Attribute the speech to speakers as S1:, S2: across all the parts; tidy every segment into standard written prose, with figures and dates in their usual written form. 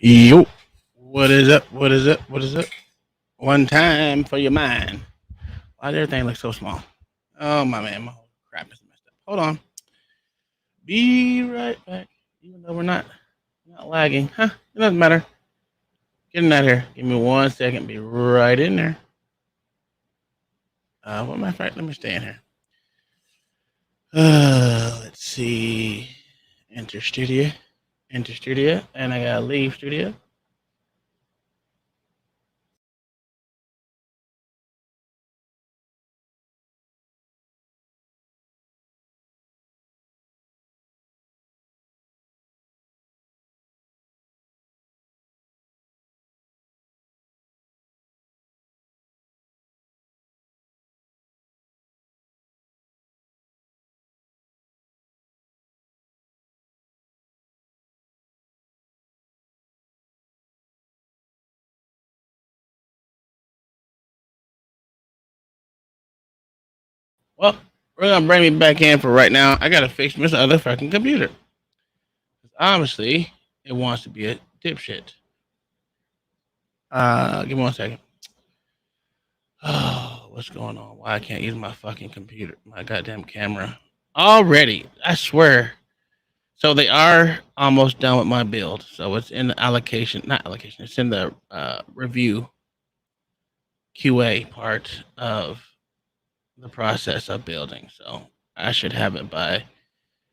S1: Yo, what is up? What is up? What is up? One time for your mind. Why does everything look so small? Oh my man, my whole crap is messed up. Hold on. Be right back. Even though we're not lagging, huh? It doesn't matter. Getting out here. Give me 1 second. Be right in there. What am I fighting? Let me stay in here. Let's see. Enter studio. Enter studio, and I gotta leave studio. Well, we're gonna bring me back in for right now. I gotta fix this other fucking computer. Obviously, it wants to be a dipshit. Give me 1 second. Oh, what's going on? Why I can't use my fucking computer, my goddamn camera already? I swear. So they are almost done with my build. So it's in the allocation, not allocation. It's in the review QA part of the process of building. So I should have it by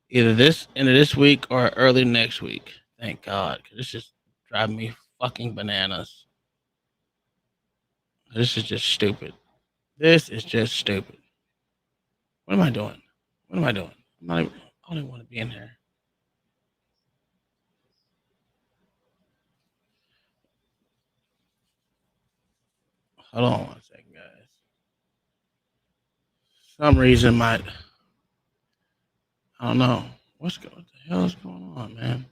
S1: either this end of this week or early next week. Thank God, because this is driving me fucking bananas. This is just stupid. This is just stupid. What am I doing? What am I doing? I'm not even, I don't even want to be in here. Hold on 1 second, guys. Some reason my I don't know what the hell is going on, man.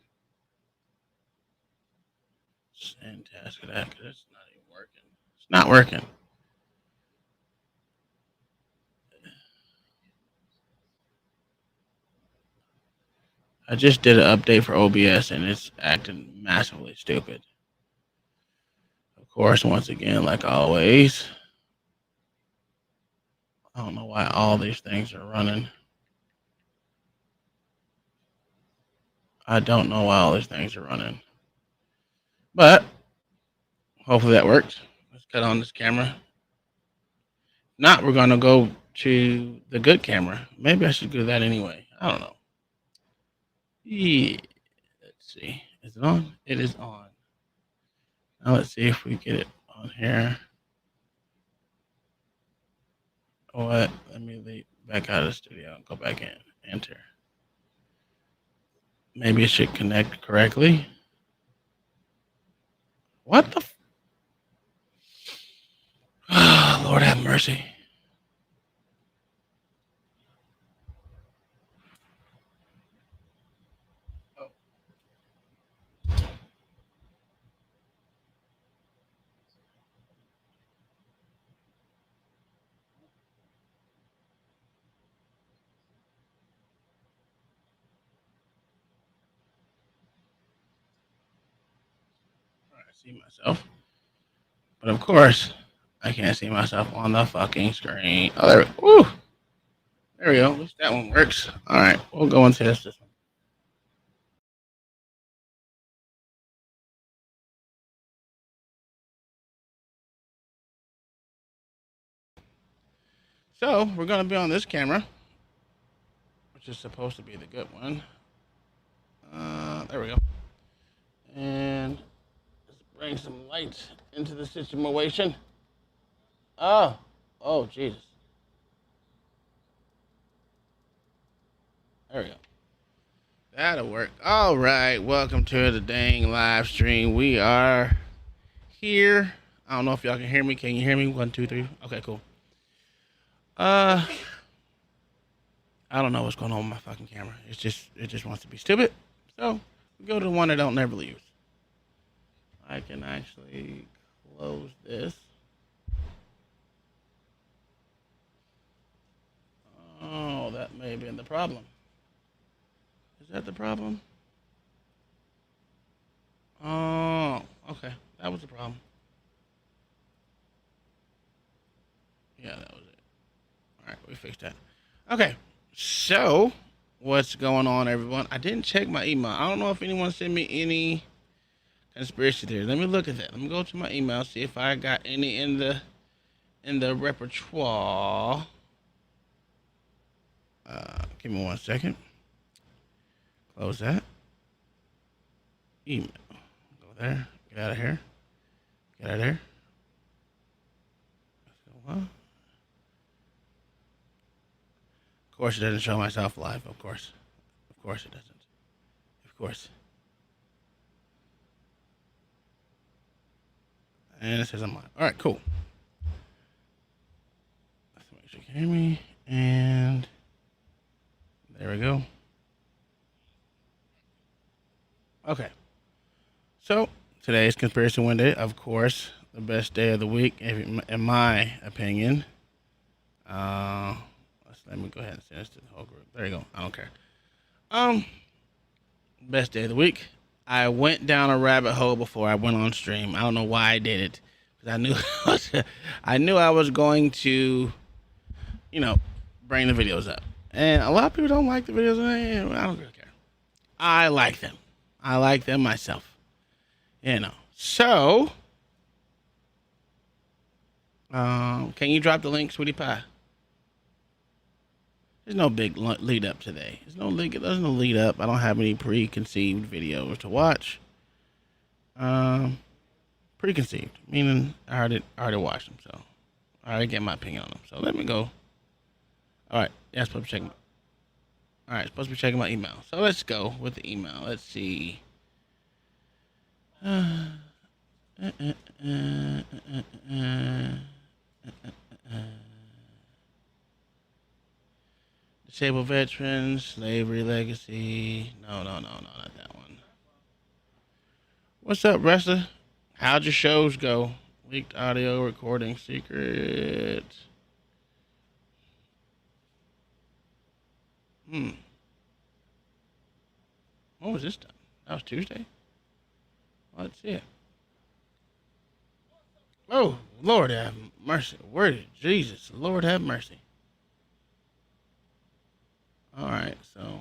S1: Send task of that because it's not even working. It's not working. I just did an update for OBS and it's acting massively stupid. Of course, once again, like always, I don't know why all these things are running. I don't know why all these things are running. But hopefully that works. Let's cut on this camera. Not, we're gonna go to the good camera. Maybe I should do that anyway. I don't know. Yeah. Let's see. Is it on? It is on. Now let's see if we get it on here. What? Let me leave back out of the studio and go back in. Enter. Maybe it should connect correctly. What the? Lord have mercy. Oh. I see myself. But of course, I can't see myself on the fucking screen. Oh, there we go. Woo! There we go. At least that one works. All right, we'll go and test this one. So we're gonna be on this camera, which is supposed to be the good one. There we go. And let's bring some light into the situation. Oh, oh, Jesus. There we go. That'll work. All right. Welcome to the dang live stream. We are here. I don't know if y'all can hear me. Can you hear me? 1, 2, 3. Okay, cool. Uh, I don't know what's going on with my fucking camera. It just wants to be stupid. So we go to the one I don't never use. I can actually close this. Oh, that may have been the problem. Is that the problem? Oh, Okay, that was the problem. Yeah, that was it. All right, we fixed that. Okay, so what's going on, everyone? I didn't check my email. I don't know if anyone sent me any conspiracy theories. Let me look at that. Let me go to my email, see if I got any in the repertoire. Give me 1 second. Close that. Email. Go there. Get out of here. Get out of here. Let's go. What? Of course, it doesn't show myself live. Of course it doesn't. Of course. And it says I'm live. All right, cool. Let's make sure you can hear me. And there we go. Okay. So today is Conspiracy Wednesday, of course, the best day of the week, in my opinion. Let me go ahead and send this to the whole group. There you go. I don't care. Best day of the week. I went down a rabbit hole before I went on stream. I don't know why I did it, because I knew I was going to, bring the videos up. And a lot of people don't like the videos. I don't really care. I like them. I like them myself. So, can you drop the link, Sweetie Pie? There's no big lead up today. There's no lead up. I don't have any preconceived videos to watch. Preconceived, meaning I already watched them, so I already get my opinion on them. So let me go. All right, yeah, supposed to be checking. All right, supposed to be checking my email. So let's go with the email. Let's see. Disabled veterans, slavery legacy. No, not that one. What's up, wrestler? How'd your shows go? Leaked audio recording secrets. When was this done? That was Tuesday? Let's see it. Oh, Lord have mercy. Word, Jesus, Lord have mercy. All right, so.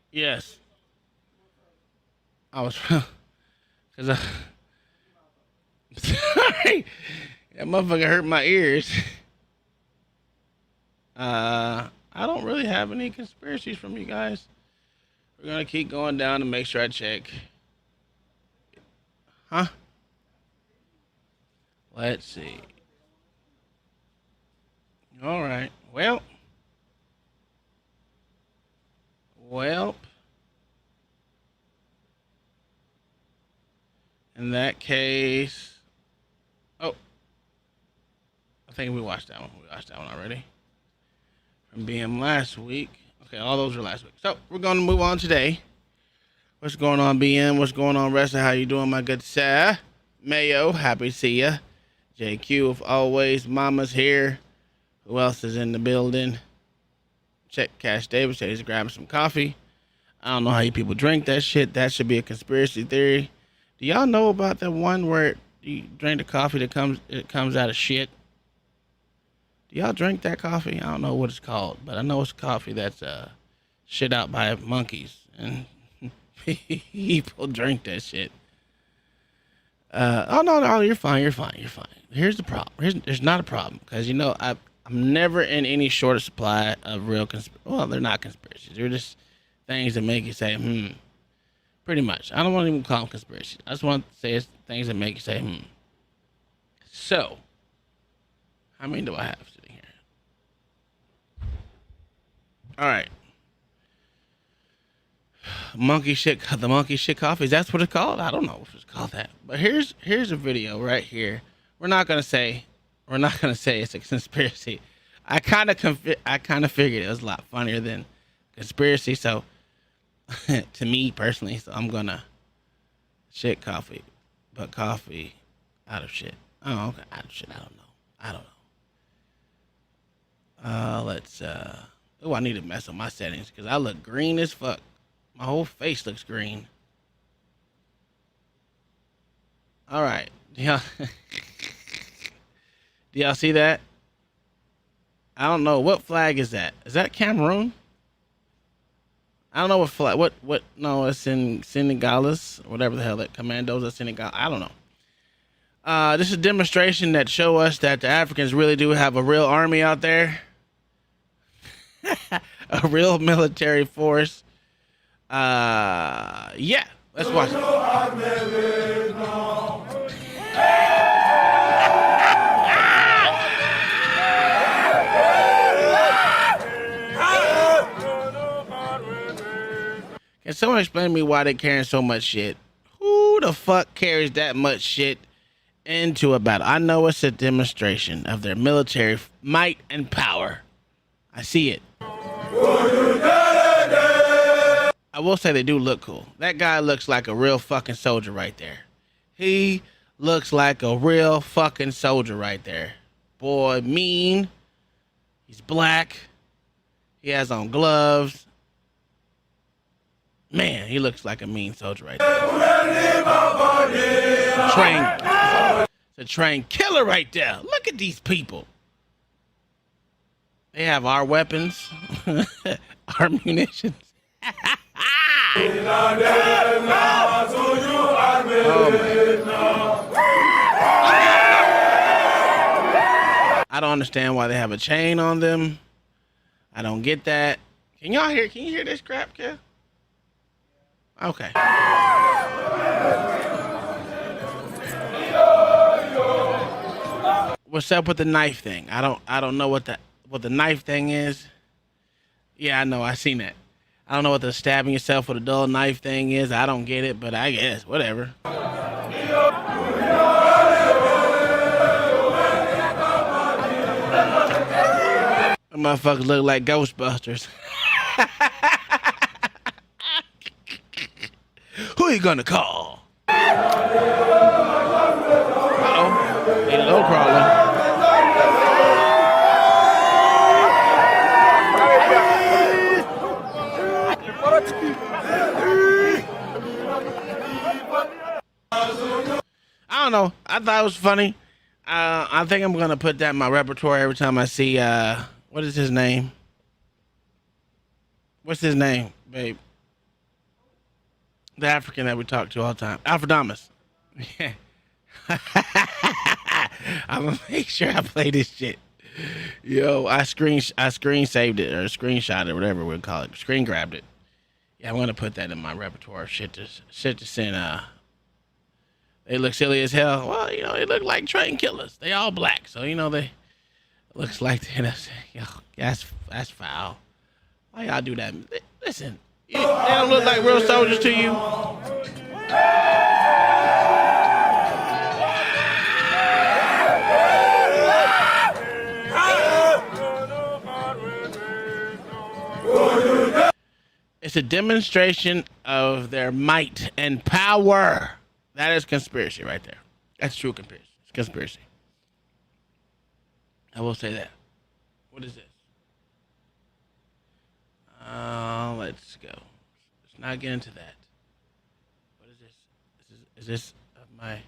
S1: Yes. I was, because sorry, that motherfucker hurt my ears. I don't really have any conspiracies from you guys. We're gonna keep going down to make sure I check. Huh? Let's see. All right. Well. In that case, oh, I think we watched that one. We watched that one already. From BM last week. Okay, all those were last week. So we're going to move on today. What's going on, BM? What's going on, Wrestler? How you doing, my good sir? Mayo, happy to see ya. JQ, if always. Mama's here. Who else is in the building? Check Cash Davis. He's grabbing some coffee. I don't know how you people drink that shit. That should be a conspiracy theory. Do y'all know about that one where you drink the coffee that comes out of shit? Do y'all drink that coffee? I don't know what it's called, but I know it's coffee that's shit out by monkeys, and people drink that shit. Oh no, you're fine. Here's the problem. There's not a problem, because I'm never in any short supply of real well, they're not conspiracies. They're just things that make you say, Pretty much. I don't want to even call them conspiracies. I just want to say it's things that make you say, So, how many do I have sitting here? All right. The monkey shit coffee. That's what it's called. I don't know if it's called that. But here's a video right here. We're not gonna say it's a conspiracy. I kind of figured it was a lot funnier than conspiracy. So to me personally. So I'm gonna shit coffee, but coffee out of shit. Oh, okay, out of shit. I don't know. I don't know. Let's. Oh, I need to mess up my settings because I look green as fuck. My whole face looks green. All right. Yeah. Do y'all see that? I don't know what flag is that. Is that Cameroon? I don't know what flag. What? No, it's in Senegalese, whatever the hell that commandos of Senegal. I don't know. This is a demonstration that show us that the Africans really do have a real army out there, a real military force. Yeah, let's watch it. Can someone explain to me why they're carrying so much shit? Who the fuck carries that much shit into a battle? I know it's a demonstration of their military might and power. I see it. I will say they do look cool. That guy looks like a real fucking soldier right there. He looks like a real fucking soldier right there. Boy, mean. He's black. He has on gloves. Man, he looks like a mean soldier right there. It's a trained killer right there. Look at these people. They have our weapons, our munitions. I don't understand why they have a chain on them. I don't get that. Can y'all hear? Can you hear this crap, kid? Okay. What's up with the knife thing? I don't know what the knife thing is. Yeah, I know. I seen that. I don't know what the stabbing yourself with a dull knife thing is. I don't get it, but I guess whatever. Them motherfuckers look like Ghostbusters. Who you gonna call? Uh-oh. Ain't no crawler. I don't know. I thought it was funny. I think I'm gonna put that in my repertoire every time I see what is his name? What's his name, babe? The African that we talk to all the time. Alfredamus. Yeah. I'm gonna make sure I play this shit. Yo, I screen saved it or screenshot it, whatever we'll call it. Screen grabbed it. Yeah, I'm gonna put that in my repertoire. Shit to send. They look silly as hell. Well, you know, they look like trained killers. They all black, so you know they looks like they're yo, that's foul. Why y'all do that? Listen, they don't look like real soldiers to you. It's a demonstration of their might and power. That is conspiracy right there. That's true conspiracy. It's conspiracy. I will say that. What is this? Let's go. Let's not get into that. What is this? Is this my?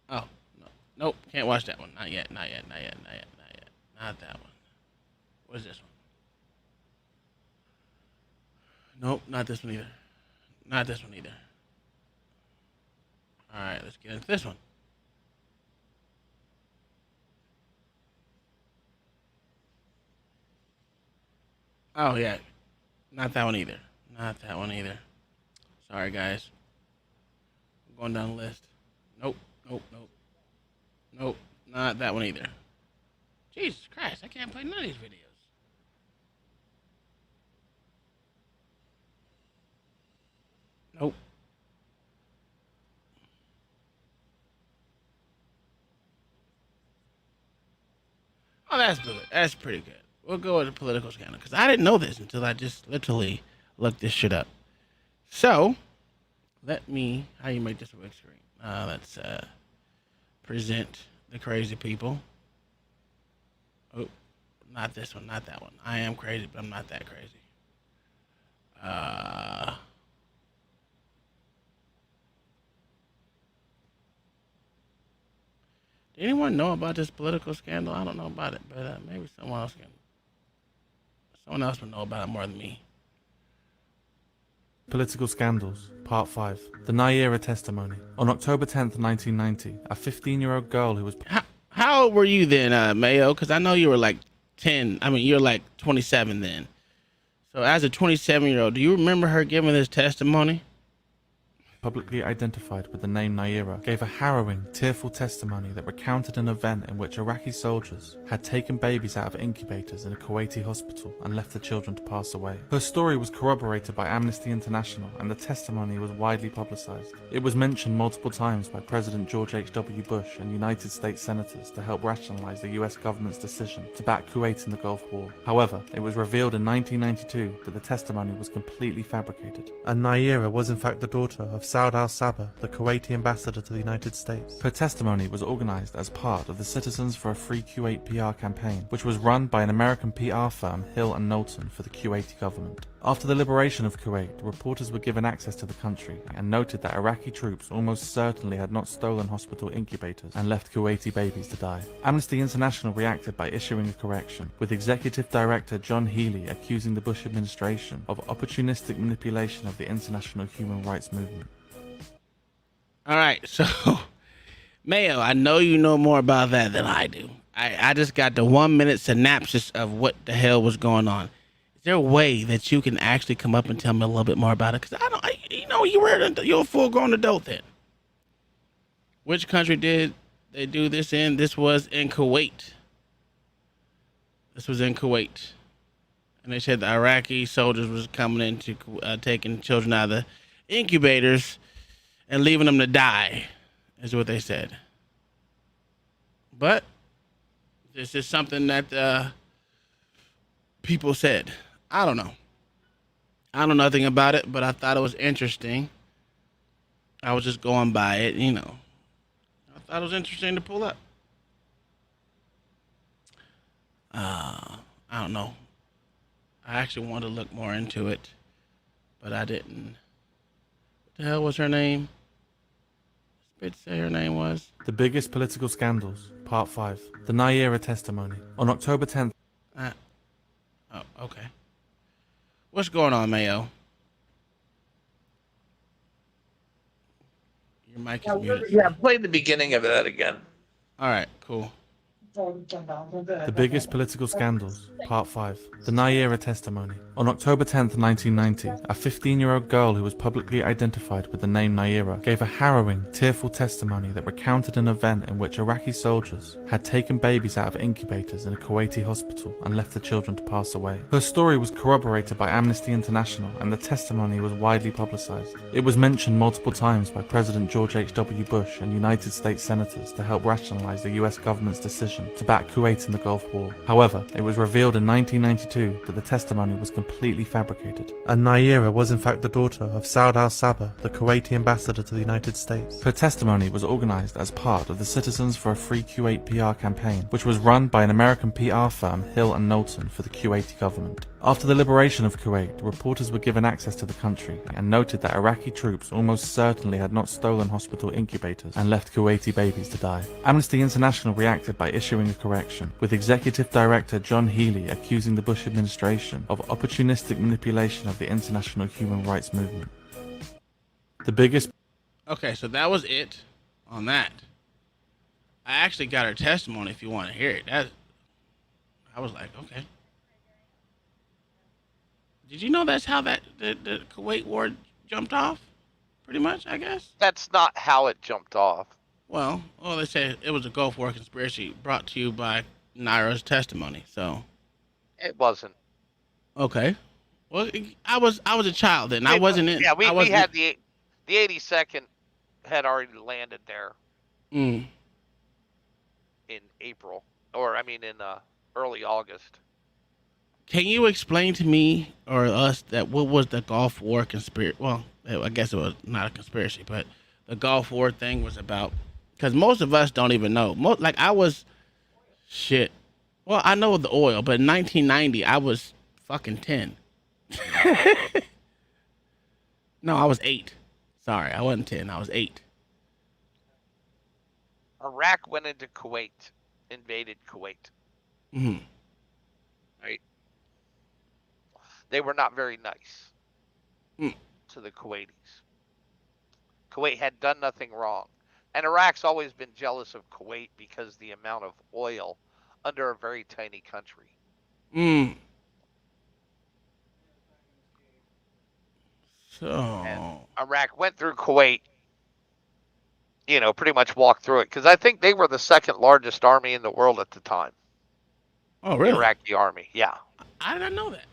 S1: Oh no, nope. Can't watch that one. Not yet. Not yet. Not yet. Not yet. Not yet. Not that one. What is this one? Nope. Not this one either. Not this one either. All right. Let's get into this one. Oh yeah, not that one either. Not that one either. Sorry guys. I'm going down the list. Nope, nope, nope. Nope, not that one either. Jesus Christ, I can't play none of these videos. Nope. Oh, that's good. That's pretty good. We'll go with the political scandal because I didn't know this until I just literally look this shit up. So let me. How you make this a big screen? Let's present the crazy people. Oh, not this one, not that one. I am crazy, but I'm not that crazy. Uh, Did anyone know about this political scandal? I don't know about it, but maybe someone else can. Someone else would know about it more than me.
S2: Political Scandals, Part 5. The Naira Testimony. On October 10th, 1990, a 15-year-old girl who was...
S1: How old were you then, Mayo? Because I know you were like 10. I mean, you're like 27 then. So as a 27-year-old, do you remember her giving this testimony?
S2: publicly identified with the name Naira, gave a harrowing, tearful testimony that recounted an event in which Iraqi soldiers had taken babies out of incubators in a Kuwaiti hospital and left the children to pass away. Her story was corroborated by Amnesty International and the testimony was widely publicized. It was mentioned multiple times by President George H.W. Bush and United States senators to help rationalize the US government's decision to back Kuwait in the Gulf War. However, it was revealed in 1992 that the testimony was completely fabricated. And Naira was in fact the daughter of Saud al-Sabah, the Kuwaiti ambassador to the United States. Her testimony was organized as part of the Citizens for a Free Kuwait PR campaign, which was run by an American PR firm, Hill and Knowlton, for the Kuwaiti government. After the liberation of Kuwait, reporters were given access to the country and noted that Iraqi troops almost certainly had not stolen hospital incubators and left Kuwaiti babies to die. Amnesty International reacted by issuing a correction, with Executive Director John Healey accusing the Bush administration of opportunistic manipulation of the international human rights movement.
S1: All right, so Mayo, I know you know more about that than I do. I just got the 1 minute synopsis of what the hell was going on. Is there a way that you can actually come up and tell me a little bit more about it? Because you're a full grown adult then. Which country did they do this in? This was in Kuwait. This was in Kuwait. And they said the Iraqi soldiers was coming into taking children out of the incubators and leaving them to die, is what they said. But this is something that people said. I don't know. I know nothing about it, but I thought it was interesting. I was just going by it, you know. I thought it was interesting to pull up. I don't know. I actually wanted to look more into it, but I didn't. What the hell was her name? Did say her name was?
S2: The Biggest Political Scandals, Part 5. The Naira Testimony. On October 10th...
S1: Oh, okay. What's going on, Mayo? Your mic is muted.
S3: Yeah, play the beginning of that again.
S1: All right, cool.
S2: The Biggest Political Scandals, Part 5. The Naira Testimony. On October 10th, 1990, a 15-year-old girl who was publicly identified with the name Naira gave a harrowing, tearful testimony that recounted an event in which Iraqi soldiers had taken babies out of incubators in a Kuwaiti hospital and left the children to pass away. Her story was corroborated by Amnesty International and the testimony was widely publicized. It was mentioned multiple times by President George H.W. Bush and United States senators to help rationalize the US government's decision to back Kuwait in the Gulf War. However, it was revealed in 1992 that the testimony was completely fabricated. And Naira was in fact the daughter of Saud al-Sabah, the Kuwaiti ambassador to the United States. Her testimony was organized as part of the Citizens for a Free Kuwait PR campaign, which was run by an American PR firm, Hill and Knowlton, for the Kuwaiti government. After the liberation of Kuwait, reporters were given access to the country and noted that Iraqi troops almost certainly had not stolen hospital incubators and left Kuwaiti babies to die. Amnesty International reacted by issuing a correction, with Executive Director John Healey accusing the Bush administration of opportunistic manipulation of the international human rights movement. The biggest...
S1: Okay, so that was it on that. I actually got her testimony if you want to hear it. I was like, okay. Did you know that's how the Kuwait war jumped off? Pretty much, I guess.
S3: That's not how it jumped off.
S1: Well, they say it was a Gulf War conspiracy brought to you by Naira's testimony. So
S3: It wasn't.
S1: okay. Well, I was a child then. I wasn't in.
S3: Yeah, we
S1: wasn't
S3: had the 82nd had already landed there
S1: in.
S3: in April, or I mean in early August.
S1: Can you explain to me or us that what was the Gulf War conspiracy? Well, I guess it was not a conspiracy, but the Gulf War thing was about because most of us don't even know. Like I was shit. Well, I know the oil, but in 1990 I was fucking 10. No, I was 8. Sorry, I wasn't 10. I was 8.
S3: Iraq went into Kuwait, invaded Kuwait.
S1: Hmm.
S3: Right? They were not very nice
S1: Mm.
S3: to the Kuwaitis. Kuwait had done nothing wrong. And Iraq's always been jealous of Kuwait because the amount of oil under a very tiny country.
S1: Mm.
S3: And
S1: So.
S3: Iraq went through Kuwait, pretty much walked through it. Because I think they were the second largest army in the world at the time.
S1: Oh,
S3: The
S1: really?
S3: Iraqi army, yeah.
S1: I didn't know that.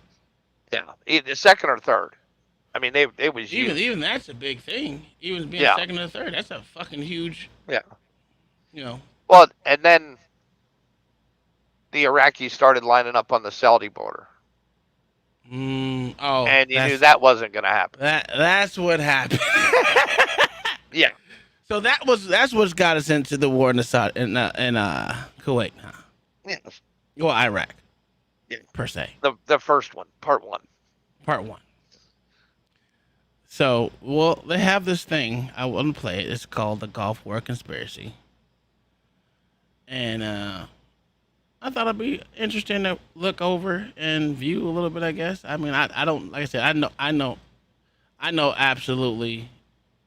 S3: Yeah, either second or third. I mean, it was huge.
S1: Even that's a big thing. Even being
S3: Yeah.
S1: second or third, that's a fucking huge.
S3: Yeah.
S1: You know.
S3: Well, and then the Iraqis started lining up on the Saudi border.
S1: Oh.
S3: And you knew that wasn't going to happen.
S1: That's what happened.
S3: Yeah.
S1: So that's what's got us into the war in the Saudi in Kuwait, huh?
S3: Yes.
S1: Well, Iraq.
S3: Yeah.
S1: Per se.
S3: The first one, part 1.
S1: Part 1. So, well, they have this thing. I want to play it. It's called the Gulf War Conspiracy. And I thought it'd be interesting to look over and view a little bit, I guess. I mean, I don't, like I said, I know absolutely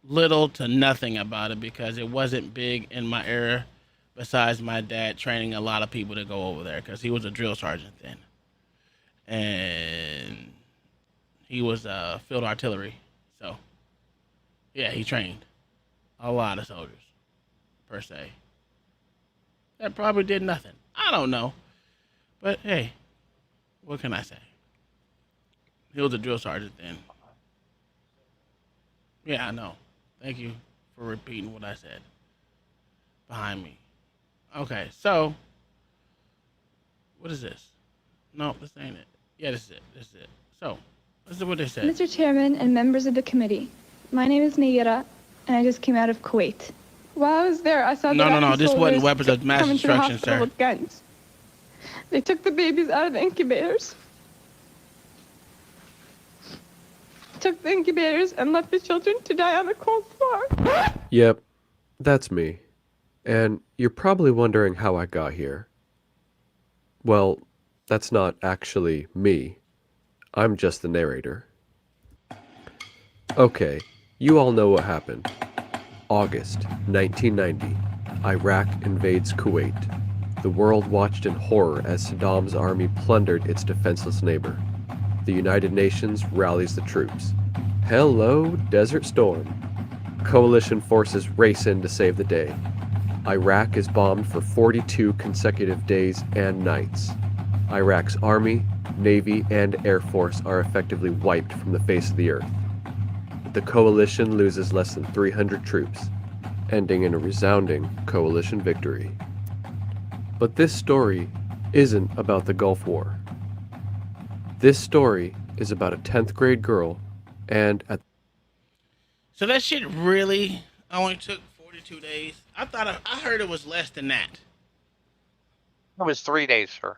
S1: little to nothing about it because it wasn't big in my era besides my dad training a lot of people to go over there because he was a drill sergeant then. And he was field artillery. So, yeah, he trained a lot of soldiers, per se. That probably did nothing. I don't know. But, hey, what can I say? He was a drill sergeant then. Yeah, I know. Thank you for repeating what I said behind me. Okay, so, what is this? No, this ain't it. Yeah, this is it. So, this is what they said.
S4: Mr. Chairman and members of the committee, my name is Nayira, and I just came out of Kuwait. While I was there, I saw the
S1: No. This wasn't weapons of mass
S4: coming to the
S1: destruction,
S4: hospital
S1: sir.
S4: with guns. They took the babies out of the incubators. Took the incubators and left the children to die on the cold floor.
S5: Yep, that's me. And you're probably wondering how I got here. Well, that's not actually me. I'm just the narrator. Okay, you all know what happened. August 1990, Iraq invades Kuwait. The world watched in horror as Saddam's army plundered its defenseless neighbor. The United Nations rallies the troops. Hello, Desert Storm. Coalition forces race in to save the day. Iraq is bombed for 42 consecutive days and nights. Iraq's army, navy, and air force are effectively wiped from the face of the earth. The coalition loses less than 300 troops, ending in a resounding coalition victory. But this story isn't about the Gulf War. This story is about a 10th grade girl and at
S1: So that shit really only took 42 days? I thought I heard it was less than that.
S3: It was 3 days, sir.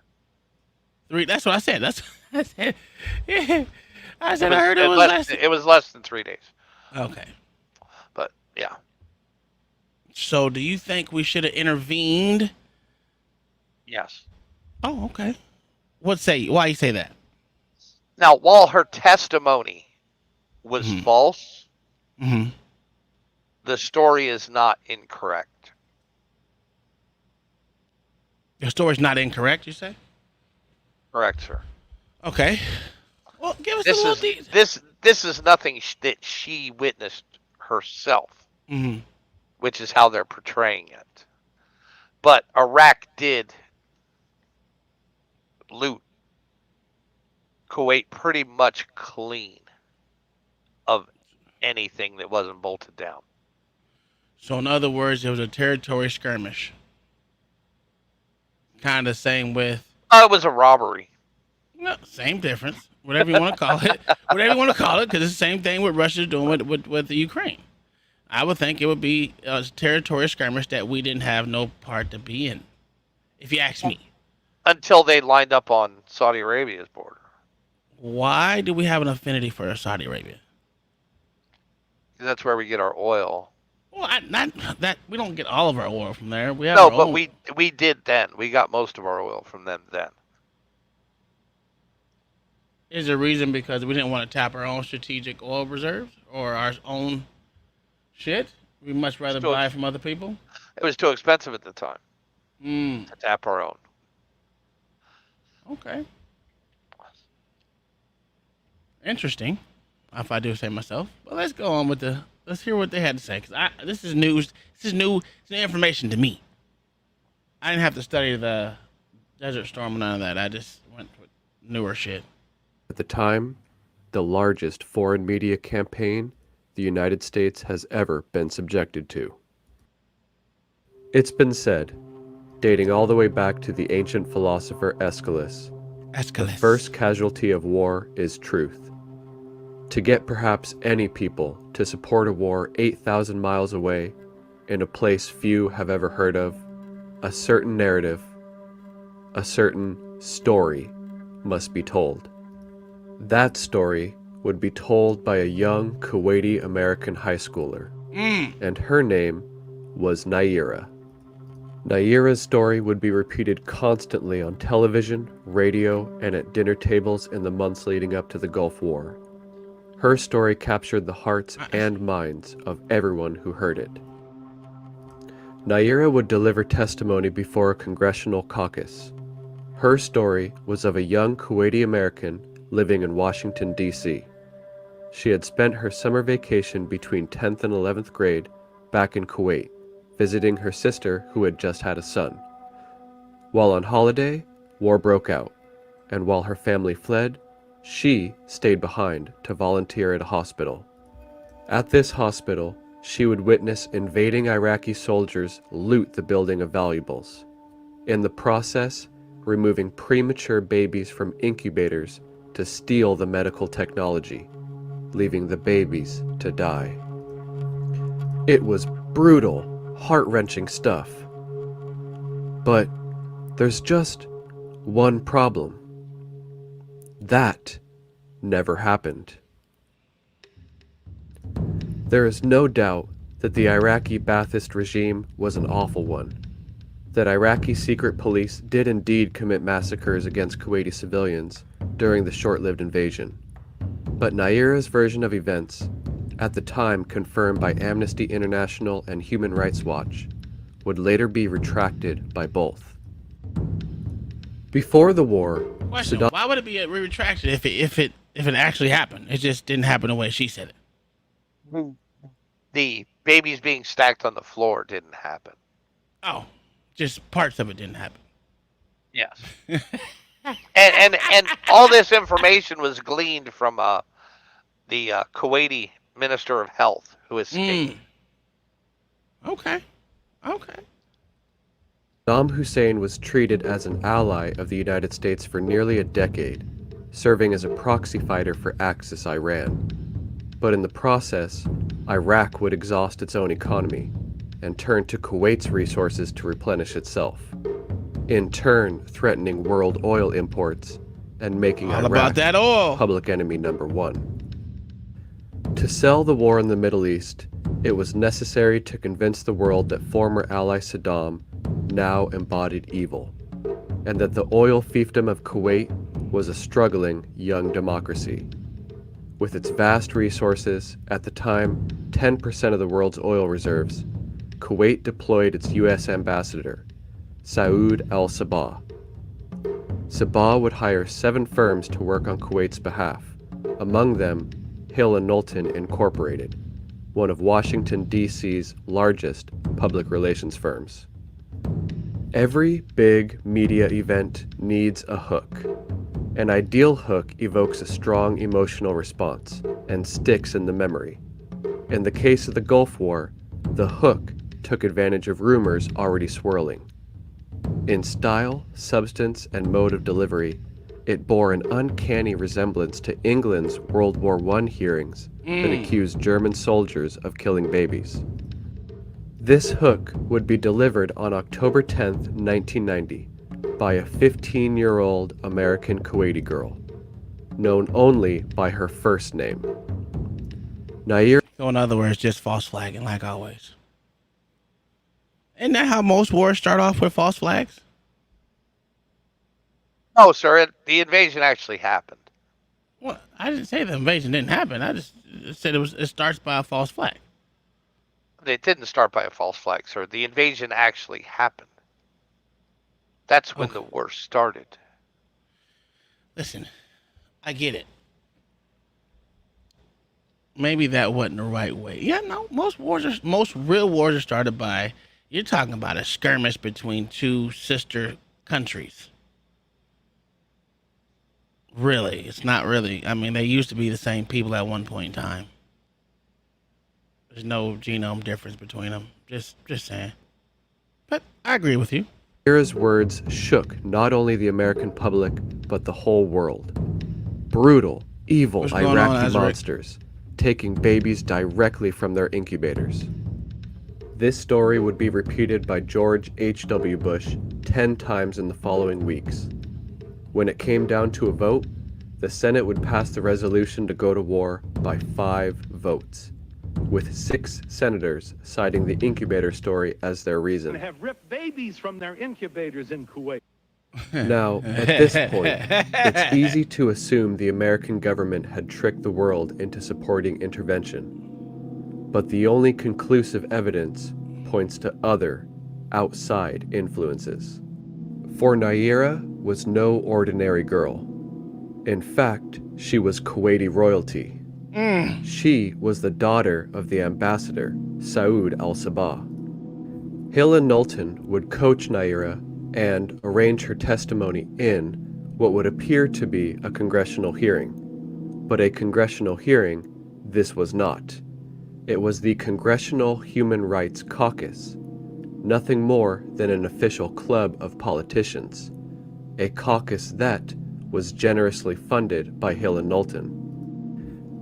S1: 3, that's what I said. That's what I said. Yeah. I said I heard it was less.
S3: It was less than 3 days.
S1: Okay.
S3: But, yeah.
S1: So do you think we should have intervened?
S3: Yes.
S1: Oh, okay. Why you say that?
S3: Now, while her testimony was
S1: Mhm.
S3: false,
S1: Mm-hmm.
S3: the story is not incorrect.
S1: Your story's not incorrect, you say?
S3: Correct, sir.
S1: Okay. Well, give us
S3: This
S1: a little
S3: is
S1: detail.
S3: this is nothing that she witnessed herself,
S1: Mm-hmm.
S3: which is how they're portraying it. But Iraq did loot Kuwait pretty much clean of anything that wasn't bolted down.
S1: So in other words, it was a territory skirmish. Kind of same with.
S3: It was a robbery.
S1: No, same difference. Whatever you want to call it. Whatever you want to call it, because it's the same thing what Russia's doing with the Ukraine. I would think it would be a territorial skirmish that we didn't have no part to be in, if you ask me.
S3: Until they lined up on Saudi Arabia's border.
S1: Why do we have an affinity for Saudi Arabia?
S3: That's where we get our oil.
S1: Well, not that we don't get all of our oil from there. We have
S3: No,
S1: our
S3: but
S1: own.
S3: we did then. We got most of our oil from them then.
S1: Is there a reason because we didn't want to tap our own strategic oil reserves or our own shit? We much rather buy from other people.
S3: It was too expensive at the time
S1: Mm.
S3: to tap our own.
S1: Okay. Interesting, if I do say myself. But let's go on with let's hear what they had to say. Because this is news. This is new information to me. I didn't have to study the Desert Storm and none of that. I just went with newer shit.
S5: At the time, the largest foreign media campaign the United States has ever been subjected to. It's been said, dating all the way back to the ancient philosopher Aeschylus, the first casualty of war is truth. To get perhaps any people to support a war 8,000 miles away, in a place few have ever heard of, a certain narrative, a certain story must be told. That story would be told by a young Kuwaiti American high schooler, and her name was Naira. Naira's story would be repeated constantly on television, radio, and at dinner tables in the months leading up to the Gulf War. Her story captured the hearts and minds of everyone who heard it. Naira would deliver testimony before a congressional caucus. Her story was of a young Kuwaiti American living in Washington, D.C. She had spent her summer vacation between 10th and 11th grade back in Kuwait, visiting her sister who had just had a son. While on holiday, war broke out, and while her family fled, she stayed behind to volunteer at a hospital. At this hospital, she would witness invading Iraqi soldiers loot the building of valuables, in the process removing premature babies from incubators to steal the medical technology, leaving the babies to die. It was brutal, heart-wrenching stuff. But there's just one problem. That never happened. There is no doubt that the Iraqi Ba'athist regime was an awful one, that Iraqi secret police did indeed commit massacres against Kuwaiti civilians during the short-lived invasion. But Naira's version of events, at the time confirmed by Amnesty International and Human Rights Watch, would later be retracted by both. Before the war,
S1: Question:
S5: Saddam...
S1: Why would it be retracted if it actually happened? It just didn't happen the way she said it.
S3: The babies being stacked on the floor didn't happen.
S1: Oh, just parts of it didn't happen.
S3: Yes. and all this information was gleaned from the Kuwaiti Minister of Health who escaped.
S1: Okay.
S5: Saddam Hussein was treated as an ally of the United States for nearly a decade, serving as a proxy fighter for Axis Iran. But in the process, Iraq would exhaust its own economy and turn to Kuwait's resources to replenish itself, in turn threatening world oil imports and making
S1: All
S5: Iraq
S1: about that oil.
S5: public enemy number one. To sell the war in the Middle East, it was necessary to convince the world that former ally Saddam now embodied evil, and that the oil fiefdom of Kuwait was a struggling young democracy. With its vast resources, at the time 10% of the world's oil reserves, Kuwait deployed its U.S. ambassador, Saud al-Sabah. Sabah would hire 7 firms to work on Kuwait's behalf, among them Hill & Knowlton Incorporated, one of Washington, D.C.'s largest public relations firms. Every big media event needs a hook. An ideal hook evokes a strong emotional response and sticks in the memory. In the case of the Gulf War, the hook took advantage of rumors already swirling. In style, substance, and mode of delivery, It bore an uncanny resemblance to England's World War I hearings that accused German soldiers of killing babies. This hook would be delivered on October 10th, 1990, by a 15-year-old American Kuwaiti girl, known only by her first name. Nair.
S1: So in other words, just false flagging like always. Isn't that how most wars start off, with false flags?
S3: No, sir. The invasion actually happened.
S1: Well, I didn't say the invasion didn't happen. I just said it starts by a false flag.
S3: It didn't start by a false flag, sir. The invasion actually happened. That's when the war started.
S1: Listen, I get it. Maybe that wasn't the right way. Yeah, no, most real wars are started by, you're talking about a skirmish between two sister countries. Really, it's not really. I mean, they used to be the same people at one point in time. There's no genome difference between them. Just saying. But I agree with you.
S5: Naira's words shook not only the American public, but the whole world. Brutal, evil Iraqi monsters, taking babies directly from their incubators. This story would be repeated by George H.W. Bush 10 times in the following weeks. When it came down to a vote, the Senate would pass the resolution to go to war by 5 votes, with 6 senators citing the incubator story as their reason.
S6: Have ripped babies from their incubators in Kuwait.
S5: Now, at this point, it's easy to assume the American government had tricked the world into supporting intervention. But the only conclusive evidence points to other, outside influences. For Naira was no ordinary girl. In fact, she was Kuwaiti royalty. She was the daughter of the ambassador, Saud al-Sabah. Hill and Knowlton would coach Naira and arrange her testimony in what would appear to be a congressional hearing. But a congressional hearing, this was not. It was the Congressional Human Rights Caucus, nothing more than an official club of politicians, a caucus that was generously funded by Hill and Knowlton.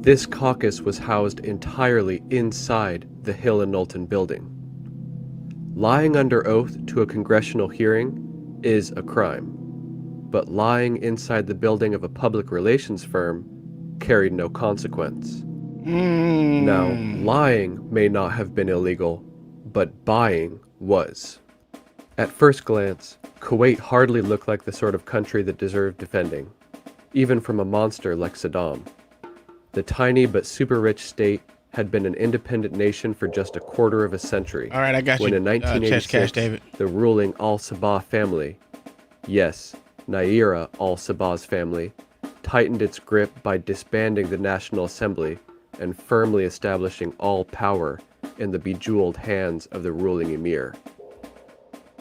S5: This caucus was housed entirely inside the Hill and Knowlton building. Lying under oath to a congressional hearing is a crime, but lying inside the building of a public relations firm carried no consequence. Now, lying may not have been illegal, but buying was. At first glance, Kuwait hardly looked like the sort of country that deserved defending, even from a monster like Saddam. The tiny but super rich state had been an independent nation for just a quarter of a century.
S1: All right, I got you.
S5: When in 1986,
S1: David.
S5: the ruling al-Sabah family, yes, Naira al-Sabah's family, tightened its grip by disbanding the National Assembly and firmly establishing all power in the bejeweled hands of the ruling emir.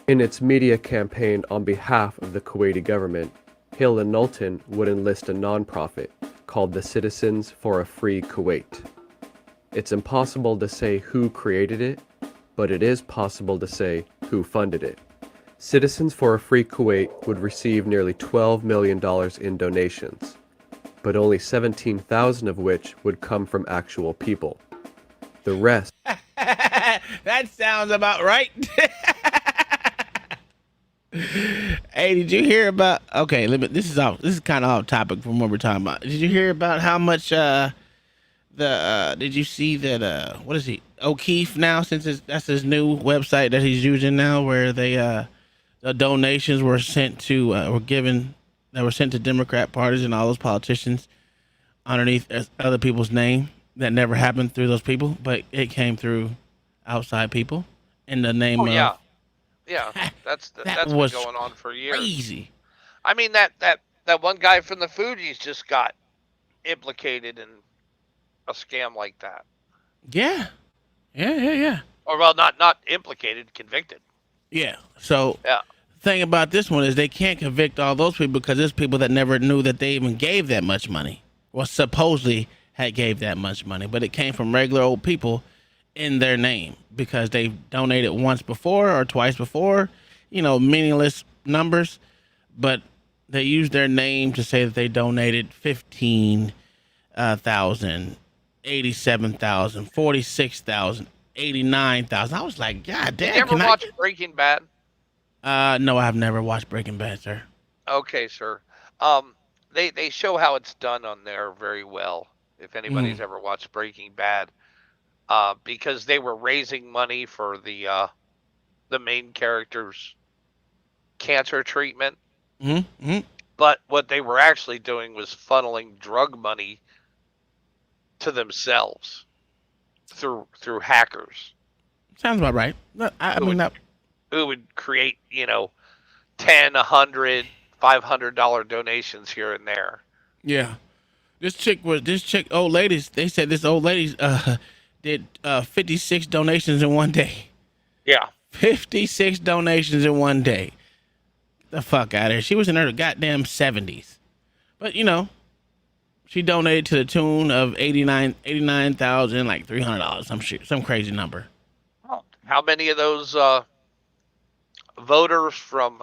S5: In its media campaign on behalf of the Kuwaiti government, Hill and Knowlton would enlist a non-profit called the Citizens for a Free Kuwait. It's impossible to say who created it, but it is possible to say who funded it. Citizens for a Free Kuwait would receive nearly $12 million in donations, but only 17,000 of which would come from actual people. The rest...
S1: That sounds about right. Hey, did you hear about? Okay, this is kind of off topic from what we're talking about. Did you hear about how much did you see that what is he, O'Keefe now, since that's his new website that he's using now, where they the donations were sent to were sent to Democrat parties and all those politicians underneath other people's name that never happened through those people, but it came through outside people in the name of.
S3: Yeah, that's
S1: That
S3: been
S1: was
S3: going on for years.
S1: Crazy.
S3: I mean, that one guy from the Fugees just got implicated in a scam like that.
S1: Yeah.
S3: Or well, not implicated, convicted.
S1: Yeah. So
S3: Yeah.
S1: thing about this one is they can't convict all those people because there's people that never knew that they even gave that much money, or supposedly had gave that much money, but it came from regular old people in their name because they donated once before or twice before, meaningless numbers. But they used their name to say that they donated 15,000, 87,000, 46,000, 89,000. I was like, God damn!
S3: You ever watch Breaking Bad?
S1: No, I have never watched Breaking Bad, sir.
S3: Okay, sir. They show how it's done on there very well. If anybody's ever watched Breaking Bad, because they were raising money for the main character's cancer treatment. But what they were actually doing was funneling drug money to themselves through hackers.
S1: Sounds about right.
S3: Who would create, $10, $100, $500 donations here and there.
S1: Yeah. Old ladies, they said this old lady did 56 donations in one day.
S3: Yeah.
S1: 56 donations in one day. The fuck out of here. She was in her goddamn 70s. But, she donated to the tune of $89,000, like $300, some crazy number.
S3: How many of those voters from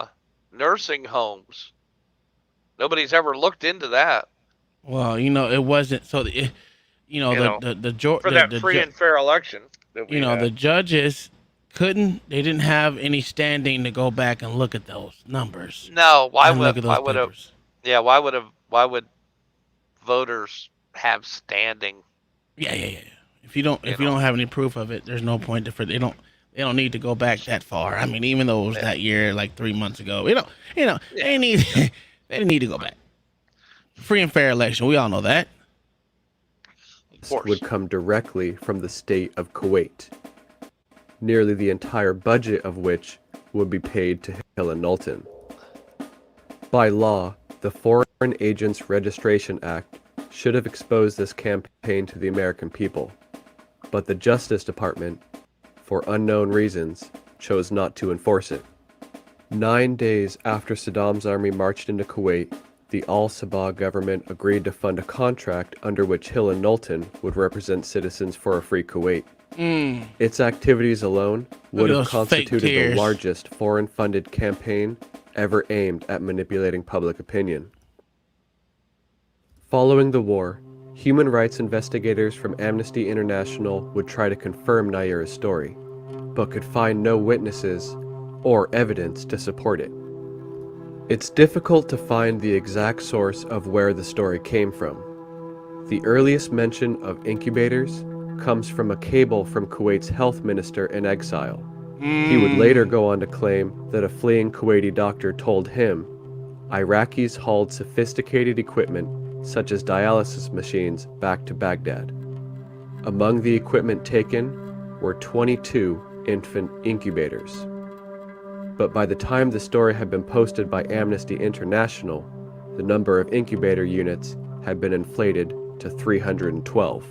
S3: nursing homes? Nobody's ever looked into that.
S1: Well, it wasn't so. For
S3: that free and fair election.
S1: The judges they didn't have any standing to go back and look at those numbers.
S3: No, why would voters have standing?
S1: Yeah. If you don't have any proof of it, there's no point they don't need to go back that far. I mean, even though it was that year, like 3 months ago, they need they need to go back. Free and fair election. We all know that.
S5: Would come directly from the state of Kuwait, nearly the entire budget of which would be paid to Hill and Knowlton. By law, the Foreign Agents Registration Act should have exposed this campaign to the American people, but the Justice Department, for unknown reasons, chose not to enforce it. 9 days after Saddam's army marched into Kuwait, the Al-Sabah government agreed to fund a contract under which Hill and Knowlton would represent citizens for a free Kuwait. Its activities alone would have constituted the largest foreign-funded campaign ever aimed at manipulating public opinion. Following the war, human rights investigators from Amnesty International would try to confirm Nayira's story, but could find no witnesses or evidence to support it. It's difficult to find the exact source of where the story came from. The earliest mention of incubators comes from a cable from Kuwait's health minister in exile. He would later go on to claim that a fleeing Kuwaiti doctor told him Iraqis hauled sophisticated equipment such as dialysis machines back to Baghdad. Among the equipment taken were 22 infant incubators. But by the time the story had been posted by Amnesty International, the number of incubator units had been inflated to 312.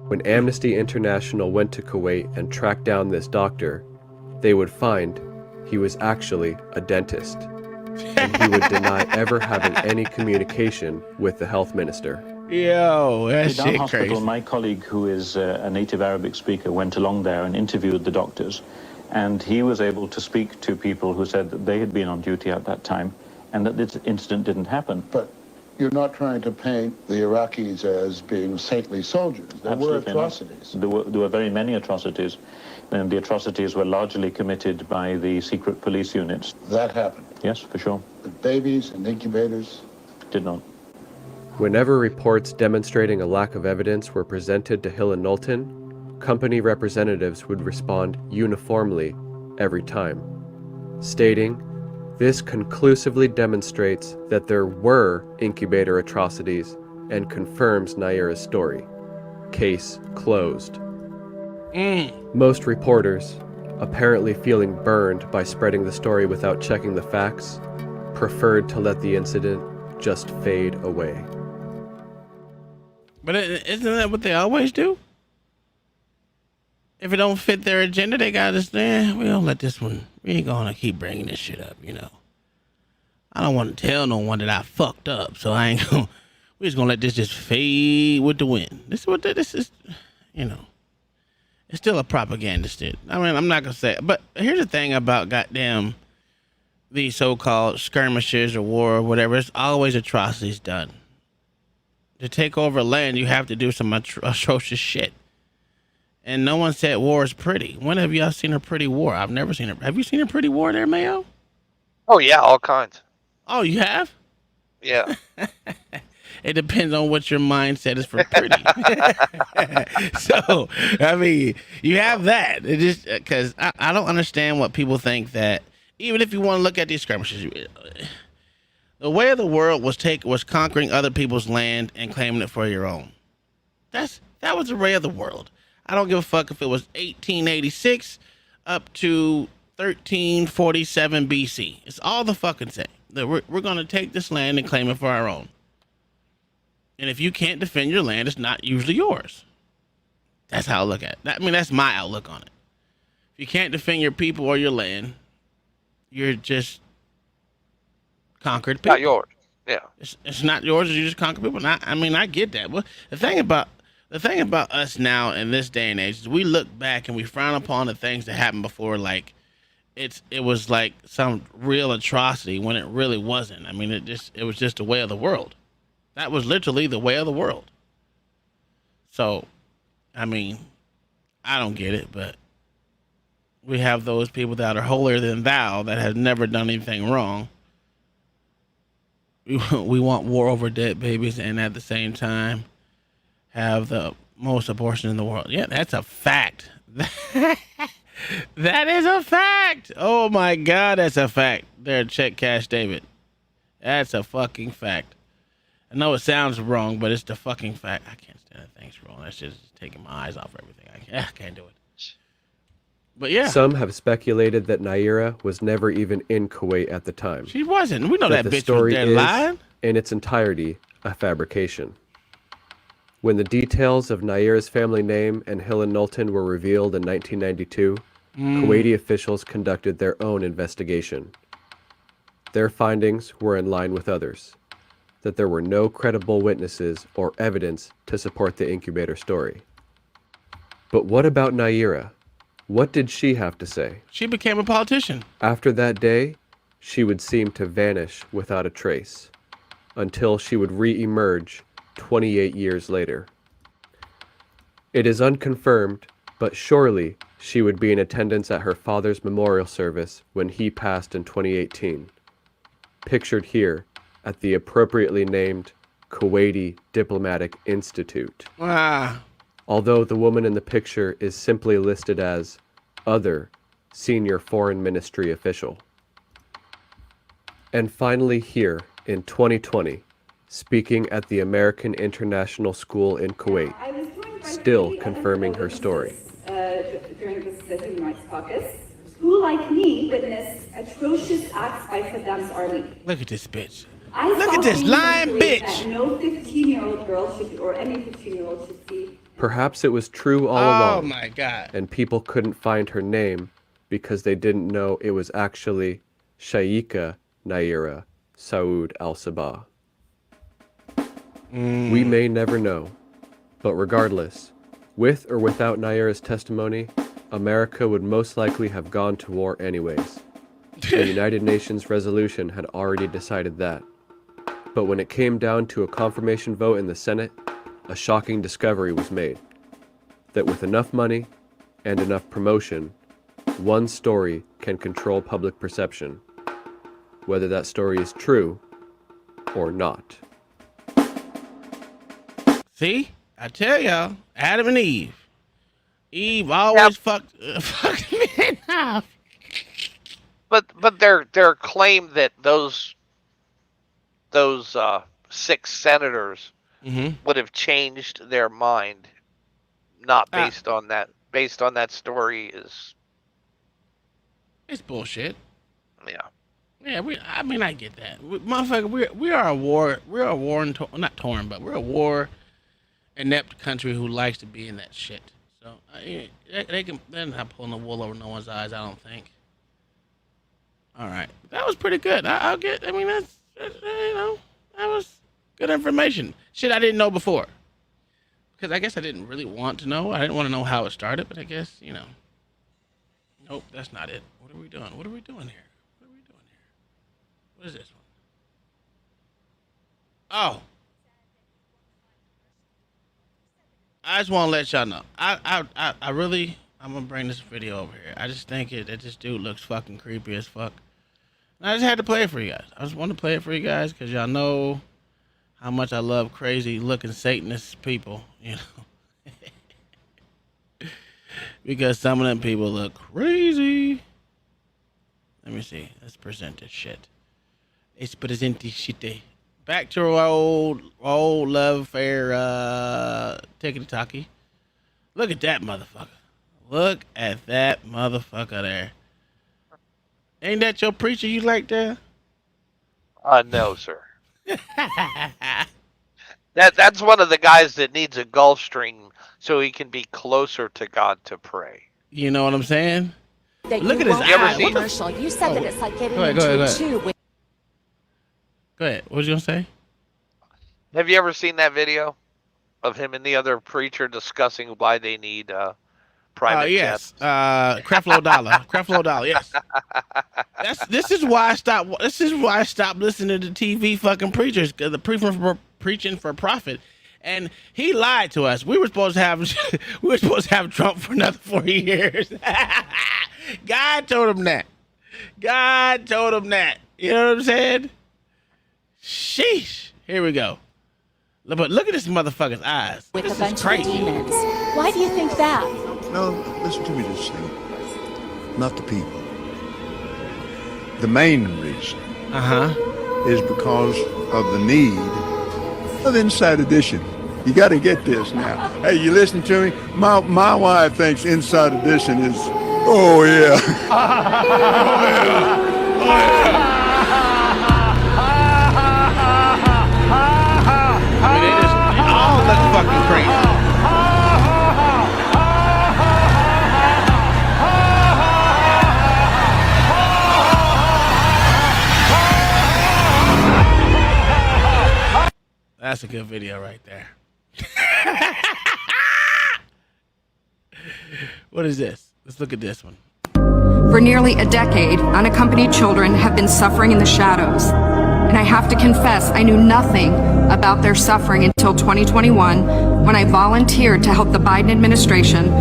S5: When Amnesty International went to Kuwait and tracked down this doctor, they would find he was actually a dentist, and he would deny ever having any communication with the health minister.
S1: Yo, that's
S7: In our hospital, my colleague, who is a native Arabic speaker, went along there and interviewed the doctors, and he was able to speak to people who said that they had been on duty at that time and that this incident didn't happen.
S8: But you're not trying to paint the Iraqis as being saintly soldiers. There were atrocities.
S7: There were very many atrocities, and the atrocities were largely committed by the secret police units.
S8: That happened.
S7: Yes, for sure.
S8: But babies and incubators?
S7: Did not.
S5: Whenever reports demonstrating a lack of evidence were presented to Hill and Knowlton, company representatives would respond uniformly every time, stating, "This conclusively demonstrates that there were incubator atrocities and confirms Nayira's story. Case closed." Most reporters, apparently feeling burned by spreading the story without checking the facts, preferred to let the incident just fade away.
S1: But isn't that what they always do? If it don't fit their agenda, they gotta just, we don't let this one, we ain't gonna keep bringing this shit up, I don't want to tell no one that I fucked up, so I ain't gonna, we're just gonna let this just fade with the wind. This is what this is, it's still a propaganda shit. I mean, I'm not gonna say, but here's the thing about goddamn these so-called skirmishes or war or whatever, there's always atrocities done. To take over land, you have to do some atrocious shit. And no one said war is pretty. When have y'all seen a pretty war? I've never seen a. Have you seen a pretty war there, Mayo?
S3: Oh yeah, all kinds.
S1: Oh, you have?
S3: Yeah.
S1: It depends on what your mindset is for pretty. So, I mean, you have that. It just because I don't understand what people think that even if you want to look at these skirmishes, the way of the world was conquering other people's land and claiming it for your own. That was the way of the world. I don't give a fuck if it was 1886 up to 1347 BC. It's all the fucking same. That we're going to take this land and claim it for our own. And if you can't defend your land, it's not usually yours. That's how I look at it. I mean, that's my outlook on it. If you can't defend your people or your land, you're just conquered people.
S3: Not yours. Yeah.
S1: It's not yours. You just conquer people. I mean, I get that. Well, the thing about us now in this day and age is we look back and we frown upon the things that happened before, like it was like some real atrocity when it really wasn't. I mean, it was just the way of the world. That was literally the way of the world. So, I mean, I don't get it, but we have those people that are holier than thou that have never done anything wrong. We want war over dead babies and at the same time have the most abortion in the world. Yeah, that's a fact. That is a fact. Oh my God, that's a fact. There, check Cash David. That's a fucking fact. I know it sounds wrong, but it's the fucking fact. I can't stand that thing's wrong. That shit's just taking my eyes off everything. I can't do it. But yeah.
S5: Some have speculated that Naira was never even in Kuwait at the time.
S1: She wasn't. We know that
S5: the
S1: bitch
S5: story
S1: was there
S5: is,
S1: lying.
S5: in its entirety, a fabrication. When the details of Naira's family name and Hill and Knowlton were revealed in 1992, Kuwaiti officials conducted their own investigation. Their findings were in line with others, that there were no credible witnesses or evidence to support the incubator story. But what about Naira? What did she have to say?
S1: She became a politician.
S5: After that day, she would seem to vanish without a trace, until she would re-emerge 28 years later. It is unconfirmed, but surely she would be in attendance at her father's memorial service when he passed in 2018, pictured here at the appropriately named Kuwaiti Diplomatic Institute. Although the woman in the picture is simply listed as other senior foreign ministry official. And finally here in 2020, speaking at the American International School in Kuwait, still confirming her story.
S9: During this Human Rights Caucus, who like me witnessed atrocious acts by Saddam's army.
S1: Look at this bitch.
S9: Look
S1: at this lying bitch.
S9: That no 15-year-old girl should, or any 15-year-old should see.
S5: Perhaps it was true all along.
S1: Oh my God.
S5: And people couldn't find her name because they didn't know it was actually Shaykha Naira Saud al-Sabah. We may never know, but regardless, with or without Naira's testimony, America would most likely have gone to war anyways. The United Nations resolution had already decided that. But when it came down to a confirmation vote in the Senate, a shocking discovery was made. That with enough money and enough promotion, one story can control public perception, whether that story is true or not.
S1: See? I tell y'all, Adam and Eve. Eve always fucked men up.
S3: But their claim that those 6 senators would have changed their mind, not based on that story, is
S1: it's bullshit.
S3: Yeah.
S1: Yeah, I mean, I get that. Motherfucker, we are a war. We're a war, not torn, but we're a war inept country who likes to be in that shit. So they're not pulling the wool over no one's eyes, I don't think. All right, that was pretty good. I'll get. I mean, that's that was good information. Shit I didn't know before. Because I guess I didn't really want to know. I didn't want to know how it started, but I guess Nope, that's not it. What are we doing? What are we doing here? What are we doing here? What is this one? Oh. I just want to let y'all know. I really, I'm gonna bring this video over here. I just think that this dude looks fucking creepy as fuck. And I just had to play it for you guys. I just want to play it for you guys because y'all know how much I love crazy looking Satanist people. You know, because some of them people look crazy. Let me see. Let's present this shit. Let's present this shit. Back to our old love affair, tickety-tocky. Look at that motherfucker. Look at that motherfucker there. Ain't that your preacher you like there?
S3: No, sir. That's one of the guys that needs a Gulfstream so he can be closer to God to pray.
S1: You know what I'm saying? Look at his
S3: eyes.
S10: Commercial. You said that it's like getting
S1: Go
S10: into
S1: ahead.
S10: a tube.
S1: Go ahead. What was you gonna say?
S3: Have you ever seen that video of him and the other preacher discussing why they need private
S1: yes.
S3: jets?
S1: Creflo Dollar. Yes. This is why I stopped. This is why I stopped listening to TV fucking preachers. Cause the preaching for profit, and he lied to us. We were supposed to have Trump for another 4 years. God told him that. You know what I'm saying? Sheesh. Here we go. But look at this motherfucker's eyes.
S10: With
S1: this
S10: a bunch
S1: is crazy.
S10: of demons. Why do you think that?
S11: No, listen to me just a second. Not the people. The main reason is because of the need of Inside Edition. You got to get this now. Hey, you listen to me? My wife thinks Inside Edition is, oh yeah. Oh yeah.
S1: I mean, they all look fucking crazy. That's a good video right there. What is this? Let's look at this one.
S12: For nearly a decade, unaccompanied children have been suffering in the shadows. And I have to confess, I knew nothing about their suffering until 2021, when I volunteered to help the Biden administration.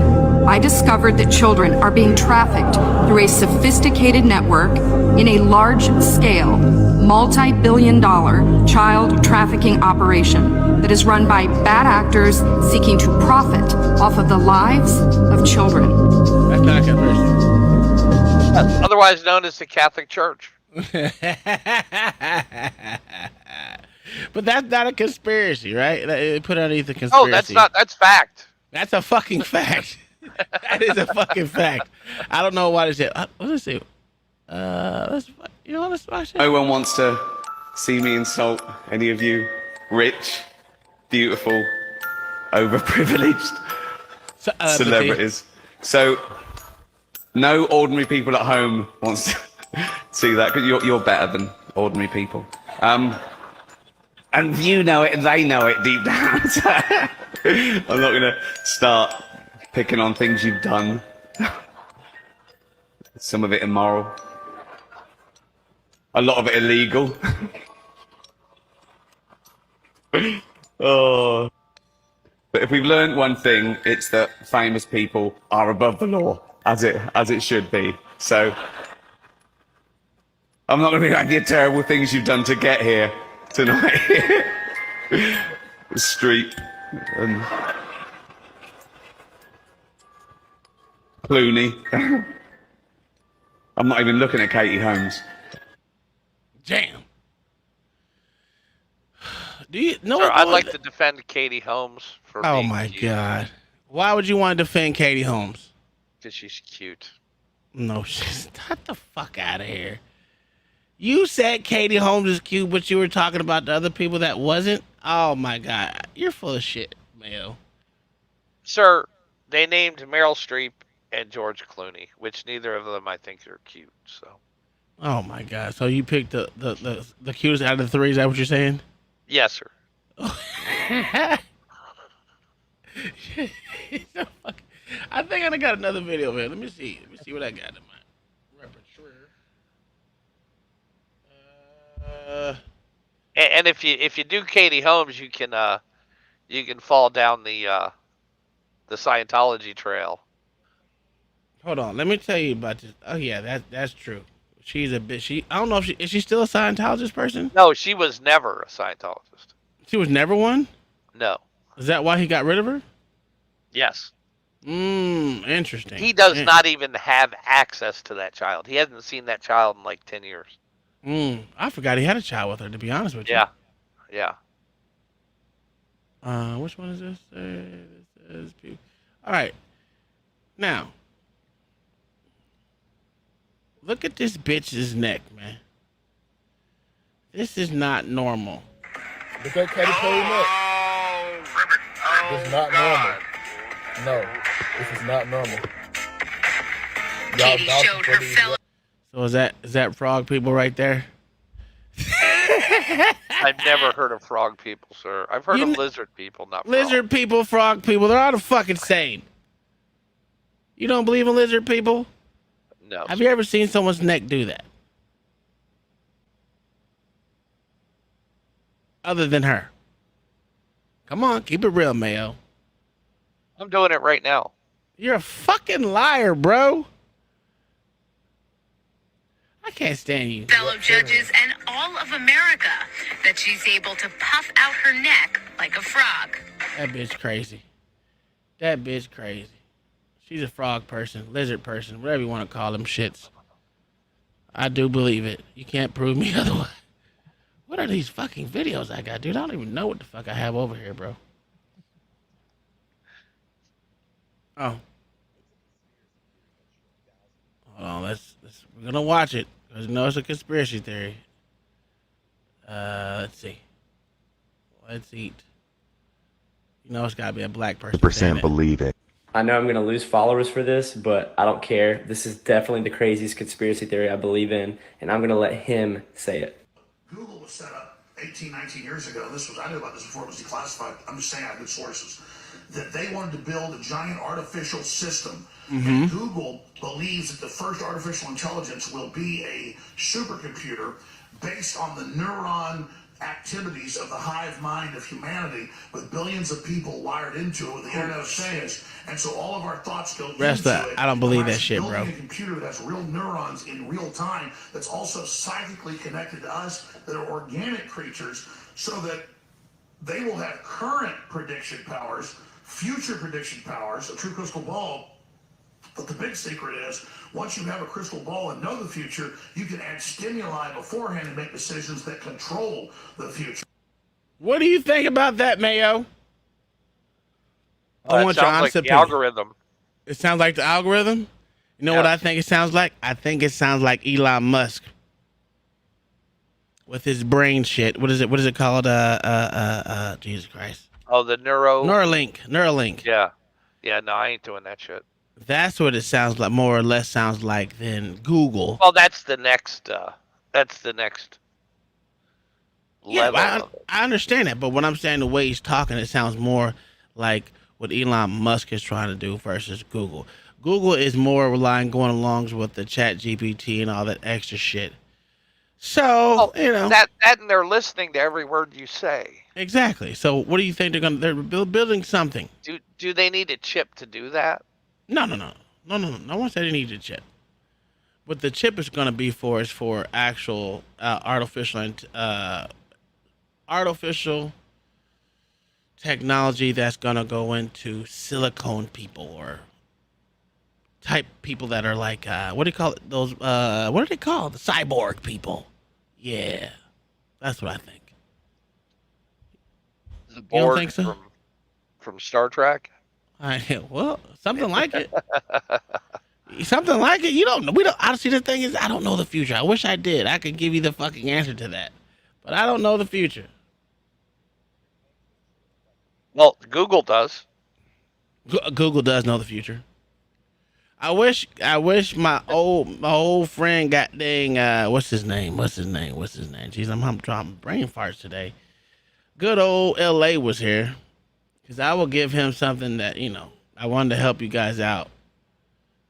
S12: I discovered that children are being trafficked through a sophisticated network in a large-scale, multi-billion-dollar child trafficking operation that is run by bad actors seeking to profit off of the lives of children.
S1: That's not a conversion.
S3: Otherwise known as the Catholic Church.
S1: But that's not a conspiracy, right? They put underneath the conspiracy.
S3: Oh, that's fact.
S1: That's a fucking fact. That is a fucking fact. I don't know why they said. Let's see. Let's watch it.
S13: No one wants to see me insult any of you rich, beautiful, overprivileged celebrities. So no ordinary people at home wants to see that, because you're better than ordinary people. And you know it, and they know it deep down. I'm not going to start picking on things you've done. Some of it immoral. A lot of it illegal. Oh. But if we've learned one thing, it's that famous people are above the law, as it should be. So I'm not going to be like the terrible things you've done to get here tonight. The street and Clooney. I'm not even looking at Katie Holmes.
S1: Damn. Do you know?
S3: Sir, I'd like to defend Katie Holmes for.
S1: Oh
S3: being
S1: my
S3: cute.
S1: God! Why would you want to defend Katie Holmes?
S3: Because she's cute.
S1: No, she's not. The fuck out of here. You said Katie Holmes is cute, but you were talking about the other people that wasn't. Oh my God, you're full of shit, Mayo.
S3: Sir, they named Meryl Streep and George Clooney, which neither of them I think are cute. So.
S1: Oh my God! So you picked the cutest out of the three? Is that what you're saying?
S3: Yes, sir.
S1: I think I got another video of it. Let me see what I got in my repertoire.
S3: And if you do Katie Holmes, you can fall down the Scientology trail.
S1: Hold on, let me tell you about this. Oh yeah, that's true. She's a bitch. I don't know if is she still a Scientologist person?
S3: No, she was never a Scientologist.
S1: She was never one?
S3: No.
S1: Is that why he got rid of her?
S3: Yes.
S1: Interesting.
S3: He does not even have access to that child. He hasn't seen that child in like 10 years.
S1: I forgot he had a child with her, to be honest with you.
S3: Yeah.
S1: Which one is this? This is all right. Now, look at this bitch's neck, man. This is not normal.
S14: Look at Katy Perry neck. This is not normal. No, this is not normal.
S15: Katie showed her fellow.
S1: So is that frog people right there?
S3: I've never heard of frog people, sir. I've heard of lizard people, not
S1: lizard people, frog people. They're all the fucking same. You don't believe in lizard people?
S3: No.
S1: Have you ever seen someone's neck do that? Other than her. Come on, keep it real, Mayo.
S3: I'm doing it right now.
S1: You're a fucking liar, bro. I can't stand you.
S15: Fellow judges and all of America that she's able to puff out her neck like a frog.
S1: That bitch crazy. That bitch crazy. She's a frog person, lizard person, whatever you want to call them shits. I do believe it. You can't prove me otherwise. What are these fucking videos I got, dude? I don't even know what the fuck I have over here, bro. Oh. Hold on, we're gonna watch it because you know it's a conspiracy theory. Let's see. Let's eat. You know it's gotta be a black person.
S16: Percent believe it.
S17: I know I'm gonna lose followers for this, but I don't care. This is definitely the craziest conspiracy theory I believe in, and I'm gonna let him say it.
S18: Google was set up 18, 19 years ago. I knew about this before it was declassified. I'm just saying I have good sources. That they wanted to build a giant artificial system. And Google believes that the first artificial intelligence will be a supercomputer based on the neuron activities of the hive mind of humanity with billions of people wired into it with the Internet of Things. And so all of our thoughts go into it.
S1: I don't believe that shit, bro.
S18: Building a computer that has real neurons in real time that's also psychically connected to us, that are organic creatures, so that they will have current prediction powers, future prediction powers, a true crystal ball. But the big secret is, once you have a crystal ball and know the future, you can add stimuli beforehand and make decisions that control the future.
S1: What do you think about that, Mayo?
S3: I want your honest opinion. The algorithm.
S1: It sounds like the algorithm? You know what I think it sounds like? I think it sounds like Elon Musk. With his brain shit. What is it called? Jesus Christ.
S3: Oh, the
S1: Neuralink.
S3: Yeah. Yeah, no, I ain't doing that shit.
S1: That's what it sounds like, more or less sounds like, than Google.
S3: Well, that's the next level.
S1: I understand that, but when I'm saying the way he's talking, it sounds more like what Elon Musk is trying to do versus Google. Google is more relying, going along with the Chat GPT and all that extra shit. So,
S3: that and they're listening to every word you say.
S1: Exactly. So, what do you think they're building something?
S3: Do they need a chip to do that?
S1: No. No one said they need a chip. What the chip is going to be for is for actual artificial technology that's going to go into silicone people or type people that are like, what do you call it? Those, what are they called? The cyborg people. Yeah, that's what I think.
S3: The Borg, you don't think so? From Star Trek?
S1: Well, something like it. Something like it. We don't. Honestly, the thing is, I don't know the future. I wish I did. I could give you the fucking answer to that, but I don't know the future.
S3: Well, Google does.
S1: Google does know the future. I wish my old friend got dang. What's his name? Jeez, I'm dropping brain farts today. Good old LA was here. Because I will give him something that, I wanted to help you guys out.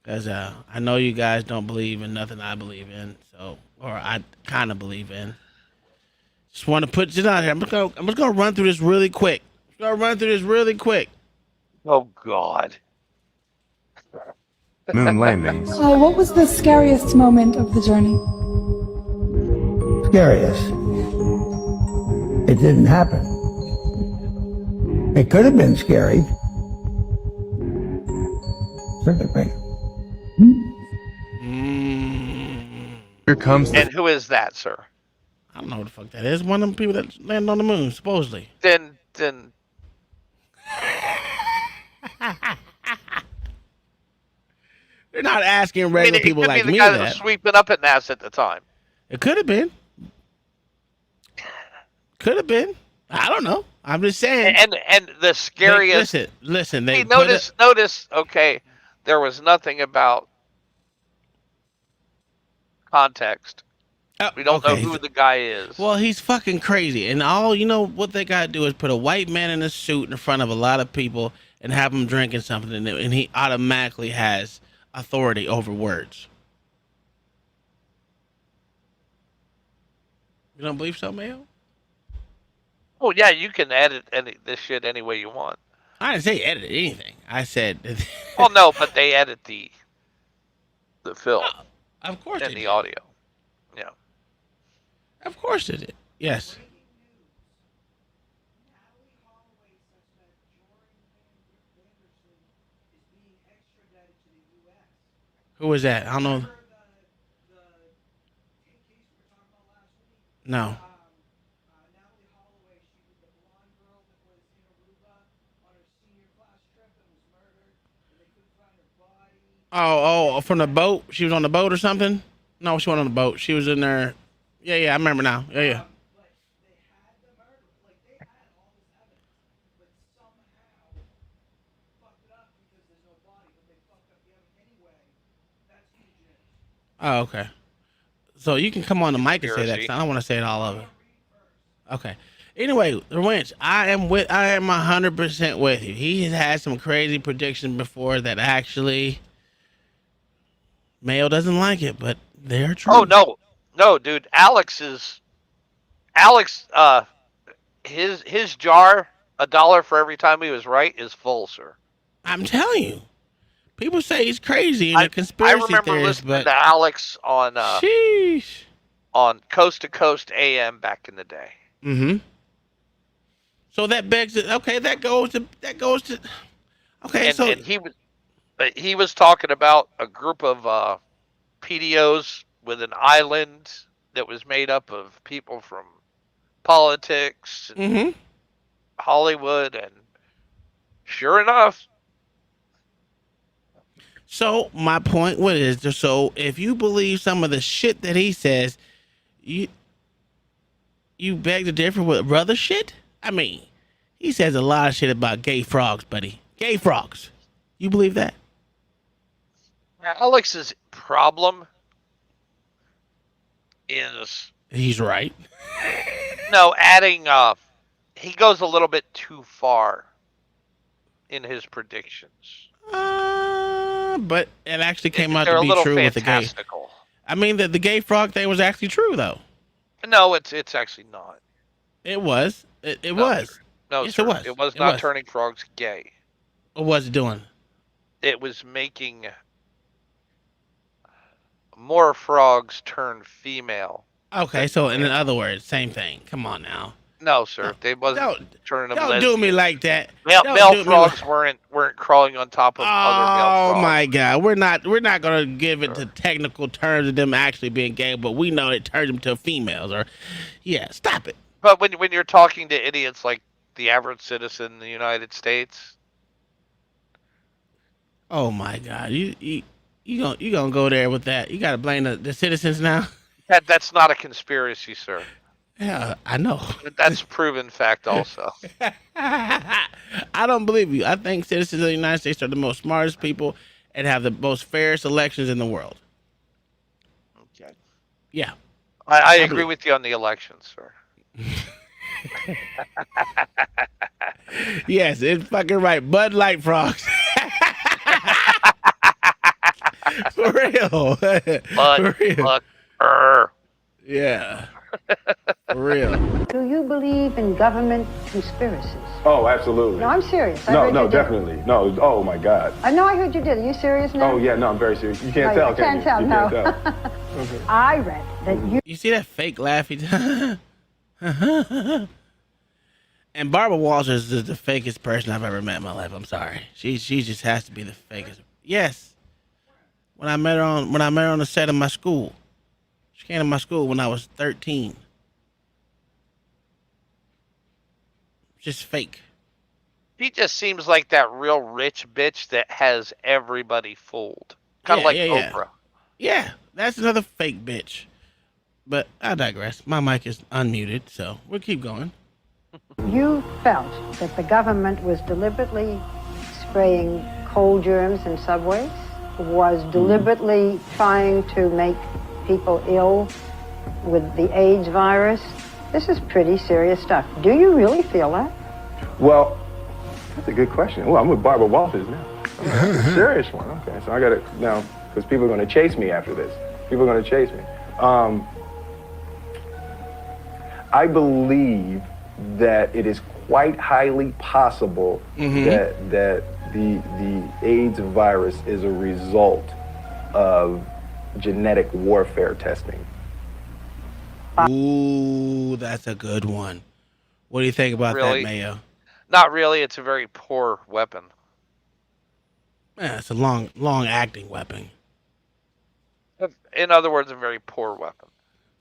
S1: Because I know you guys don't believe in nothing I believe in. Or I kind of believe in. Just want to put this out here. I'm just gonna run through this really quick.
S3: Oh God.
S16: Moon landings.
S19: What was the scariest moment of the journey?
S20: Scariest. It didn't happen. It could have been scary.
S16: Here comes the...
S3: And who is that, sir?
S1: I don't know what the fuck that is. One of them people that landed on the moon, supposedly.
S3: Then.
S1: They're not asking regular people like me
S3: that. It could be the guy
S1: that.
S3: that was sweeping up at NASA at the time.
S1: It could have been. I don't know. I'm just saying.
S3: And the scariest.
S1: Listen.
S3: Hey, notice. Okay, there was nothing about context. We don't know who the guy is.
S1: Well, he's fucking crazy, and what they gotta do is put a white man in a suit in front of a lot of people and have him drinking something, and he automatically has authority over words. You don't believe so, Mayo?
S3: Oh yeah, you can edit this shit any way you want.
S1: I didn't say edit anything. I said.
S3: Well, no, but they edit the film.
S1: Of course.
S3: And the audio. Yeah.
S1: Of course it did. Yes. Who was that? I don't know. No. Oh, from the boat? She was on the boat or something? No, she wasn't on the boat. She was in there. Yeah, I remember now. Yeah. Oh, okay. So you can come on the mic and say that, 'cause I don't want to say it all of it. Okay. Anyway, the Winch, I am 100% with you. He has had some crazy predictions before that actually Mayo doesn't like it, but they're true.
S3: Oh no, dude. Alex, his jar, $1 for every time he was right, is full, sir.
S1: I'm telling you. People say he's crazy and a conspiracy theorist,
S3: I remember listening to Alex on Coast to Coast AM back in the day.
S1: Mm-hmm. So that begs it. Okay, that goes to. Okay,
S3: and he was talking about a group of PDOs with an island that was made up of people from politics and Hollywood, and sure enough.
S1: So my point is, so if you believe some of the shit that he says, you beg to differ with other shit? I mean, he says a lot of shit about gay frogs, buddy. Gay frogs. You believe that?
S3: Alex's problem is...
S1: He's right.
S3: No, adding... he goes a little bit too far in his predictions.
S1: But it actually came out to be true with the gay. I mean, the gay frog thing was actually true, though.
S3: No, it's actually not.
S1: It was. It was.
S3: No,
S1: yes,
S3: sir.
S1: it was.
S3: It was not turning frogs gay.
S1: What was it doing?
S3: It was making more frogs turn female.
S1: Okay, so in other words, same thing. Come on now.
S3: No, sir. They wasn't turning them.
S1: Don't do me like that.
S3: Male frogs weren't crawling on top of other male frogs.
S1: Oh my God, we're not gonna give it to technical terms of them actually being gay, but we know it turns them to females. Or, yeah, stop it.
S3: But when you're talking to idiots like the average citizen in the United States.
S1: Oh my God, you gonna go there with that? You gotta blame the citizens now.
S3: That's not a conspiracy, sir.
S1: Yeah, I know.
S3: That's proven fact also.
S1: I don't believe you. I think citizens of the United States are the most smartest people and have the most fairest elections in the world.
S3: Okay.
S1: Yeah.
S3: I agree with you on the elections, sir.
S1: Yes, it's fucking right. Bud Light frogs. For real.
S3: For real.
S1: Yeah. For real.
S21: Do you believe in government conspiracies?
S22: Oh, absolutely.
S21: No, I'm serious. I
S22: No,
S21: heard
S22: no,
S21: you did.
S22: definitely. No, oh my God.
S21: I know I heard you did. Are you serious now?
S22: Oh yeah, no, I'm very serious. You can't
S21: No,
S22: tell,
S21: you
S22: can
S21: can't
S22: you?
S21: tell,
S22: You
S21: no.
S22: can't tell.
S21: I read that
S1: You see that fake laugh he does? And Barbara Walters is the fakest person I've ever met in my life. I'm sorry. She just has to be the fakest. Yes. When I met her on the set of my school. She came to my school when I was 13. Just fake.
S3: He just seems like that real rich bitch that has everybody fooled. Kind of like Oprah.
S1: Yeah, that's another fake bitch. But I digress. My mic is unmuted, so we'll keep going.
S21: you felt that the government was deliberately spraying cold germs in subways, was deliberately trying to make people ill with the AIDS virus. This is pretty serious stuff. Do you really feel that?
S22: Well, that's a good question. Well, I'm with Barbara Walters now. That's a serious one. Okay, so I got to now, because people are going to chase me after this. People are going to chase me. I believe that it is quite highly possible that the AIDS virus is a result of genetic warfare testing.
S1: Ooh, that's a good one. What do you think about that, Mayo?
S3: Not really. It's a very poor weapon.
S1: Yeah, it's a long-acting weapon.
S3: In other words, a very poor weapon.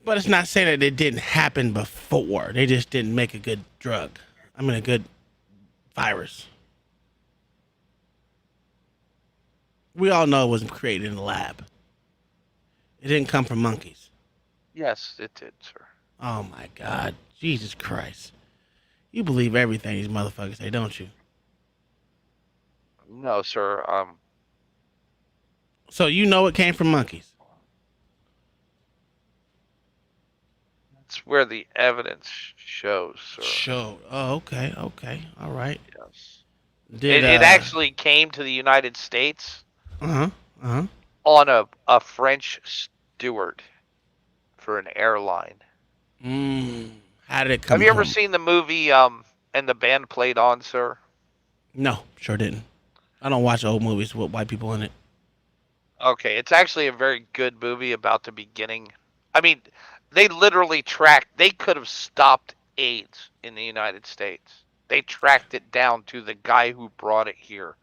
S1: But it's not saying that it didn't happen before. They just didn't make a good drug. I mean, a good virus. We all know it was created in the lab. It didn't come from monkeys.
S3: Yes, it did, sir.
S1: Oh, my God. Jesus Christ. You believe everything these motherfuckers say, don't you?
S3: No, sir.
S1: So you know it came from monkeys?
S3: That's where the evidence shows, sir.
S1: Oh, okay. All right.
S3: Yes.
S1: Did
S3: it actually came to the United States on a French steward for an airline.
S1: How did it come?
S3: Have you ever seen the movie and the band played on, sir?
S1: No, sure didn't. I don't watch old movies with white people in it.
S3: Okay, it's actually a very good movie about the beginning. I mean, they literally they could have stopped AIDS in the United States. They tracked it down to the guy who brought it here.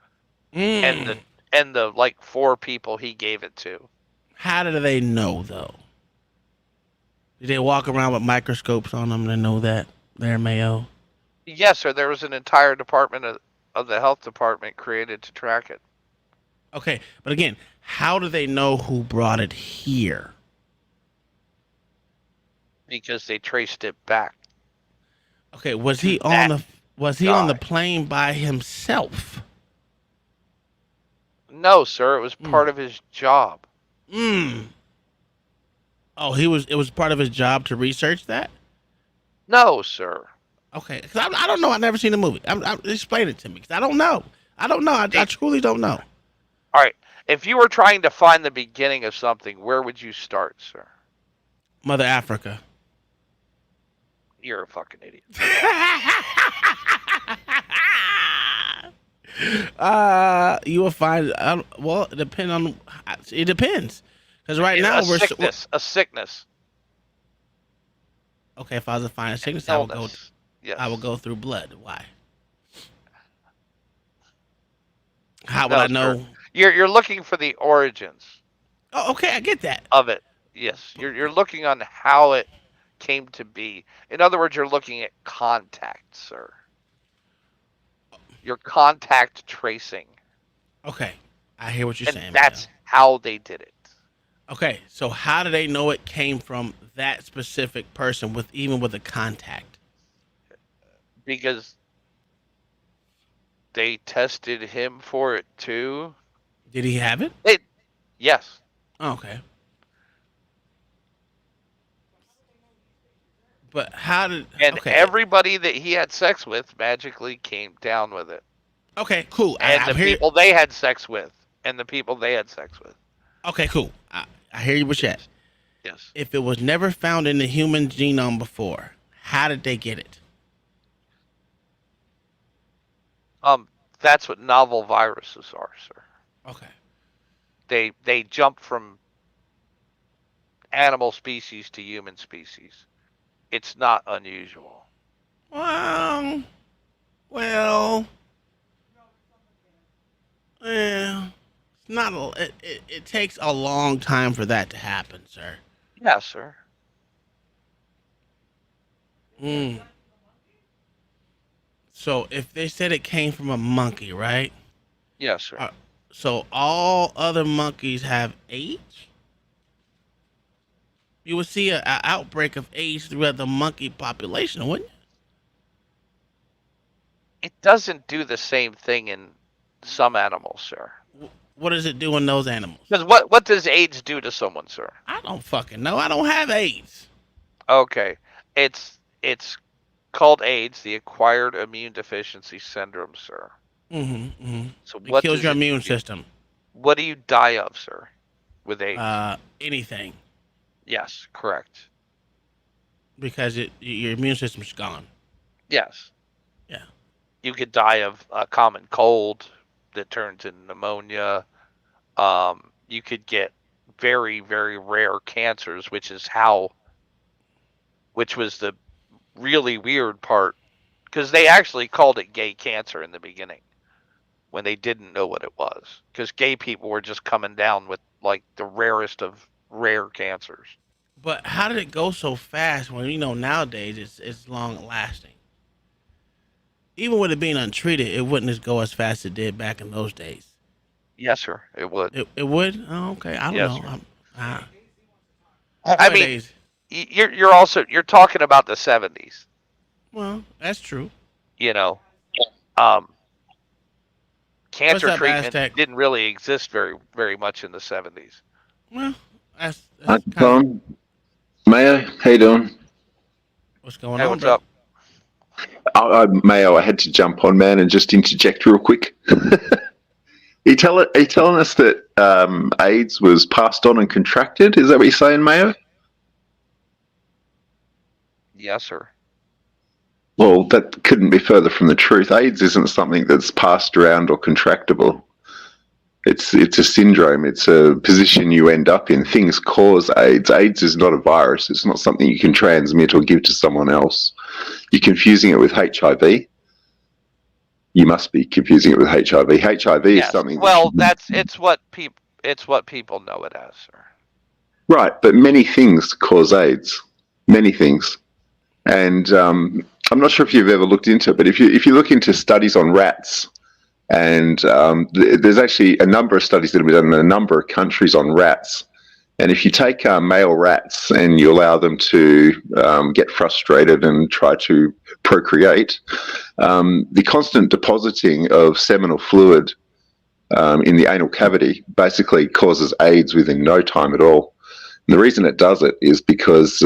S3: And the like 4 people he gave it to.
S1: How did they know, though? Did they walk around with microscopes on them to know that they're Mayo?
S3: Yes, sir. There was an entire department of the health department created to track it.
S1: Okay, but again, how do they know who brought it here?
S3: Because they traced it back.
S1: Okay, was he on the plane by himself?
S3: No, sir. It was part of his job.
S1: Oh, it was part of his job to research that?
S3: No, sir.
S1: Okay, because I don't know. I've never seen the movie. Explain it to me, because I don't know. I truly don't know.
S3: All right. If you were trying to find the beginning of something, where would you start, sir?
S1: Mother Africa.
S3: You're a fucking idiot.
S1: You will find. Well, it depends. Because right now we're
S3: a sickness.
S1: Okay, if I was to find a sickness, I would go through blood. Why? How would I know?
S3: You're looking for the origins.
S1: Oh, okay, I get that.
S3: Of it, yes. You're looking on how it came to be. In other words, you're looking at contact, sir. Your contact tracing.
S1: Okay, I hear what you're saying.
S3: That's how they did it.
S1: Okay, so how do they know it came from that specific person even with a contact?
S3: Because they tested him for it too.
S1: Did he have it?
S3: Yes.
S1: Okay. But how did...
S3: And everybody that he had sex with magically came down with it.
S1: Okay, cool.
S3: And the people they had sex with. And the people they had sex with.
S1: Okay, cool. I hear you with that.
S3: Yes.
S1: If it was never found in the human genome before, How did they get it?
S3: That's what novel viruses are, sir.
S1: Okay.
S3: They jump from animal species to human species. It's not unusual.
S1: Well, it's not. It takes a long time for that to happen, sir.
S3: Yeah, sir.
S1: So if they said it came from a monkey, right?
S3: Yes, sir.
S1: So all other monkeys have AIDS? You would see an outbreak of AIDS throughout the monkey population, wouldn't you?
S3: It doesn't do the same thing in some animals, sir.
S1: What does it do in those animals?
S3: Because what does AIDS do to someone, sir?
S1: I don't fucking know. I don't have AIDS.
S3: Okay. It's called AIDS, the acquired immune deficiency syndrome, sir. So
S1: It kills your immune system.
S3: What do you die of, sir, with AIDS?
S1: Anything.
S3: Yes, correct.
S1: Because your immune system's gone.
S3: Yes.
S1: Yeah.
S3: You could die of a common cold that turns into pneumonia. You could get very, very rare cancers, which was the really weird part, because they actually called it gay cancer in the beginning when they didn't know what it was, because gay people were just coming down with like the rarest of rare cancers.
S1: But how did it go so fast when, nowadays it's long lasting? Even with it being untreated, it wouldn't just go as fast as it did back in those days.
S3: Yes, sir, it would.
S1: It would? Oh, okay. I don't know.
S3: I mean, you're talking about the 70s.
S1: Well, that's true.
S3: Cancer
S1: up,
S3: treatment
S1: Aztec?
S3: didn't really exist very, very much in the 70s.
S1: Well, that's
S2: Tom, Mayo, how you doing?
S1: What's going
S3: Hey,
S1: on,
S3: what's
S1: bro?
S3: up?
S2: Mayo, I had to jump on, man, and just interject real quick. Are you telling us that AIDS was passed on and contracted? Is that what you're saying, Mayo?
S3: Yes, sir.
S2: Well, that couldn't be further from the truth. AIDS isn't something that's passed around or contractable. It's a syndrome. It's a position you end up in. Things cause AIDS. AIDS is not a virus. It's not something you can transmit or give to someone else. You're confusing it with HIV. You must be confusing it with HIV. HIV is something.
S3: Well, it's what people know it as, sir.
S2: Right, but many things cause AIDS. Many things, and I'm not sure if you've ever looked into it, but if you look into studies on rats, and there's actually a number of studies that have been done in a number of countries on rats. And if you take male rats and you allow them to get frustrated and try to procreate, the constant depositing of seminal fluid in the anal cavity basically causes AIDS within no time at all. And the reason it does it is because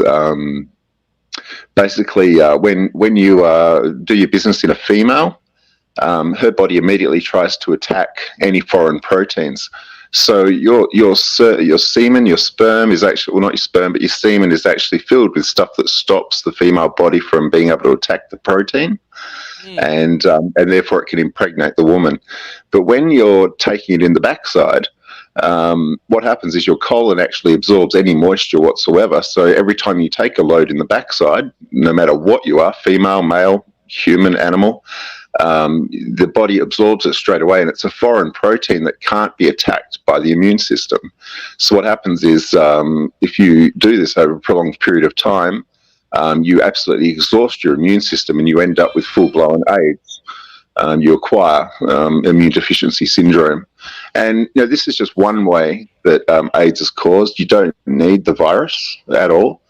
S2: basically when you do your business in a female, her body immediately tries to attack any foreign proteins. So your semen, your sperm is actually, well, not your sperm, but your semen is actually filled with stuff that stops the female body from being able to attack the protein, and therefore it can impregnate the woman. But when you're taking it in the backside, what happens is your colon actually absorbs any moisture whatsoever. So every time you take a load in the backside, no matter what you are, female, male, human, animal, the body absorbs it straight away, and it's a foreign protein that can't be attacked by the immune system. So what happens is if you do this over a prolonged period of time, you absolutely exhaust your immune system and you end up with full-blown AIDS. You acquire immune deficiency syndrome. And this is just one way that AIDS is caused. You don't need the virus at all.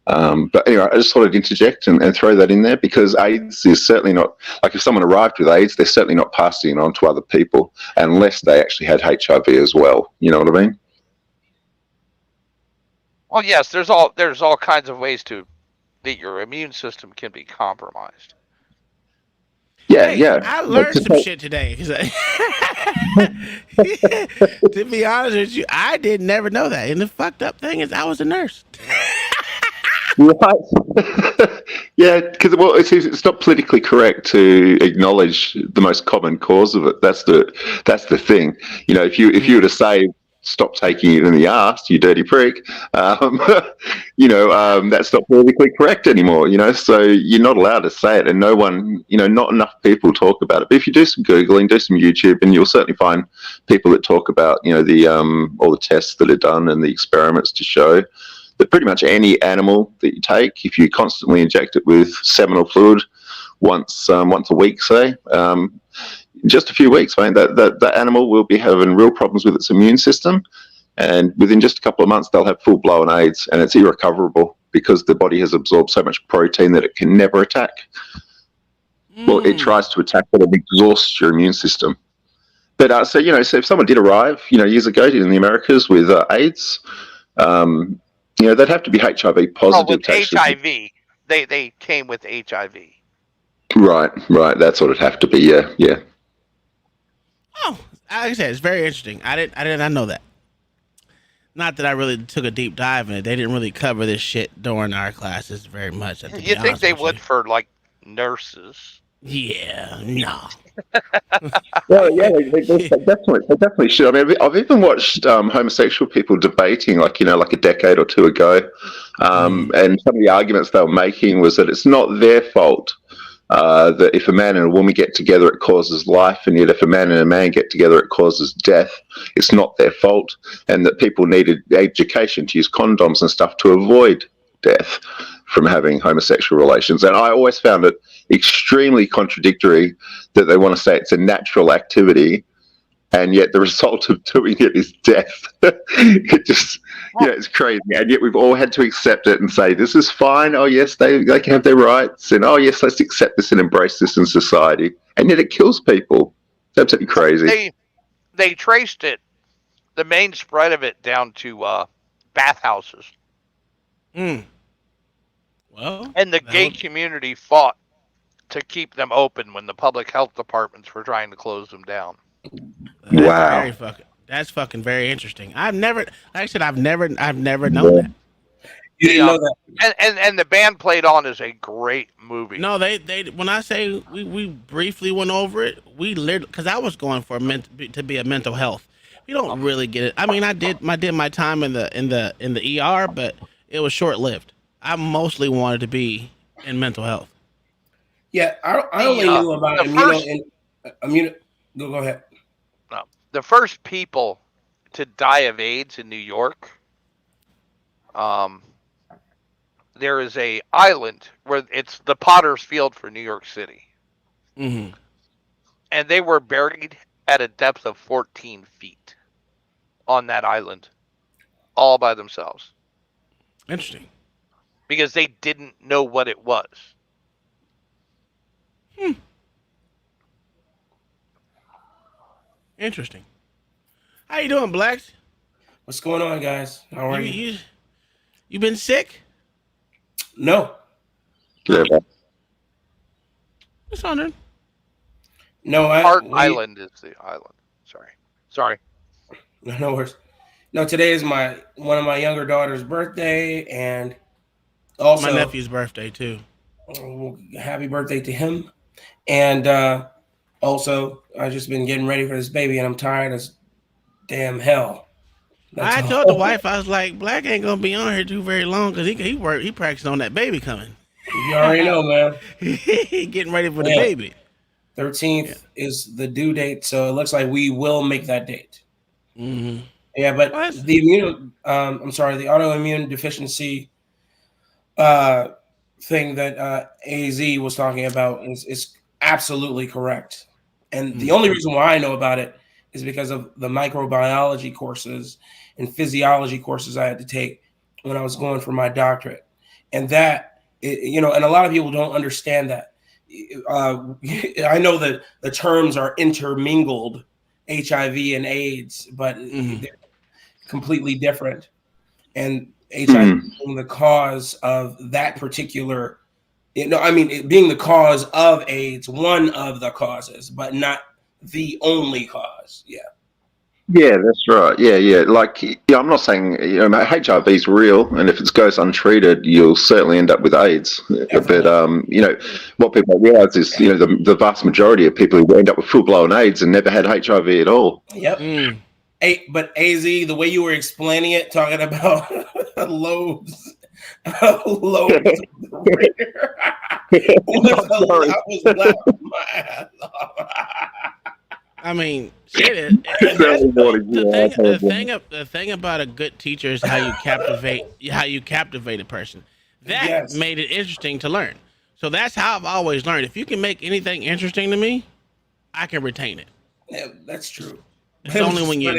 S2: But anyway, I just thought I'd interject and throw that in there, because AIDS is certainly not, like if someone arrived with AIDS, they're certainly not passing it on to other people unless they actually had HIV as well. You know what I mean?
S3: Well, yes, there's all kinds of ways that your immune system can be compromised.
S2: Yeah,
S1: Hey,
S2: yeah.
S1: I learned some shit today. To be honest with you, I did never know that. And the fucked up thing is I was a nurse.
S2: Right. Yeah, because it's not politically correct to acknowledge the most common cause of it. That's the thing. You know, if you were to say stop taking it in the arse, you dirty prick, that's not politically correct anymore. You know, so you're not allowed to say it, and no one, not enough people talk about it. But if you do some googling, do some YouTube, and you'll certainly find people that talk about the all the tests that are done and the experiments to show that pretty much any animal that you take, if you constantly inject it with seminal fluid once a week, say, just a few weeks, man, that animal will be having real problems with its immune system, and within just a couple of months they'll have full-blown AIDS, and it's irrecoverable because the body has absorbed so much protein that it can never attack. Well, it tries to attack, but it exhausts your immune system. But so if someone did arrive, years ago in the Americas with AIDS, they'd have to be HIV positive.
S3: With HIV, they came with HIV.
S2: Right. That's what it'd have to be. Yeah.
S1: Oh, like I said, it's very interesting. I did not know that. Not that I really took a deep dive in it. They didn't really cover this shit during our classes very much.
S3: You think they would for like nurses?
S1: Yeah, no.
S2: Well, yeah, they definitely should. I mean, I've even watched homosexual people debating, like a decade or two ago, and some of the arguments they were making was that it's not their fault that if a man and a woman get together, it causes life, and yet if a man and a man get together, it causes death. It's not their fault, and that people needed education to use condoms and stuff to avoid death from having homosexual relations. And I always found it extremely contradictory that they want to say it's a natural activity, and yet the result of doing it is death. It just, it's crazy. And yet we've all had to accept it and say, this is fine. Oh, yes, they can have their rights. And, oh, yes, let's accept this and embrace this in society. And yet it kills people. It's absolutely crazy.
S3: They traced it, the main spread of it, down to bathhouses.
S1: Well,
S3: and the gay community fought to keep them open when the public health departments were trying to close them down.
S1: That's fucking very interesting. I've never known that.
S4: You didn't know that.
S3: And the band Played On is a great movie.
S1: No, they when I say we briefly went over it, we literally, because I was going for to be a mental health. We don't really get it. I mean, I did my time in the ER, but it was short lived. I mostly wanted to be in mental health.
S4: Yeah, I only knew about immuno. Go ahead.
S3: No, the first people to die of AIDS in New York, there is a island where it's the Potter's Field for New York City.
S1: Mm-hmm.
S3: And they were buried at a depth of 14 feet on that island, all by themselves.
S1: Interesting.
S3: Because they didn't know what it was.
S1: Interesting. How you doing, Blacks?
S4: What's going on, guys? How are you?
S1: You been sick?
S4: No.
S2: Good.
S1: What's on there?
S4: No,
S3: Island is the island. Sorry.
S4: No worries. No, today is one of my younger daughter's birthday, and also
S1: my nephew's birthday too.
S4: Happy birthday to him. And also, I've just been getting ready for this baby, and I'm tired as damn hell.
S1: I told the wife, I was like, Black ain't gonna be on here too very long because he practicing on that baby coming.
S4: You already know, man.
S1: He getting ready for the baby.
S4: 13th is the due date, so it looks like we will make that date.
S1: Mm-hmm.
S4: Yeah, but the autoimmune deficiency thing that AZ was talking about is absolutely correct. And the only reason why I know about it is because of the microbiology courses and physiology courses I had to take when I was going for my doctorate. And that, and a lot of people don't understand that. I know that the terms are intermingled, HIV and AIDS, but they're completely different. And HIV being the cause of that particular, being the cause of AIDS, one of the causes, but not the only cause. Yeah.
S2: Yeah, that's right. Yeah. Like, yeah, I'm not saying HIV is real, and if it goes untreated, you'll certainly end up with AIDS.
S4: Definitely.
S2: But what people don't realize is, the vast majority of people who end up with full-blown AIDS and never had HIV at all.
S4: Yep. But AZ, the way you were explaining it, talking about loads. I
S1: mean, shit. The thing about a good teacher is how you captivate a person. That made it interesting to learn. So that's how I've always learned. If you can make anything interesting to me, I can retain it.
S4: Yeah, that's true.
S1: It's only when you.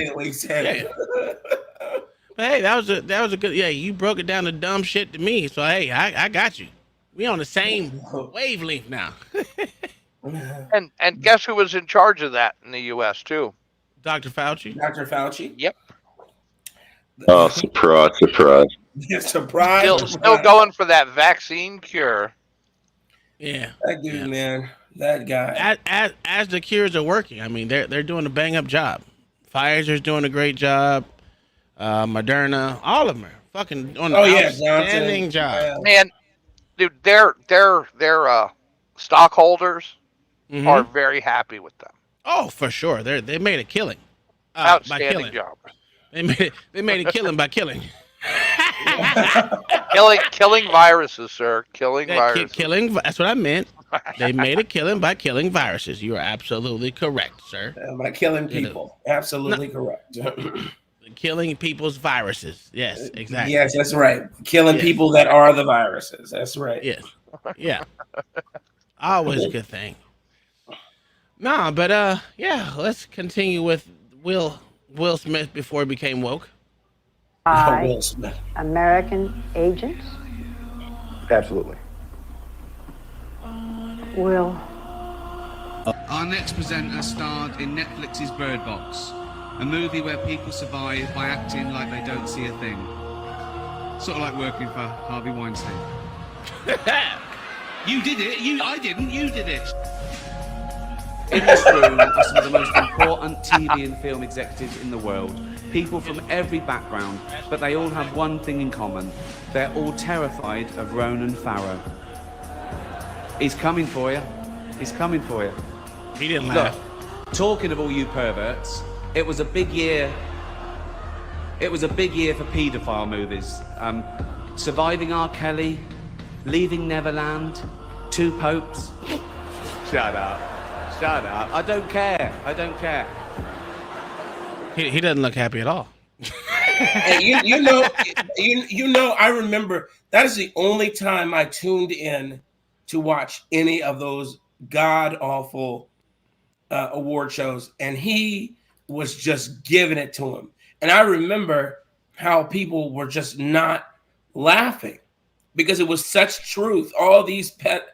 S1: But hey, that was a good. Yeah, you broke it down to dumb shit to me. So hey, I got you. We on the same wavelength now.
S3: And guess who was in charge of that in the U.S. too?
S1: Dr. Fauci.
S4: Dr. Fauci.
S3: Yep.
S2: Oh, surprise!
S4: Yeah, surprise!
S3: Still going for that vaccine cure.
S1: Yeah.
S4: That dude, man. That guy.
S1: As the cures are working, I mean, they're doing a bang up job. Pfizer's doing a great job. Moderna, all of them are fucking doing an outstanding job.
S3: Man, dude, their stockholders are very happy with them.
S1: Oh, for sure. They made a killing.
S3: Outstanding job.
S1: They made a killing by killing.
S3: killing viruses, sir. Viruses.
S1: That's what I meant. They made a killing by killing viruses. You are absolutely correct, sir.
S4: By killing people. Absolutely correct.
S1: Killing people's viruses. Yes, exactly.
S4: Yes, that's right. Killing people that are the viruses. That's right.
S1: Yes. Yeah. Always a good thing. Nah, but yeah, let's continue with Will Smith before he became woke.
S21: Will Smith. American agents?
S22: Absolutely.
S21: Will.
S6: Our next presenter starred in Netflix's Bird Box, a movie where people survive by acting like they don't see a thing. Sort of like working for Harvey Weinstein. You did it. I didn't. You did it.
S8: In this room are some of the most important TV and film executives in the world. People from every background, but they all have one thing in common. They're all terrified of Ronan Farrow. He's coming for you. He's coming for you.
S1: He didn't laugh.
S8: Look, talking of all you perverts, it was a big year. It was a big year for paedophile movies. Surviving R. Kelly, Leaving Neverland, Two Popes. Shut up. Shut up. I don't care.
S1: He doesn't look happy at all.
S4: Hey, you know, I remember that is the only time I tuned in to watch any of those god-awful award shows, and he was just giving it to him. And I remember how people were just not laughing because it was such truth. All these pedos,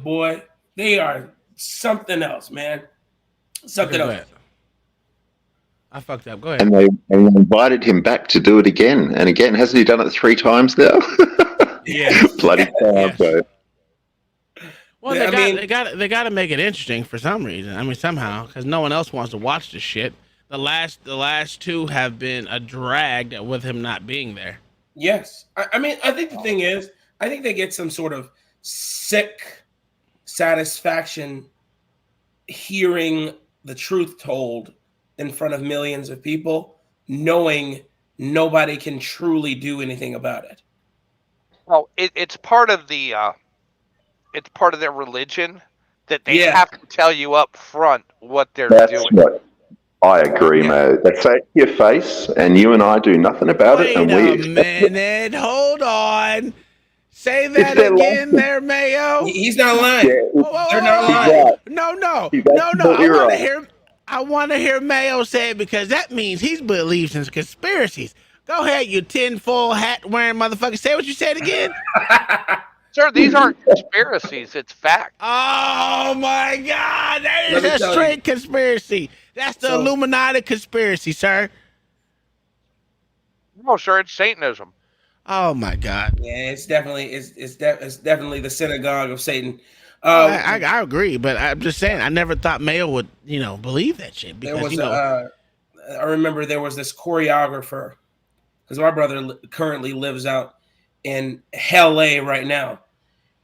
S4: boy, they are something else, man. Something else.
S1: I fucked up. Go ahead.
S2: And they invited him back to do it again and again. Hasn't he done it 3 times now?
S1: Yeah.
S2: Bloody Fargo.
S1: Well, they got to make it interesting for some reason. I mean, somehow, because no one else wants to watch this shit. The last 2 have been a drag with him not being there.
S4: Yes, I mean, I think the thing is, I think they get some sort of sick satisfaction hearing the truth told in front of millions of people, knowing nobody can truly do anything about it.
S3: Well, it's part of their religion that they have to tell you up front what they're doing.
S2: What I agree, man. They say it to your face, and you and I do nothing about it. And
S1: Wait a minute, hold on. Say that again, there, Mayo.
S4: He's not lying.
S1: Yeah.
S4: They're not lying.
S1: No. I want to hear Mayo say it because that means he believes in conspiracies. Go ahead, you tinfoil hat wearing motherfucker. Say what you said again.
S3: Sir, these aren't conspiracies. It's fact.
S1: Oh, my God. That is a straight conspiracy. That's the Illuminati conspiracy, sir.
S3: No, sir, it's Satanism.
S1: Oh, my God.
S4: Yeah, it's definitely the synagogue of Satan.
S1: I agree, but I'm just saying I never thought male would believe that shit
S4: There
S1: because
S4: was I remember there was this choreographer because my brother currently lives out in LA right now,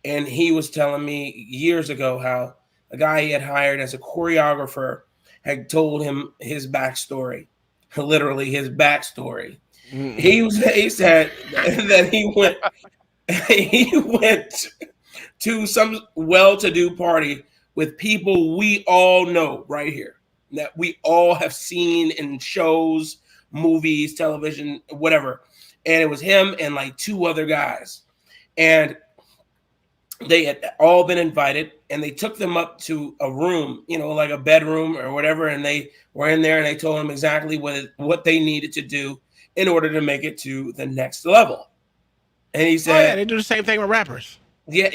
S4: and he was telling me years ago how a guy he had hired as a choreographer had told him his backstory, literally his backstory. He said that he went to some well-to-do party with people we all know right here, that we all have seen in shows, movies, television, whatever. And it was him and like two other guys. And they had all been invited, and they took them up to a room, like a bedroom or whatever. And they were in there, and they told them exactly what they needed to do in order to make it to the next level. And he said,
S1: they do the same thing with rappers.
S4: Yeah,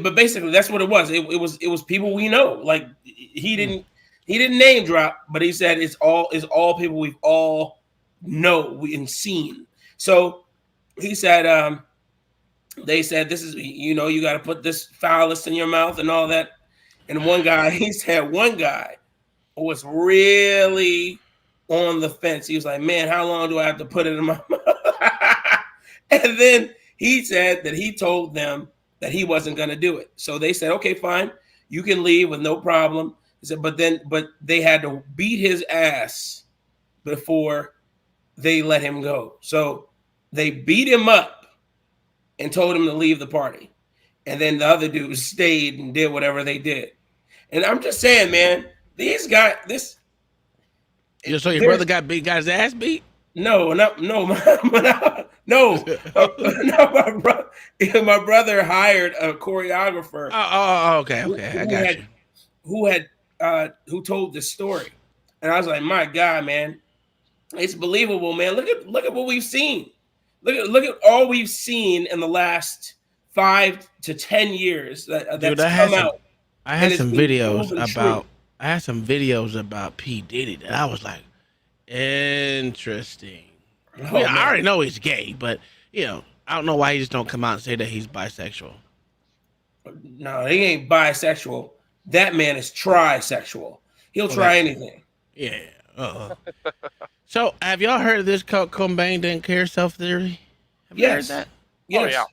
S4: but basically that's what it was. It was people we know. Like he didn't name drop, but he said it's all people we've all know and seen. So he said, they said this is you got to put this phallus in your mouth and all that. And he said one guy was really on the fence. He was like, man, how long do I have to put it in my mouth? And then he said that he told them that he wasn't going to do it. So they said, okay, fine, you can leave with no problem. He said, but they had to beat his ass before they let him go. So they beat him up and told him to leave the party. And then the other dudes stayed and did whatever they did. And I'm just saying, man, these guys,
S1: So your brother got his ass beat?
S4: No. My brother hired a choreographer.
S1: Okay. I got you.
S4: Who told this story, and I was like, my God, man, it's believable, man. Look at what we've seen. Look at all we've seen in the last 5 to 10 years that's come out.
S1: I had some videos about P. Diddy that I was like, interesting. I already know he's gay, but I don't know why he just don't come out and say that he's bisexual.
S4: No, he ain't bisexual. That man is trisexual. He'll try anything.
S1: Yeah. So, have y'all heard of this Kurt Cobain didn't care self theory? Have you heard that?
S4: Yes.
S3: Oh yeah.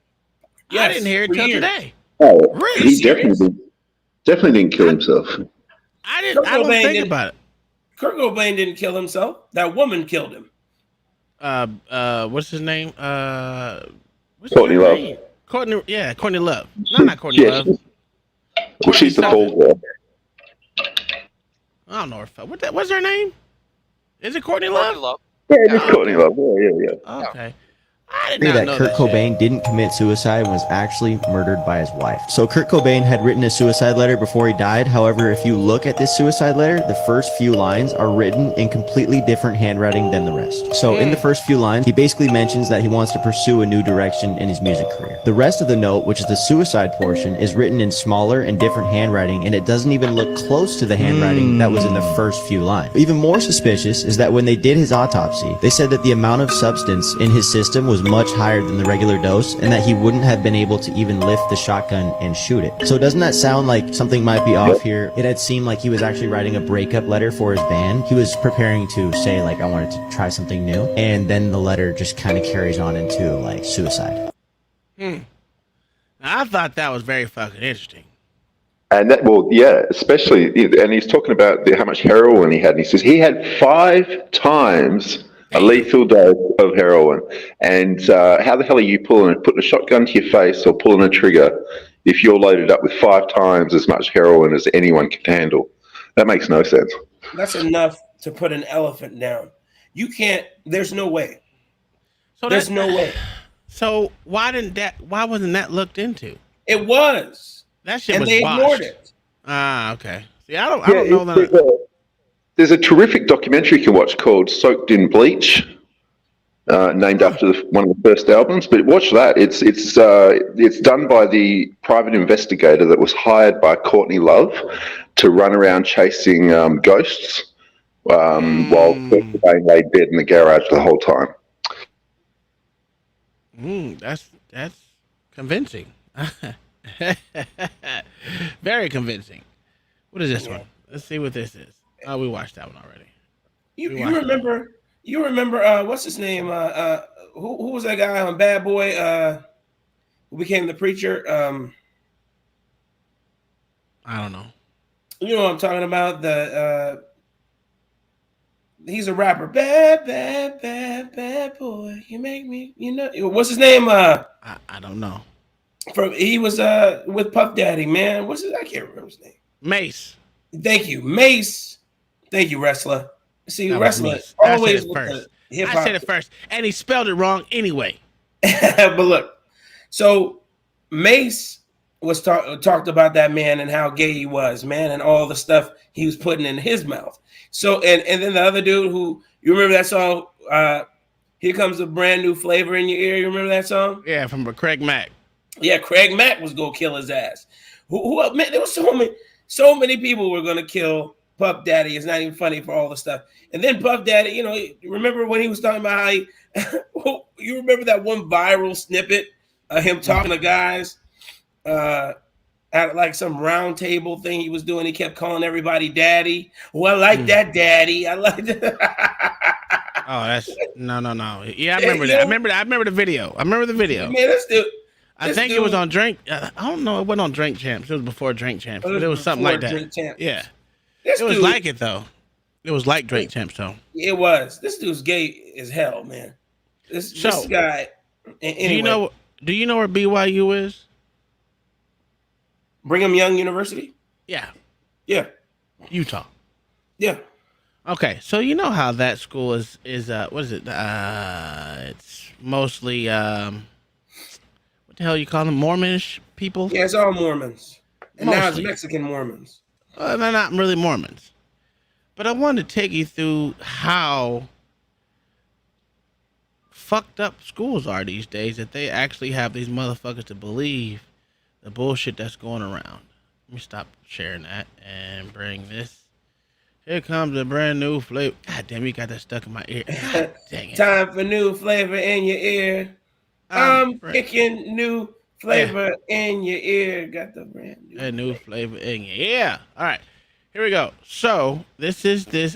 S4: Yes.
S1: I didn't hear it till today.
S2: Oh,
S1: Really?
S2: he definitely didn't kill himself.
S1: I don't think about it.
S4: Kurt Cobain didn't kill himself. That woman killed him.
S1: What's his name?
S2: Courtney Love.
S1: Courtney Love. No, not Courtney Love.
S2: Well, she's the tall girl.
S1: I don't know what's her name? Is it Courtney Love?
S2: Yeah, it's Courtney Love. Yeah.
S1: Okay.
S7: I did that Kurt Cobain didn't commit suicide and was actually murdered by his wife. So Kurt Cobain had written a suicide letter before he died. However, if you look at this suicide letter, the first few lines are written in completely different handwriting than the rest. So in the first few lines, he basically mentions that he wants to pursue a new direction in his music career. The rest of the note, which is the suicide portion, is written in smaller and different handwriting, and it doesn't even look close to the handwriting that was in the first few lines. Even more suspicious is that when they did his autopsy, they said that the amount of substance in his system was much higher than the regular dose, and that he wouldn't have been able to even lift the shotgun and shoot it. So doesn't that sound like something might be off here? It had seemed like he was actually writing a breakup letter for his band. He was preparing to say, like, I wanted to try something new, and then the letter just kind of carries on into, like, suicide.
S1: Now, I thought that was very fucking interesting.
S2: And especially, and he's talking about how much heroin he had, and he says he had 5 times a lethal dose of heroin. And how the hell are you putting a shotgun to your face or pulling a trigger if you're loaded up with 5 times as much heroin as anyone can handle? That makes no sense.
S4: That's enough to put an elephant down. You can't. There's no way. There's no way.
S1: So why wasn't that looked into?
S4: It was.
S1: That shit was
S4: they
S1: botched.
S4: ignored it.
S1: Okay. See, I don't know that.
S2: There's a terrific documentary you can watch called "Soaked in Bleach," named after one of the first albums. But watch that. It's done by the private investigator that was hired by Courtney Love to run around chasing ghosts while Kurt Cobain lay dead in the garage the whole time.
S1: That's convincing. Very convincing. What is this one? Let's see what this is. Oh, we watched that one already.
S4: You remember? You remember? What's his name? Who was that guy on Bad Boy? Who became the preacher?
S1: I don't know.
S4: You know what I'm talking about? He's a rapper. Bad, bad, bad, bad boy. You make me. You know what's his name?
S1: I don't know.
S4: He was with Puff Daddy. Man, what's his? I can't remember his name.
S1: Mace.
S4: Thank you, Mace. Thank you, wrestler. See, wrestler always with the hip hop.
S1: I said it first, and he spelled it wrong anyway.
S4: But look, so Mace was talked about that man and how gay he was, man, and all the stuff he was putting in his mouth. So and then the other dude who you remember that song? Here comes a brand new flavor in your ear. You remember that song?
S1: Yeah, from Craig Mack.
S4: Yeah, Craig Mack was gonna kill his ass. Who man, there was so many people were gonna kill Puff Daddy. It's not even funny for all the stuff. And then Puff Daddy, you know, remember when he was talking about how he, you remember that one viral snippet of him talking to guys at like some round table thing he was doing. He kept calling everybody daddy. Well, I like that daddy. I like that.
S1: Oh, that's no. Yeah, I remember that. I remember the video.
S4: Man, let's do it.
S1: I think it was on Drink. I don't know. It wasn't on Drink Champs. It was before Drink Champs. But it was something like that. Yeah. It was like it though. It was like Drink Champs though.
S4: It was. This dude's gay as hell, man. This guy. Anyway.
S1: Do you know where BYU is?
S4: Brigham Young University?
S1: Yeah.
S4: Yeah.
S1: Utah.
S4: Yeah.
S1: Okay, so you know how that school is what is it? It's mostly what the hell you call them? Mormonish people?
S4: Yeah, it's all Mormons. And
S1: Mostly.
S4: now it's Mexican Mormons.
S1: They're not really Mormons. But I wanted to take you through how fucked up schools are these days that they actually have these motherfuckers to believe the bullshit that's going around. Let me stop sharing that and bring this. Here comes a brand new flavor. God damn, you got that stuck in my ear. God dang it.
S4: Time for new flavor in your ear. I'm picking new flavor in your ear. Got the brand new.
S1: A new flavor in your ear. All right. Here we go. So this.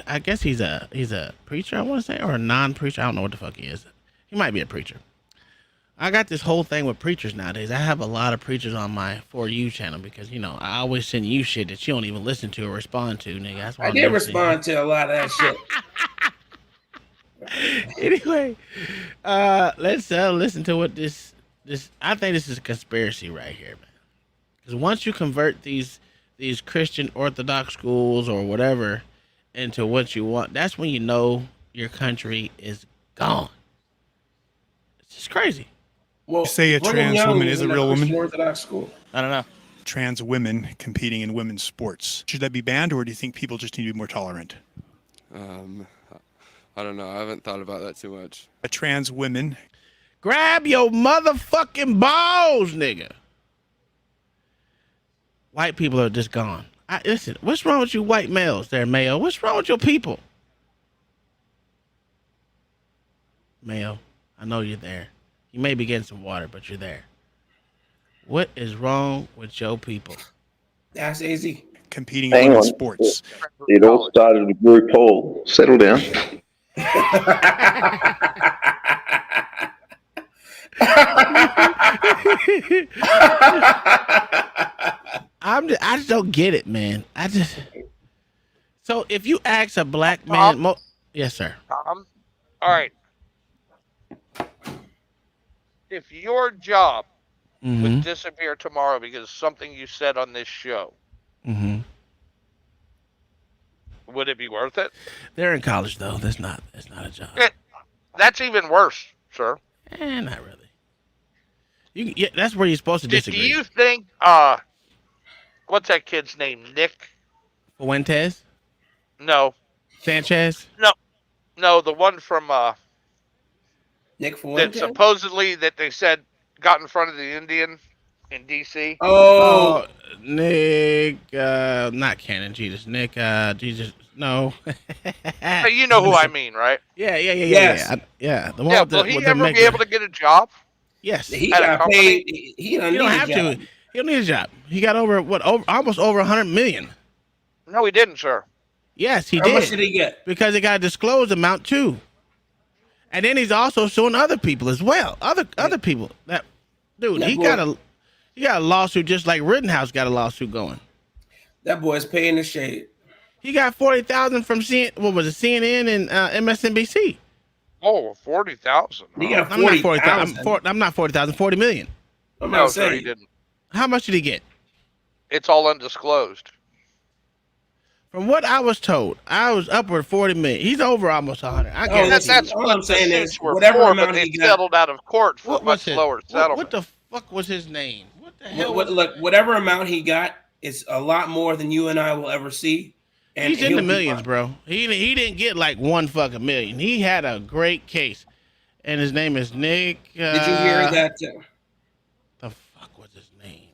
S1: I guess he's a preacher, I want to say, or a non-preacher. I don't know what the fuck he is. He might be a preacher. I got this whole thing with preachers nowadays. I have a lot of preachers on my For You channel because, you know, I always send you shit that you don't even listen to or respond to, nigga. That's why
S4: I did respond to a lot of that shit.
S1: Anyway, let's listen to what this. I think this is a conspiracy right here, man. Because once you convert these Christian Orthodox schools or whatever into what you want, that's when you know your country is gone. It's just crazy.
S4: Well,
S5: You say a trans woman is a real woman?
S4: Orthodox school.
S1: I don't know.
S5: Trans women competing in women's sports. Should that be banned, or do you think people just need to be more tolerant?
S9: I don't know. I haven't thought about that too much.
S5: A trans women.
S1: Grab your motherfucking balls, nigga. White people are just gone. Listen, what's wrong with you white males there, Mayo? What's wrong with your people? Mayo, I know you're there. You may be getting some water, but you're there. What is wrong with your people?
S4: That's easy.
S5: Competing in women's sports.
S2: It all started with RuPaul. Settle down.
S1: I just don't get it, man. So if you ask a black man, yes, sir.
S3: Tom, all right. If your job would disappear tomorrow because of something you said on this show, would it be worth it?
S1: They're in college though. That's not a job.
S3: That's even worse, sir.
S1: Not really. That's where you're supposed to disagree.
S3: Do you think what's that kid's name? Nick
S1: Fuentes?
S3: No.
S1: Sanchez?
S3: No, the one from
S4: Nick Fuentes?
S3: that supposedly that they said got in front of the Indian in DC.
S1: Oh, Nick, not Cannon Jesus. Nick, Jesus, no.
S3: Hey, you know who I mean, right?
S1: Yeah.
S4: Yes.
S1: Yeah.
S3: Will he ever be able to get a job?
S1: Yes.
S4: He got paid. He
S1: You don't have to. He don't need a job. He got almost over 100 million.
S3: No, he didn't, sir.
S1: Yes, he
S4: How
S1: did.
S4: much did he get?
S1: Because he got a disclosed amount too. And then he's also suing other people as well. Other people that, dude, he got a lawsuit just like Rittenhouse got a lawsuit going.
S4: That boy's paying the shade.
S1: He got 40,000 from CNN and MSNBC.
S3: Oh, 40,000.
S4: He got 40,000.
S1: I'm not 40,000. 40 million.
S3: No, sir, he didn't.
S1: How much did he get?
S3: It's all undisclosed.
S1: From what I was told, I was upward 40 million. He's over almost 100.
S3: That's
S4: all
S3: what
S4: I'm saying
S3: the
S4: is
S3: suits were
S4: whatever
S3: for,
S4: amount
S3: but they
S4: he got-
S3: settled out of court for
S1: What
S3: a much
S1: was it?
S3: lower settlement.
S1: What the fuck was his name? What the hell?
S4: Look, whatever amount he got is a lot more than you and I will ever see. And
S1: He's in
S4: he'll
S1: the
S4: be
S1: millions,
S4: fine.
S1: bro. He didn't get like one fucking million. He had a great case, and his name is Nick.
S4: Did you hear that?
S1: The fuck was his name?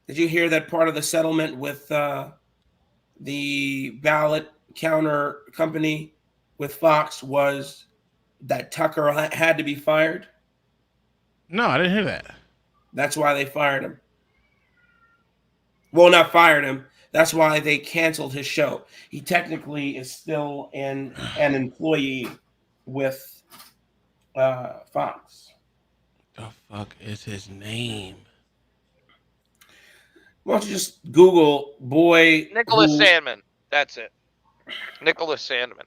S4: Did you hear that part of the settlement with the ballot counter company with Fox was that Tucker had to be fired?
S1: No, I didn't hear that.
S4: That's why they fired him. Well, not fired him. That's why they canceled his show. He technically is still an employee with Fox.
S1: The fuck is his name?
S4: Why don't you just Google boy
S3: Nicholas Sandman. That's it. Nicholas Sandman.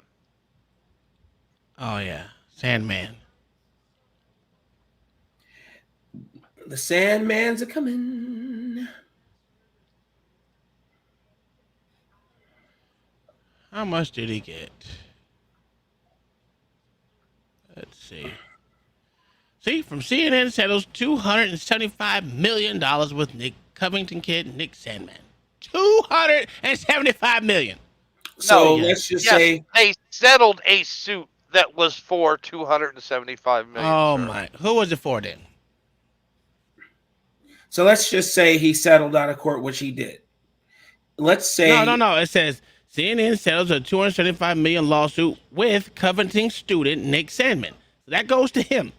S1: Oh yeah, Sandman.
S4: The Sandmans are coming.
S1: How much did he get? Let's see. See, from CNN settles $275 million with Nick Covington kid Nick Sandman. $275 million.
S4: So let's just say
S3: they settled a suit that was for $275 million.
S1: Oh
S3: sir.
S1: my! Who was it for then?
S4: So let's just say he settled out of court, which he did. Let's say
S1: No. It says CNN settles a $275 million lawsuit with Covington student Nick Sandman. So that goes to him.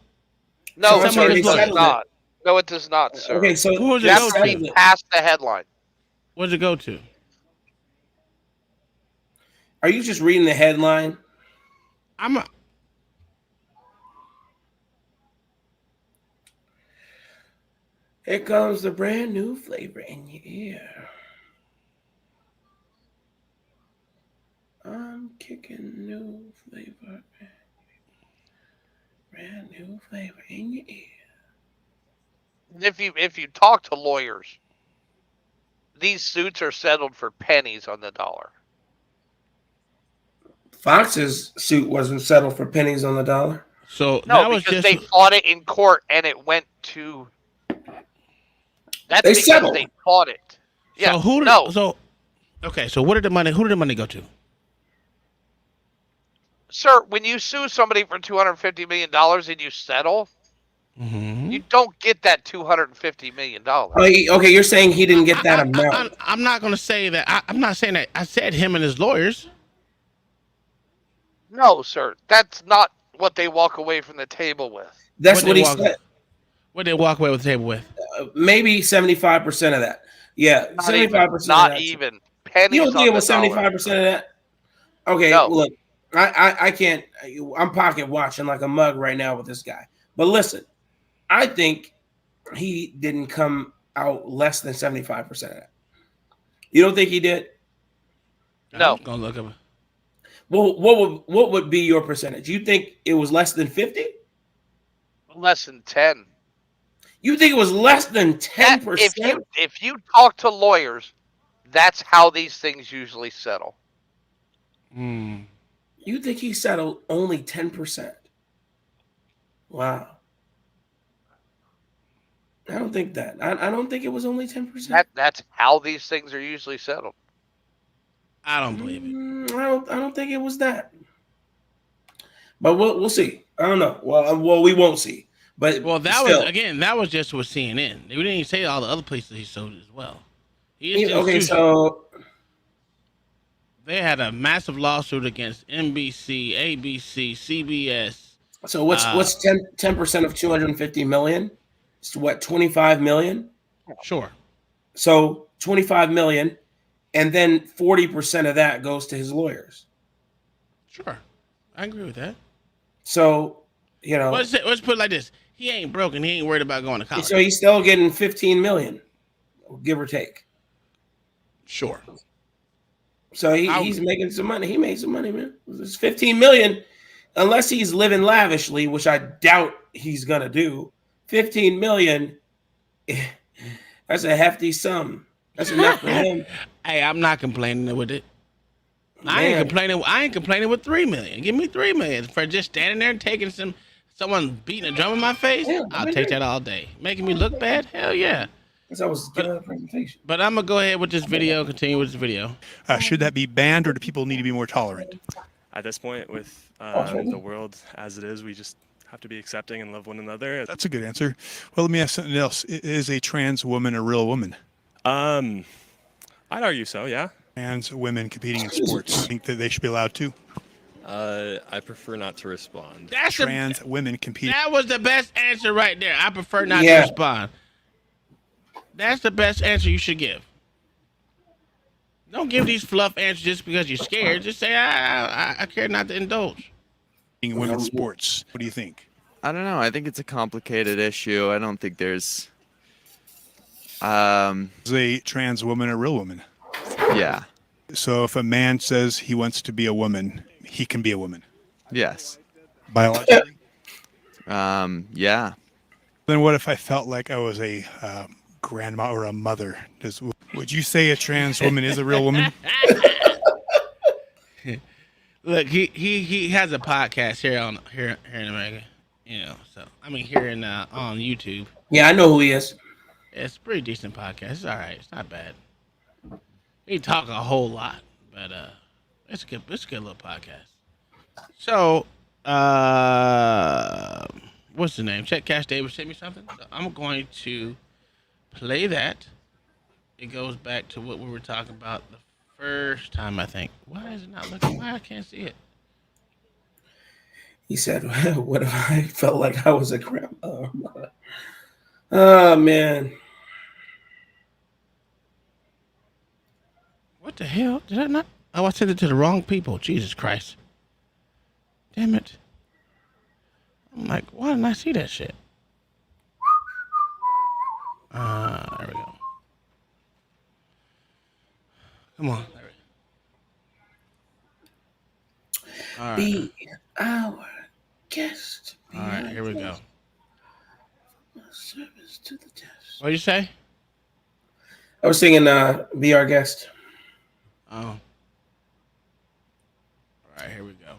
S3: No,
S1: So
S3: sir,
S1: somebody
S3: it does
S1: settled
S3: not. No, it does not, sir.
S4: Okay, so
S1: who was
S3: you
S1: it
S3: have
S1: go
S3: to
S1: to?
S3: read past the headline.
S1: What does it go to?
S4: Are you just reading the headline? Here comes the brand new flavor in your ear. I'm kicking new flavor. Brand new flavor in your ear.
S3: If you talk to lawyers, these suits are settled for pennies on the dollar.
S4: Fox's suit wasn't settled for pennies on the dollar.
S1: So
S3: No,
S1: that was
S3: because
S1: just
S3: they fought it in court and it went to. That's
S4: They
S3: because
S4: settled.
S3: they fought it. Yeah.
S1: So who did,
S3: no,
S1: so okay, so who did the money go to?
S3: sir, when you sue somebody for $250 million and you settle,
S1: Mm-hmm.
S3: you don't get that $250 million.
S4: Okay, you're saying he didn't get that amount.
S1: I'm not going to say that. I'm not saying that. I said him and his lawyers.
S3: No, sir, that's not what they walk away from the table with.
S4: That's what
S1: they
S4: he
S1: walk-
S4: said.
S1: What did they walk away with the table with?
S4: Maybe 75% of that. Yeah,
S3: Not
S4: 75%
S3: even.
S4: of
S3: Not
S4: that.
S3: even. Pennies
S4: You don't think
S3: on
S4: it was
S3: the dollar.
S4: 75% of that? Okay,
S3: No.
S4: look, I can't. I'm pocket watching like a mug right now with this guy. But listen, I think he didn't come out less than 75% of that. You don't think he did?
S3: No.
S1: I'm gonna look up.
S4: Well, what would be your percentage? You think it was less than 50?
S3: Less than 10.
S4: You think it was less than 10%?
S3: If you talk to lawyers, that's how these things usually settle.
S4: You think he settled only 10%? Wow. I don't think that. I don't think it was only 10%.
S3: That's how these things are usually settled.
S1: I don't believe it.
S4: I don't think it was that. But we'll see. I don't know. Well, we won't see. But
S1: That
S4: still.
S1: was just with CNN. We didn't even say all the other places he sold as well.
S4: Okay, so
S1: they had a massive lawsuit against NBC, ABC, CBS.
S4: So what's 10% of 250 million? It's what, 25 million?
S1: Sure.
S4: So 25 million, and then 40% of that goes to his lawyers.
S1: Sure, I agree with that.
S4: So, you know,
S1: let's put it like this: he ain't broken. He ain't worried about going to college.
S4: So he's still getting 15 million, give or take.
S1: Sure.
S4: So he's making some money. He made some money, man. It's 15 million, unless he's living lavishly, which I doubt he's gonna do. 15 million. That's a hefty sum. That's enough for him.
S1: Hey, I'm not complaining with it. I ain't complaining with 3 million. Give me 3 million for just standing there and taking someone beating a drum in my face. Yeah, I'll take that all day. Making me look bad? Hell yeah.
S4: Because I was giving a presentation.
S1: But I'm gonna go ahead with this video. Continue with this video.
S5: Should that be banned, or do people need to be more tolerant?
S10: At this point, with the world as it is, we just have to be accepting and love one another.
S5: That's a good answer. Well, let me ask something else. Is a trans woman a real woman?
S10: I'd argue so, yeah.
S5: Trans women competing in sports, think that they should be allowed to?
S9: I prefer not to respond.
S1: That's
S5: trans women competing.
S1: That was the best answer right there. I prefer not to respond. That's the best answer you should give. Don't give these fluff answers just because you're scared. Just say, I care not to indulge.
S5: In women's sports, what do you think?
S11: I don't know. I think it's a complicated issue. I don't think there's...
S5: Is a trans woman a real woman?
S11: Yeah.
S5: So if a man says he wants to be a woman, he can be a woman?
S11: Yes.
S5: Biologically?
S11: Yeah.
S5: Then what if I felt like I was a grandma or a mother? Would you say a trans woman is a real woman?
S1: Look, he has a podcast here in America, you know. So I mean, here in on YouTube.
S4: Yeah, I know who he is.
S1: It's a pretty decent podcast. It's all right. It's not bad. He talk a whole lot, but it's a good little podcast. So, what's the name? Chet Cash Davis sent me something. So I'm going to play that. It goes back to what we were talking about the first time, I think. Why is it not looking? Why I can't see it?
S4: He said, "What if I felt like I was a grandma?" Oh man.
S1: What the hell? Did I not? Oh, I sent it to the wrong people. Jesus Christ. Damn it. I'm like, why didn't I see that shit? There we go. Come on. There we go. All right.
S4: Be our guest.
S1: All right, here we go.
S4: Service to the test.
S1: What'd you say?
S4: I was singing Be Our Guest.
S1: Oh. All right, here we go.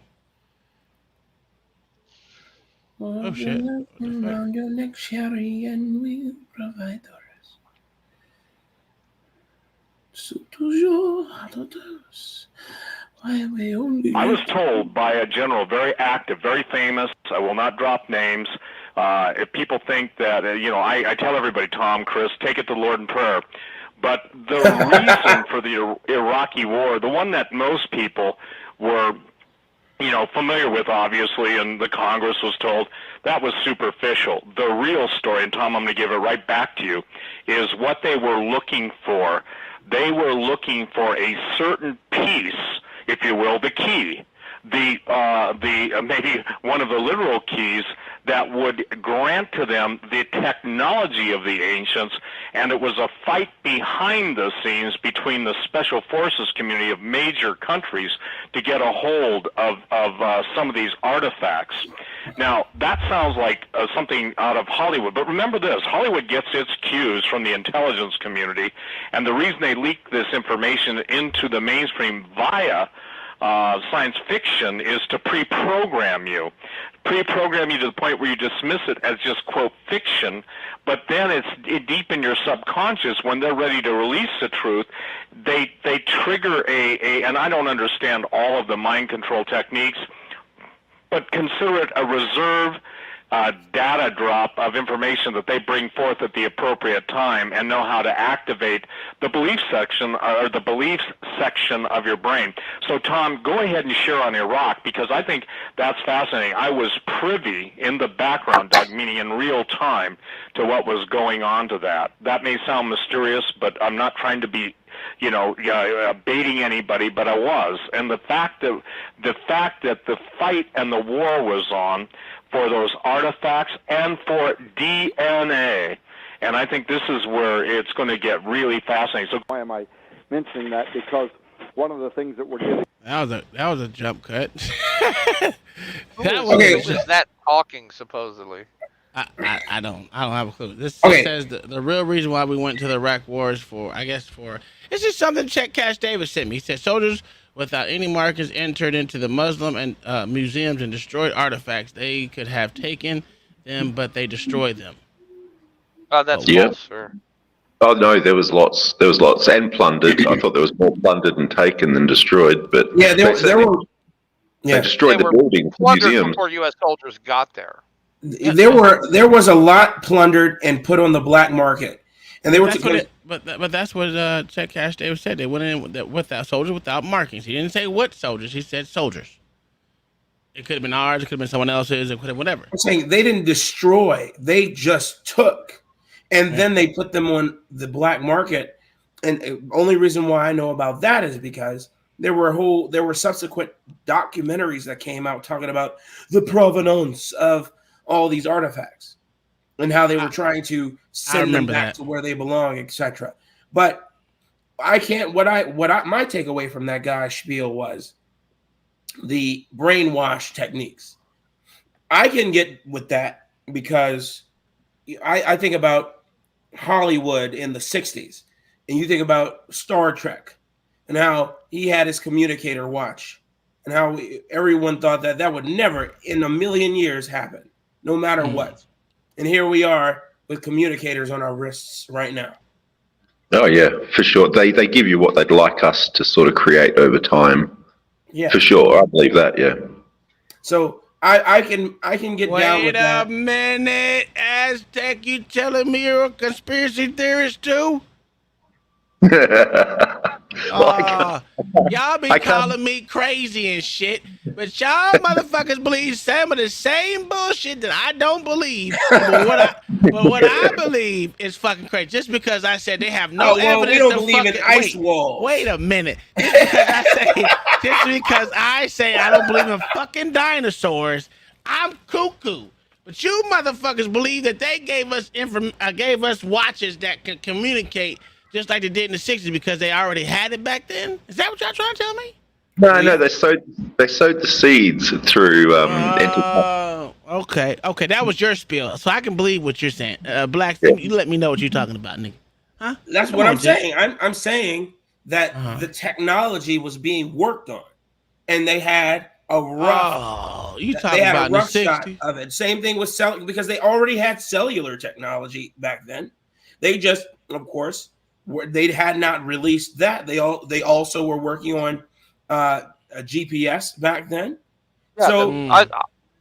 S1: Oh, shit.
S4: Around your neck, Sherry, and we'll provide the rest. So toujours à l'audace. Why we only...
S23: I was told by a general, very active, very famous, I will not drop names, if people think that, I tell everybody, Tom, Chris, take it to the Lord in prayer. But the reason for the Iraqi war, the one that most people were, familiar with, obviously, and the Congress was told, that was superficial. The real story, and Tom, I'm going to give it right back to you, is what they were looking for. They were looking for a certain piece, if you will, the key, maybe one of the literal keys that would grant to them the technology of the ancients, and it was a fight behind the scenes between the special forces community of major countries to get a hold of some of these artifacts. Now, that sounds like something out of Hollywood, but remember this, Hollywood gets its cues from the intelligence community, and the reason they leak this information into the mainstream via science fiction is to pre-program you to the point where you dismiss it as just, quote, fiction, but then it's deep in your subconscious when they're ready to release the truth, they trigger and I don't understand all of the mind control techniques, but consider it a reserve data drop of information that they bring forth at the appropriate time and know how to activate the belief section or the beliefs section of your brain. So Tom, go ahead and share on Iraq, because I think that's fascinating. I was privy in the background, Doug, meaning in real time, to what was going on to that. That may sound mysterious, but I'm not trying to be baiting anybody, but I was. And the fact that the fight and the war was on for those artifacts and for DNA, and I think this is where it's going to get really fascinating. So
S12: why am I mentioning that? Because one of the things that we're getting.
S1: That was a jump cut.
S3: Who is that talking supposedly?
S1: I don't have a clue. This says the real reason why we went to the Iraq wars it's just something Chet Cash Davis sent me. He said soldiers without any markings entered into the Muslim and museums and destroyed artifacts. They could have taken them, but they destroyed them.
S3: Oh, that's false, sir.
S2: Oh no, there was lots and plundered. I thought there was more plundered and taken than destroyed, but
S4: yeah, there were.
S2: They destroyed the buildings, museums
S3: before U.S. soldiers got there.
S4: There was a lot plundered and put on the black market, and they were.
S1: But that's what Chet Cash Davis said. They went in without soldiers without markings. He didn't say what soldiers. He said soldiers. It could have been ours. It could have been someone else's. It could have whatever.
S4: I'm saying they didn't destroy. They just took, and then they put them on the black market. And the only reason why I know about that is because there were subsequent documentaries that came out talking about the provenance of all these artifacts and how they were trying to send them back to where they belong, etc. But I can't. My takeaway from that guy's spiel was the brainwash techniques. I can get with that because I think about Hollywood in the 60s, and you think about Star Trek and how he had his communicator watch and how everyone thought that would never in a million years happen, no matter what. And here we are with communicators on our wrists right now.
S2: Oh yeah, for sure. They give you what they'd like us to sort of create over time.
S4: Yeah,
S2: for sure. I believe that. Yeah.
S4: So I can get down with that.
S1: Wait a minute, Aztec! You telling me you're a conspiracy theorist too? Y'all be calling me crazy and shit, but y'all motherfuckers believe some of the same bullshit that I don't believe. But what I believe is fucking crazy. Just because I said they have no evidence.
S4: We don't believe in ice walls.
S1: Wait a minute. Just because I say I don't believe in fucking dinosaurs, I'm cuckoo. But you motherfuckers believe that they gave us watches that can communicate just like they did in the 60s because they already had it back then? Is that what y'all trying to tell me?
S2: No, they sowed the seeds through
S1: okay, that was your spiel. So I can believe what you're saying. Black, you let me know what you're talking about, nigga. Huh?
S4: That's what I'm saying. I'm saying that the technology was being worked on, and they had a rough.
S1: You talking about in the 60s
S4: of it. Same thing with because they already had cellular technology back then. They just, of course, they had not released that. They also were working on a GPS back then.
S3: Yeah, so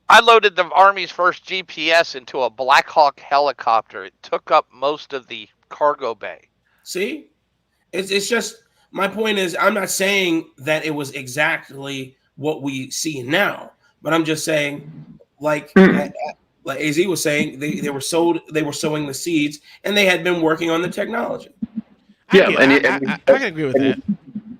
S3: I loaded the Army's first GPS into a Black Hawk helicopter. It took up most of the cargo bay.
S4: See, it's just my point is I'm not saying that it was exactly what we see now, but I'm just saying like AZ was saying they were sowing the seeds and they had been working on the technology.
S2: Yeah,
S1: I can agree with that.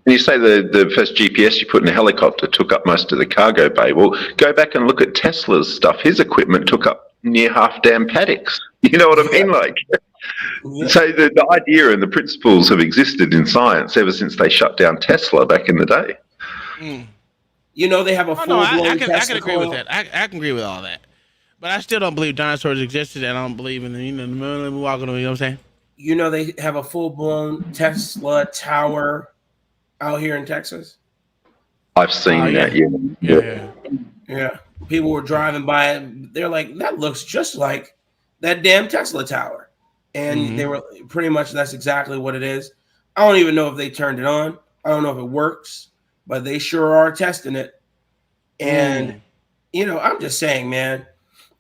S2: And you say the first GPS you put in a helicopter took up most of the cargo bay. Well, go back and look at Tesla's stuff. His equipment took up near half damn paddocks. You know what I mean? Like, so the idea and the principles have existed in science ever since they shut down Tesla back in the day.
S4: You know, they have a full-blown
S1: I can agree with that. I can agree with all that. But I still don't believe dinosaurs existed, and I don't believe in the moon walking on. You know what I'm saying?
S4: You know, they have a full-blown Tesla tower out here in Texas.
S2: I've seen that.
S4: Yeah. People were driving by it. They're like, that looks just like that damn Tesla tower. And they were pretty much, that's exactly what it is. I don't even know if they turned it on. I don't know if it works, but they sure are testing it. And, you know, I'm just saying, man,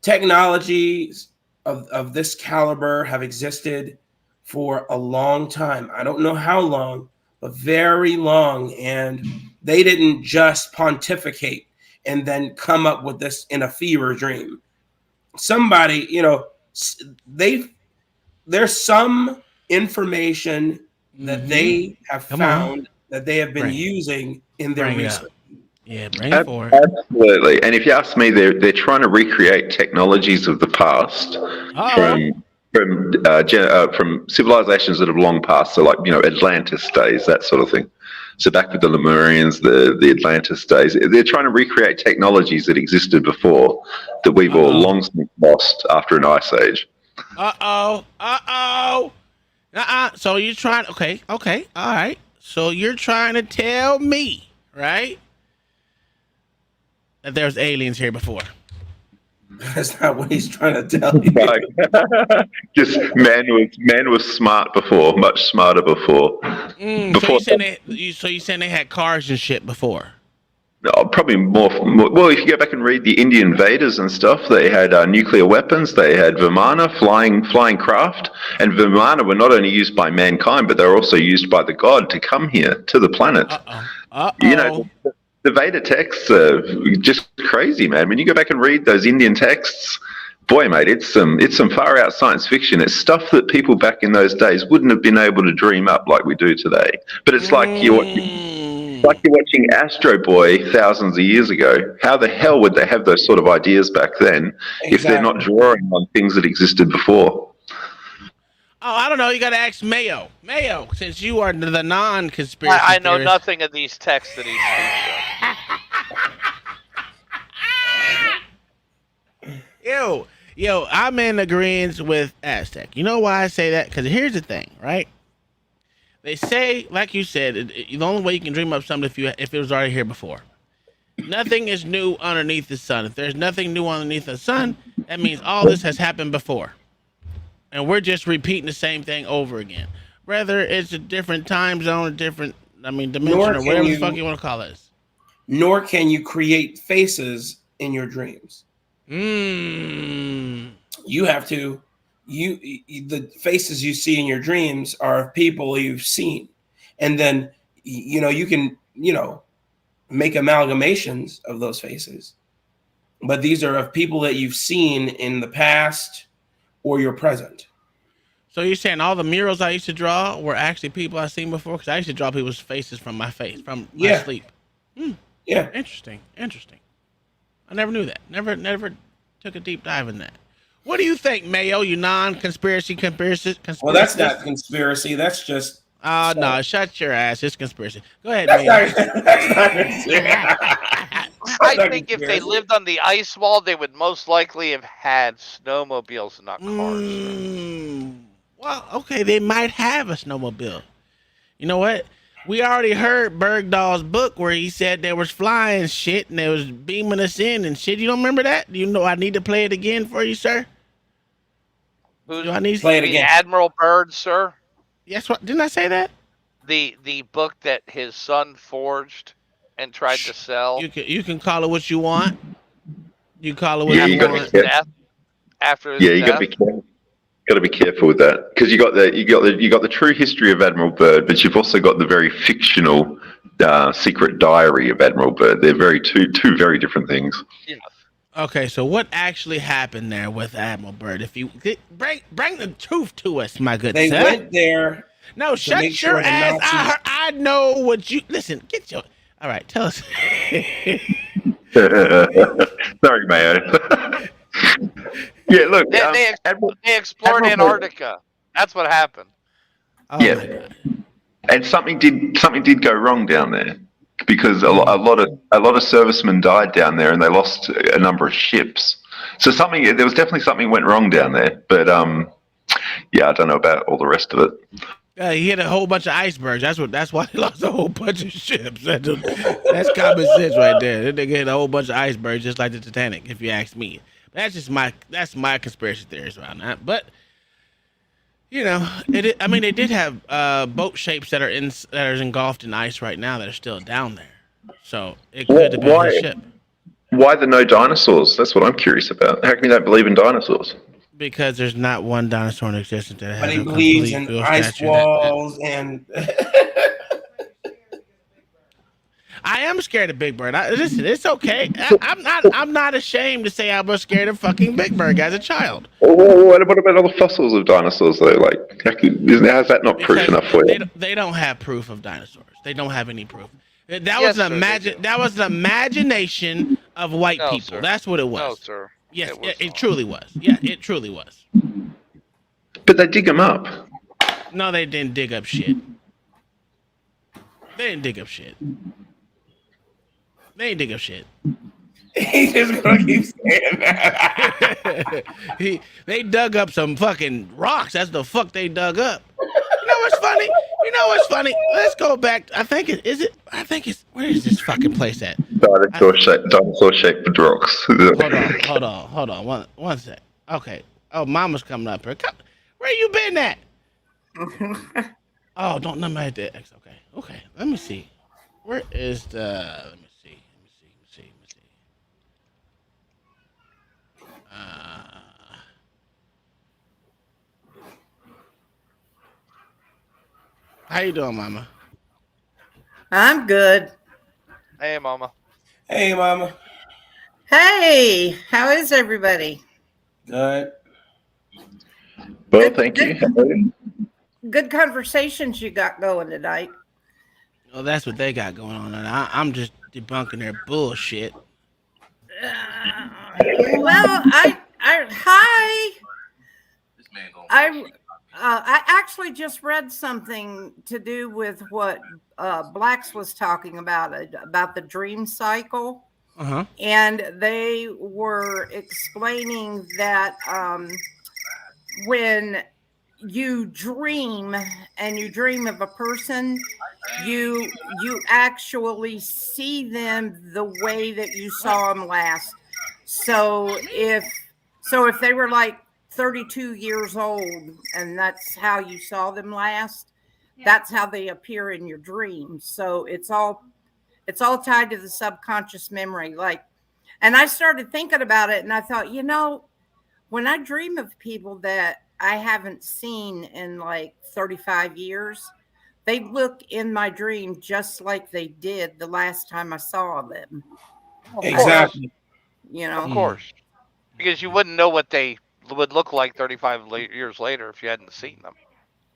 S4: technologies of this caliber have existed for a long time. I don't know how long, but very long. And they didn't just pontificate and then come up with this in a fever dream. Somebody, there's some information that they have found that they have been using in their research.
S1: Yeah, bring it forward.
S2: Absolutely. And if you ask me, they're trying to recreate technologies of the past from civilizations that have long passed. So, like Atlantis days, that sort of thing. So back with the Lemurians, the Atlantis days, they're trying to recreate technologies that existed before that we've all long since lost after an ice age.
S1: So you're trying? Okay, all right. So you're trying to tell me, right, that there's aliens here before?
S4: That's not what he's trying to tell you.
S2: Just man was smart before, much smarter before.
S1: So you saying they had cars and shit before?
S2: No, probably more. Well, if you go back and read the Indian Vedas and stuff, they had nuclear weapons. They had Vimana, flying craft, and Vimana were not only used by mankind, but they were also used by the god to come here to the planet. The Veda texts are just crazy, man. When you go back and read those Indian texts, boy, mate, it's some far out science fiction. It's stuff that people back in those days wouldn't have been able to dream up like we do today. But it's like you're watching Astro Boy thousands of years ago. How the hell would they have those sort of ideas back then if they're not drawing on things that existed before?
S1: Oh, I don't know. You got to ask Mayo. Mayo, since you are the non-conspiracy
S3: I know
S1: theorist.
S3: nothing of these texts that he's speaks of.
S1: Yo, I'm in agreement with Aztec. You know why I say that? Because here's the thing, right? They say, like you said, the only way you can dream up something if it was already here before. Nothing is new underneath the sun. If there's nothing new underneath the sun, that means all this has happened before. And we're just repeating the same thing over again. Whether it's a different time zone, a different, dimension, or whatever the fuck you want to call this.
S4: Nor can you create faces in your dreams.
S1: You
S4: have to, the faces you see in your dreams are of people you've seen. And then, you can, make amalgamations of those faces. But these are of people that you've seen in the past or your present.
S1: So you're saying all the murals I used to draw were actually people I've seen before? Because I used to draw people's faces from my sleep.
S4: Yeah.
S1: Interesting. I never knew that. Never took a deep dive in that. What do you think, Mayo? You non-conspiracy conspiracy?
S4: Well, that's not conspiracy. That's just.
S1: Oh no! Shut your ass. It's conspiracy. Go ahead,
S4: Mayo.
S1: That's
S4: not conspiracy.
S3: I think if they lived on the ice wall, they would most likely have had snowmobiles and not cars.
S1: Well, okay, they might have a snowmobile. You know what? We already heard Bergdahl's book where he said there was flying shit and they was beaming us in and shit. You don't remember that? You know I need to play it again for you, sir?
S3: Do I need to play it again? Admiral Byrd, sir?
S1: Yes, what? Didn't I say that?
S3: The book that his son forged and tried to sell.
S1: You can call it what you want. You call it what you want.
S3: After his death.
S2: You got to be careful with that because you got the true history of Admiral Byrd, but you've also got the very fictional secret diary of Admiral Byrd. They're two very different things.
S3: Yeah.
S1: Okay, so what actually happened there with Admiral Byrd? If you bring the truth to us, my good
S4: They
S1: sir.
S4: went there.
S1: No, shut your ass. I know what you listen. Get your. All right, tell us.
S2: Sorry, Mayo. Yeah, look.
S3: They explored Antarctica. That's what happened.
S1: Oh,
S2: yeah, and something did go wrong down there because a lot of servicemen died down there, and they lost a number of ships. So there was definitely something went wrong down there. But yeah, I don't know about all the rest of it.
S1: He hit a whole bunch of icebergs. That's why he lost a whole bunch of ships. That's common sense right there. That nigga hit a whole bunch of icebergs just like the Titanic, if you ask me. That's my conspiracy theories around that. But they did have boat shapes that are engulfed in ice right now that are still down there. So it could have been his ship.
S2: Why the no dinosaurs? That's what I'm curious about. How come you don't believe in dinosaurs?
S1: Because there's not one dinosaur in existence that
S4: But
S1: has
S4: he
S1: a
S4: believes
S1: complete
S4: in
S1: build
S4: ice
S1: stature.
S4: walls and.
S1: I am scared of Big Bird. Listen, it's okay. I'm not ashamed to say I was scared of fucking Big Bird as a child.
S2: What about all the fossils of dinosaurs though? Like, how's that not proof enough for you?
S1: They don't have proof of dinosaurs. They don't have any proof. That
S3: Yes,
S1: was
S3: sir, they do.
S1: That was an imagination of white
S3: No,
S1: people.
S3: sir.
S1: That's what it was.
S3: No, sir.
S1: Yes, it truly was. Yeah, it truly was.
S2: But they dig them up.
S1: No, they didn't dig up shit. They didn't dig up shit. They ain't dig up shit.
S4: He's just gonna keep saying that.
S1: They dug up some fucking rocks. That's the fuck they dug up. You know what's funny? Let's go back. I think it's where is this fucking place at?
S2: Dinosaur shaped rocks.
S1: Hold on. One sec. Okay. Oh, Mama's coming up here. Where you been at? Oh, don't let me at the X. Okay. Let me see. Where is the? Let me see. How you doing, Mama?
S13: I'm good.
S3: Hey, Mama.
S4: Hey, Mama.
S13: Hey, how is everybody?
S4: Good.
S2: Well, thank you.
S13: Good conversations you got going tonight.
S1: Well, that's what they got going on, and I'm just debunking their bullshit.
S13: Well, hi. I actually just read something to do with what Blacks was talking about the dream cycle.
S1: Uh-huh.
S13: And they were explaining that when you dream and you dream of a person, you actually see them the way that you saw them last. So if they were like 32 years old and that's how you saw them last, that's how they appear in your dreams. So it's all tied to the subconscious memory. And I started thinking about it and I thought, when I dream of people that I haven't seen in like 35 years, they look in my dream just like they did the last time I saw them.
S4: Exactly.
S3: Of course. Because you wouldn't know what they would look like 35 years later if you hadn't seen them.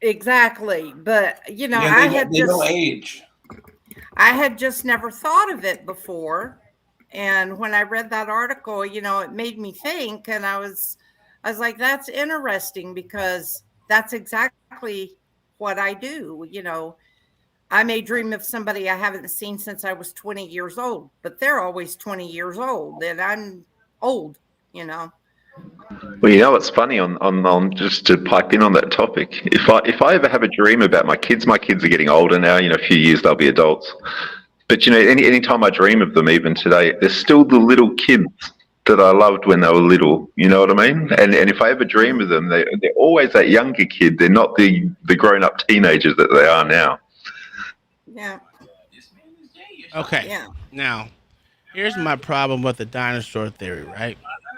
S13: Exactly. But, they
S4: don't age.
S13: I had just never thought of it before. And when I read that article, it made me think, and I was like, that's interesting because that's exactly what I do. I may dream of somebody I haven't seen since I was 20 years old, but they're always 20 years old and I'm old,
S2: Well, what's funny on just to pipe in on that topic. If I ever have a dream about my kids are getting older now. A few years they'll be adults. But any time I dream of them, even today, they're still the little kids that I loved when they were little. You know what I mean? And if I ever dream of them, they're always that younger kid. They're not the grown up teenagers that they are now.
S13: Yeah.
S1: Okay.
S13: Yeah.
S1: Now, here's my problem with the dinosaur theory, right?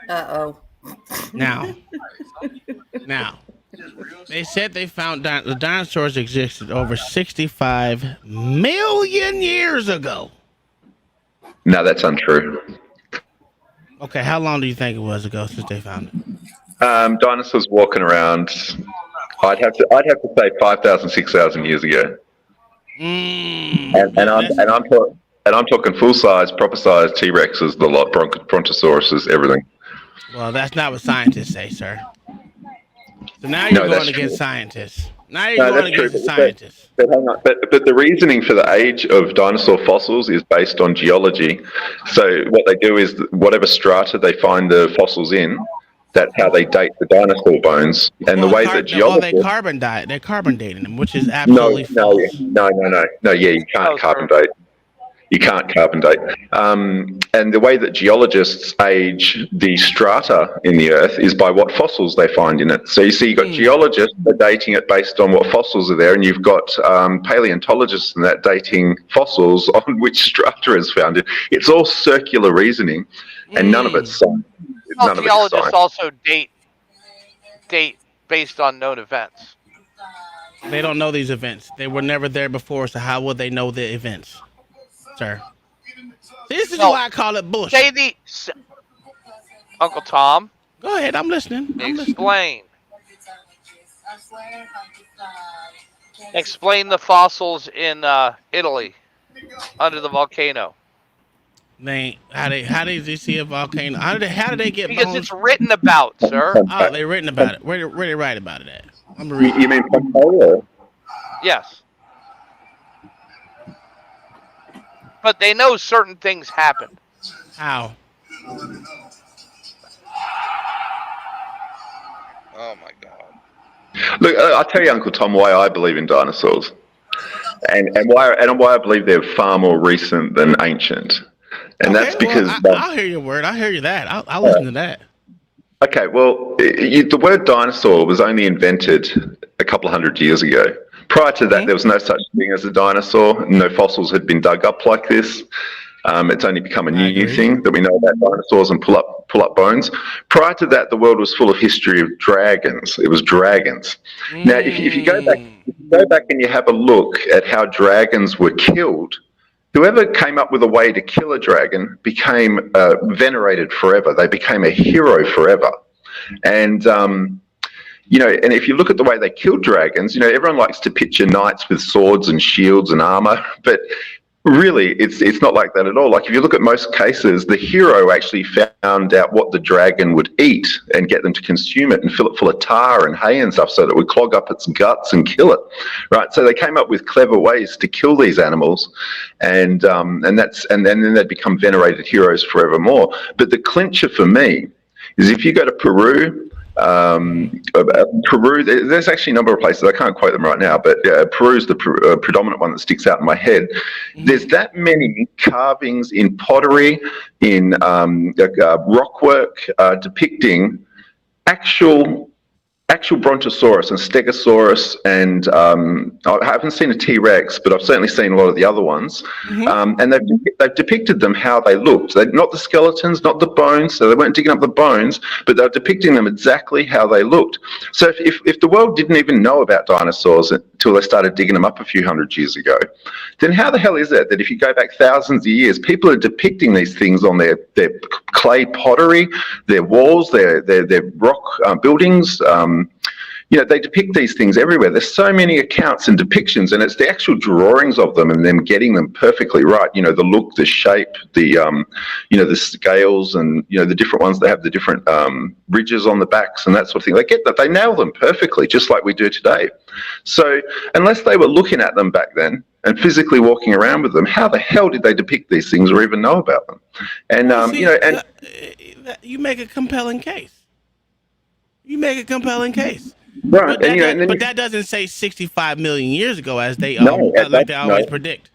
S13: Uh-oh.
S1: Now, they said they found the dinosaurs existed over 65 million years ago.
S2: No, that's untrue.
S1: Okay, how long do you think it was ago since they found it?
S2: Dinosaurs walking around. I'd have to say 5,000, 6,000 years ago. I'm talking full size, proper size T-Rexes, the lot, Brontosauruses, everything.
S1: Well, that's not what scientists say, sir. So now you're going against scientists. Now you're going against the scientists.
S2: But hang on. But the reasoning for the age of dinosaur fossils is based on geology. So what they do is whatever strata they find the fossils in, that's how they date the dinosaur bones. And the way that geologists...
S1: they're carbon dating them, which is absolutely false.
S2: No. Yeah, you can't carbon date. You can't carbon date. And the way that geologists age the strata in the Earth is by what fossils they find in it. So you see, you've got geologists that are dating it based on what fossils are there, and you've got paleontologists and that dating fossils on which strata is found. It's all circular reasoning, and none of it's science.
S3: Well, geologists also date based on known events.
S1: They don't know these events. They were never there before, so how would they know the events, sir? This is why I call it bullshit.
S3: Uncle Tom.
S1: Go ahead, I'm listening.
S3: Explain. Explain the fossils in Italy under the volcano.
S1: How did you see a volcano? How did they get
S3: Because
S1: bones?
S3: it's written about, sir.
S1: Oh, they're written about it. Where they write about it at?
S2: You mean Pompeii?
S3: Yes. But they know certain things happened.
S1: How?
S3: Oh my God.
S2: Look, I'll tell you, Uncle Tom, why I believe in dinosaurs, and why I believe they're far more recent than ancient, and that's because
S1: I'll hear your word. I'll hear you that. I'll listen to that.
S2: Okay, well, the word dinosaur was only invented a couple of hundred years ago. Prior to that, there was no such thing as a dinosaur. No fossils had been dug up like this. It's only become a new thing that we know about dinosaurs and pull up bones. Prior to that, the world was full of history of dragons. It was dragons. Now, if you go back and you have a look at how dragons were killed, whoever came up with a way to kill a dragon became venerated forever. They became a hero forever. And and if you look at the way they killed dragons, everyone likes to picture knights with swords and shields and armor, but really, it's not like that at all. Like, if you look at most cases, the hero actually found out what the dragon would eat and get them to consume it and fill it full of tar and hay and stuff so that it would clog up its guts and kill it, right? So they came up with clever ways to kill these animals, and then they'd become venerated heroes forevermore. But the clincher for me is if you go to Peru, there's actually a number of places, I can't quote them right now, but Peru's the predominant one that sticks out in my head. There's that many carvings in pottery, in rockwork, depicting actual Brontosaurus and Stegosaurus, and I haven't seen a T-Rex, but I've certainly seen a lot of the other ones. And they've depicted them how they looked. Not the skeletons, not the bones, so they weren't digging up the bones, but they're depicting them exactly how they looked. So if the world didn't even know about dinosaurs until they started digging them up a few hundred years ago, then how the hell is it that if you go back thousands of years, people are depicting these things on their clay pottery, their walls, their rock buildings? They depict these things everywhere. There's so many accounts and depictions, and it's the actual drawings of them and them getting them perfectly right. The look, the shape, the scales, and the different ones that have the different ridges on the backs and that sort of thing. They get that. They nail them perfectly, just like we do today. So unless they were looking at them back then and physically walking around with them, how the hell did they depict these things or even know about them? And
S1: you make a compelling case.
S2: Right,
S1: but that doesn't say 65 million years ago, as they always predict.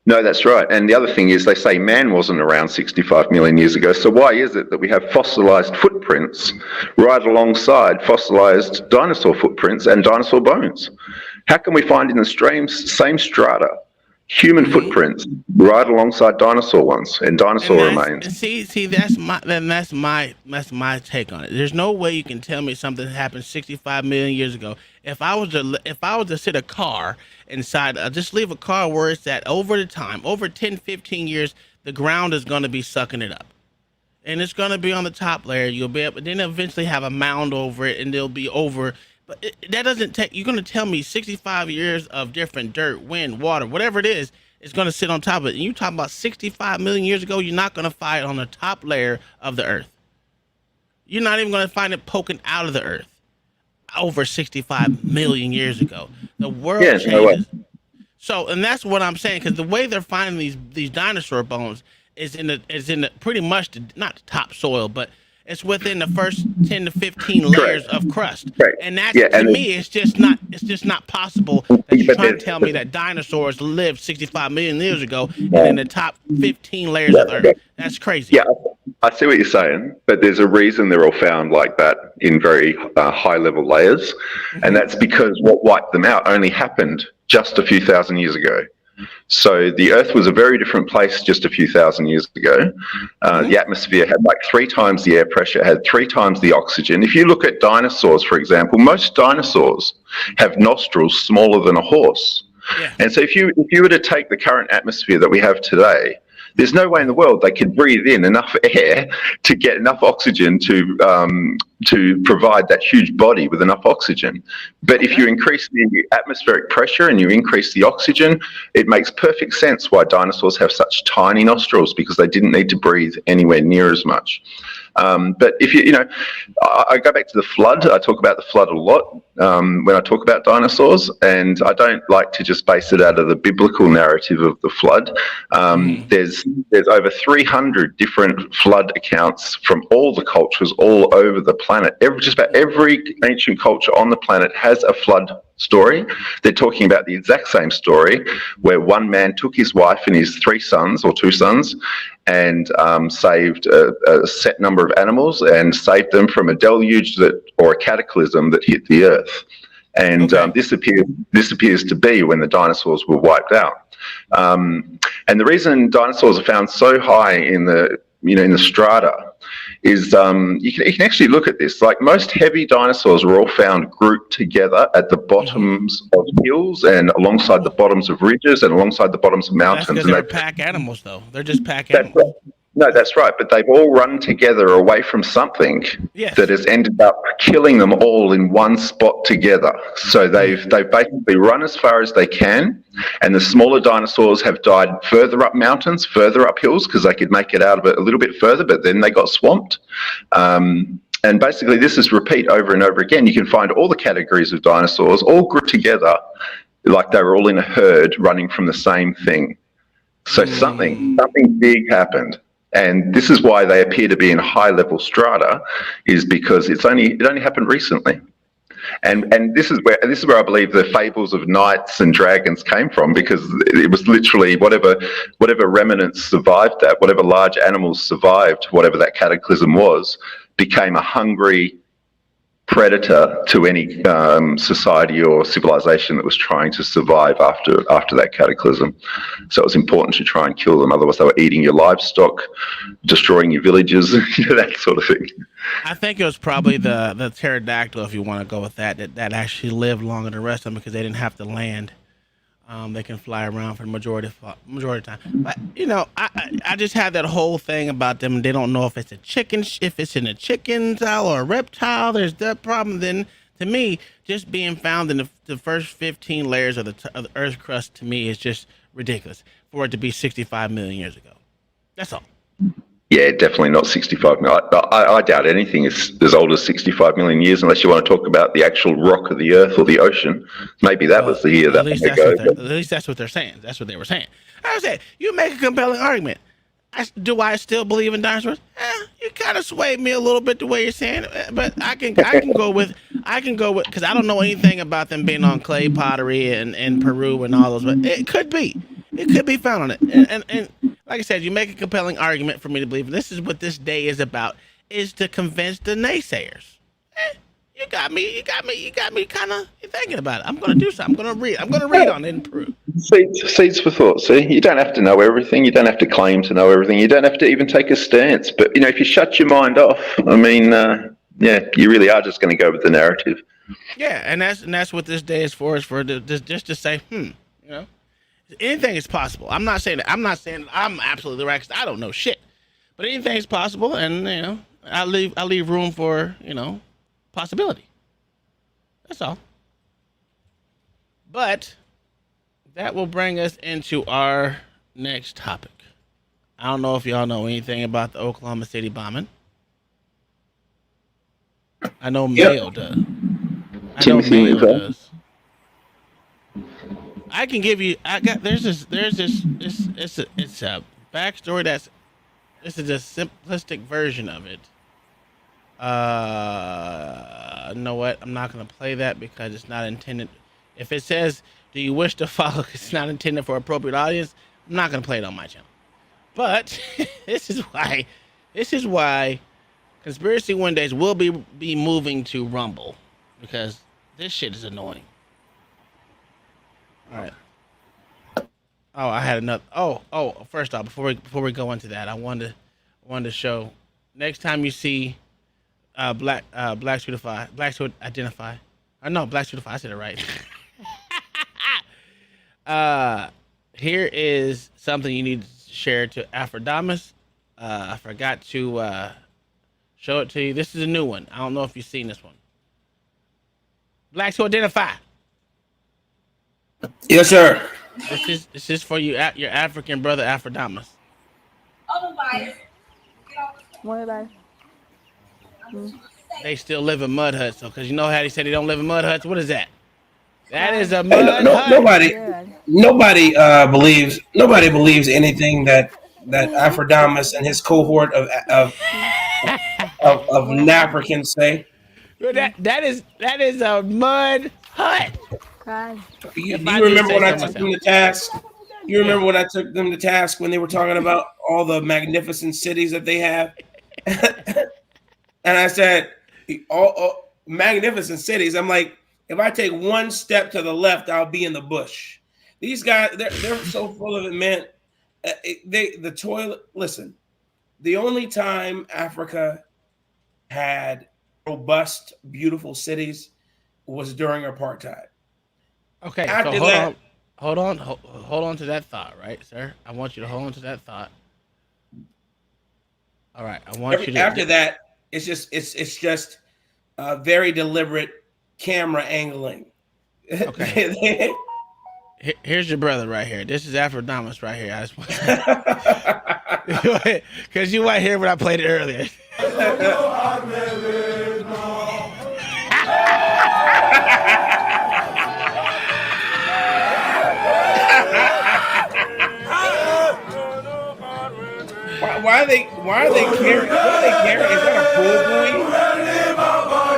S2: No, that's right. And the other thing is, they say man wasn't around 65 million years ago. So why is it that we have fossilized footprints right alongside fossilized dinosaur footprints and dinosaur bones? How can we find in the same strata human footprints right alongside dinosaur ones and dinosaur remains?
S1: See, that's my take on it. There's no way you can tell me something happened 65 million years ago. If I was to sit a car inside, just leave a car where it's at over the time, over 10, 15 years, the ground is going to be sucking it up. And it's going to be on the top layer. You'll be able, then eventually have a mound over it, and they'll be over. But that doesn't take, you're going to tell me 65 years of different dirt, wind, water, whatever it is going to sit on top of it. And you talk about 65 million years ago, you're not going to find it on the top layer of the earth. You're not even going to find it poking out of the earth over 65 million years ago. The world changes. So, and that's what I'm saying, because the way they're finding these dinosaur bones is in the pretty much not the topsoil, but It's within the first 10 to 15 layers of crust.
S2: Correct.
S1: And that,
S2: Yeah,
S1: to
S2: and
S1: me, it's just not possible that you're trying to tell me that dinosaurs lived 65 million years ago and in the top 15 layers of Earth. That's crazy.
S2: Yeah, I see what you're saying, but there's a reason they're all found like that in very high-level layers, and that's because what wiped them out only happened just a few thousand years ago. So the Earth was a very different place just a few thousand years ago. The atmosphere had like 3 times the air pressure, had 3 times the oxygen. If you look at dinosaurs, for example, most dinosaurs have nostrils smaller than a horse.
S1: Yeah.
S2: And so if you were to take the current atmosphere that we have today, there's no way in the world they could breathe in enough air to get enough oxygen to provide that huge body with enough oxygen. But if you increase the atmospheric pressure and you increase the oxygen, it makes perfect sense why dinosaurs have such tiny nostrils, because they didn't need to breathe anywhere near as much. But if I go back to the flood. I talk about the flood a lot when I talk about dinosaurs, and I don't like to just base it out of the biblical narrative of the flood. There's over 300 different flood accounts from all the cultures all over the planet. Just about every ancient culture on the planet has a flood story. They're talking about the exact same story, where one man took his wife and his 3 sons or 2 sons and saved a set number of animals and saved them from a deluge or a cataclysm that hit the earth. And this appears to be when the dinosaurs were wiped out. And the reason dinosaurs are found so high in the strata is you can actually look at this. Like, most heavy dinosaurs were all found grouped together at the bottoms of hills and alongside the bottoms of ridges and alongside the bottoms of mountains.
S1: That's because they're pack animals, though. They're just pack animals.
S2: No, that's right. But they've all run together away from something that has ended up killing them all in one spot together. So they've basically run as far as they can, and the smaller dinosaurs have died further up mountains, further up hills, because they could make it out of it a little bit further, but then they got swamped. And basically this is repeat over and over again. You can find all the categories of dinosaurs all grouped together like they were all in a herd running from the same thing. So something big happened. And this is why they appear to be in high-level strata, is because it only happened recently. And this is where I believe the fables of knights and dragons came from, because it was literally whatever remnants survived that, whatever large animals survived whatever that cataclysm was, became a hungry predator to any society or civilization that was trying to survive after that cataclysm. So it was important to try and kill them, otherwise they were eating your livestock, destroying your villages, that sort of thing.
S1: I think it was probably the pterodactyl, if you want to go with that actually lived longer than the rest of them, because they didn't have to land. They can fly around for the majority of the time. But I just had that whole thing about them. They don't know if it's a chicken, if it's in a chicken cell or a reptile. There's that problem. Then to me, just being found in the first 15 layers of the Earth's crust, to me, is just ridiculous for it to be 65 million years ago. That's all.
S2: Yeah, definitely not 65 million. I doubt anything is as old as 65 million years, unless you want to talk about the actual rock of the earth or the ocean. Maybe that was the year that they go.
S1: At least that's what they're saying. That's what they were saying. I said, you make a compelling argument. Do I still believe in dinosaurs? You kind of swayed me a little bit the way you're saying it, but I can go with, because I don't know anything about them being on clay pottery and Peru and all those, but it could be found on it. And like I said, you make a compelling argument for me to believe. And this is what this day is about, is to convince the naysayers. You got me kind of thinking about it. I'm going to do something. I'm going to read on it and prove.
S2: Seeds for thought. See, you don't have to know everything. You don't have to claim to know everything. You don't have to even take a stance. But if you shut your mind off, I mean, you really are just going to go with the narrative.
S1: Yeah, and that's what this day is for just to say, anything is possible. I'm not saying I'm absolutely right, because I don't know shit. But anything is possible, and I leave room for possibility. That's all. But that will bring us into our next topic. I don't know if y'all know anything about the Oklahoma City bombing. I know Mayo does.
S2: Timothy McVeigh.
S1: I can give you. It's a backstory. This is a simplistic version of it. know what? I'm not gonna play that because it's not intended. If it says, "Do you wish to follow?" It's not intended for appropriate audience. I'm not gonna play it on my channel. But this is why Conspiracy Wednesdays will be moving to Rumble, because this shit is annoying. All right. Oh, I had another. Oh. First off, before we go into that, I wanted to show. Next time you see Black Suit Identify. Black Suit I said it right. Here is something you need to share to Aphrodamus. I forgot to show it to you. This is a new one. I don't know if you've seen this one. Blacks Who Identify.
S4: Yes, sir.
S1: This is for you, your African brother Aphrodamus. They still live in mud huts, so because you know how they said they don't live in mud huts. What is that? That is a mud hut.
S4: Nobody believes anything that Aphrodamus and his cohort of Africans say.
S1: That is a mud hut.
S4: Do you remember when I took them to task? You remember when I took them to task when they were talking about all the magnificent cities that they have? And I said, all magnificent cities. I'm like, if I take one step to the left, I'll be in the bush. These guys, they're so full of it, man. The toilet. Listen, the only time Africa had robust, beautiful cities was during apartheid.
S1: Okay, so hold on to that thought, right, sir? I want you to hold on to that thought. All right, I want you to.
S4: After that, it's just very deliberate camera angling.
S1: Okay. Here's your brother right here. This is Aphrodamus right here. I just want because you might hear when I played it earlier.
S4: Why are they carrying? What are they carrying? Is that a pool buoy?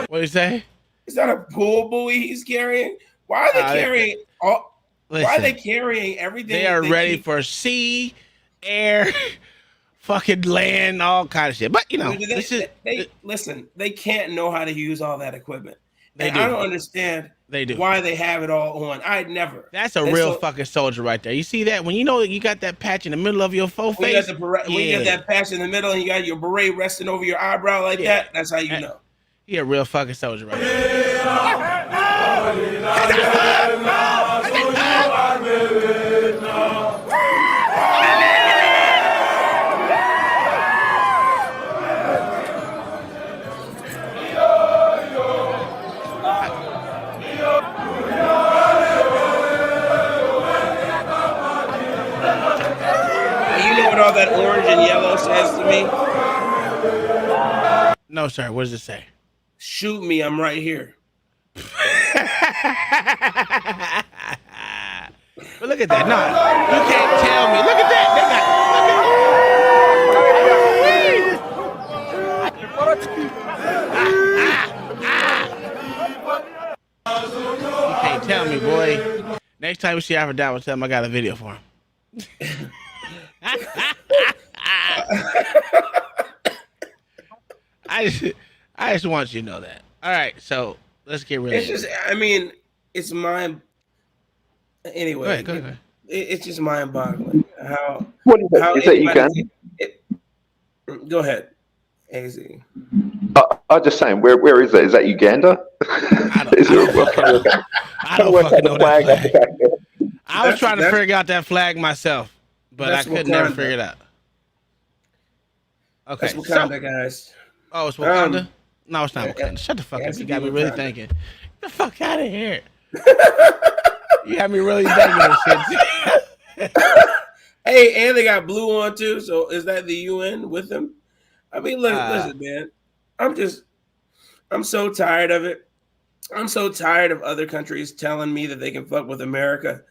S1: What do you say?
S4: Is that a pool buoy he's carrying? Why are they carrying all?
S1: Listen,
S4: why are they carrying everything?
S1: They are ready for sea, air, fucking land, all kind of shit. But you know,
S4: listen. They can't know how to use all that equipment.
S1: I
S4: don't understand.
S1: They do.
S4: Why they have it all on? I'd never.
S1: That's a real fucking soldier right there. You see that? When you know you got that patch in the middle of your face.
S4: When you got that patch in the middle and you got your beret resting over your eyebrow like that, that's how you know.
S1: He a real fucking soldier right there.
S4: What all that orange and yellow says to me?
S1: No, sir. What does it say?
S4: Shoot me, I'm right here.
S1: But look at that. No, you can't tell me. Look at that. You can't tell me, boy. Next time we see Aphrodamus, tell him I got a video for him. I just want you to know that. All right, so let's get really.
S4: It's just, I mean, it's mind. Anyway,
S1: go ahead.
S4: It's just mind-boggling how.
S2: What is that? Is that Uganda?
S4: Go ahead, AZ.
S2: I'm just saying, where is that? Is that Uganda?
S1: I don't fucking know that flag. I was trying to figure out that flag myself, but I could never figure it out. Okay,
S4: that's Wakanda, guys.
S1: Oh, it's Wakanda? No, it's not Wakanda. Shut the fuck up. You got me really thinking. Get the fuck out of here. You got me really thinking this shit.
S4: Hey, and they got blue on too. So is that the UN with them? I mean, listen, man. I'm so tired of it. I'm so tired of other countries telling me that they can fuck with America.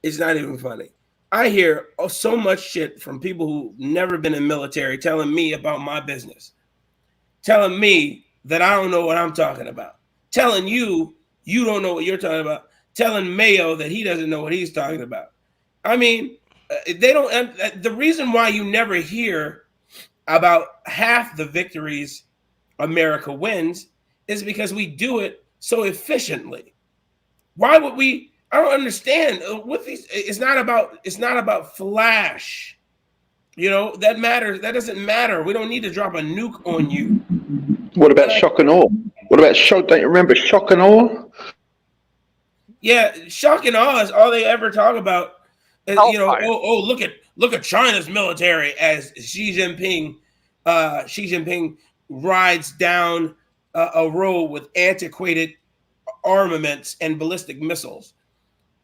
S4: It's not even funny. I hear so much shit from people who've never been in military telling me about my business. Telling me that I don't know what I'm talking about. Telling you don't know what you're talking about. Telling Mayo that he doesn't know what he's talking about. I mean, they don't. The reason why you never hear about half the victories America wins is because we do it so efficiently. Why would we? I don't understand. With these, it's not about flash. You know, that matters. That doesn't matter. We don't need to drop a nuke on you.
S2: What about shock and awe? What about shock? Don't you remember shock and awe?
S4: Yeah, shock and awe is all they ever talk about. You know, look at China's military as Xi Jinping rides down a road with antiquated armaments and ballistic missiles.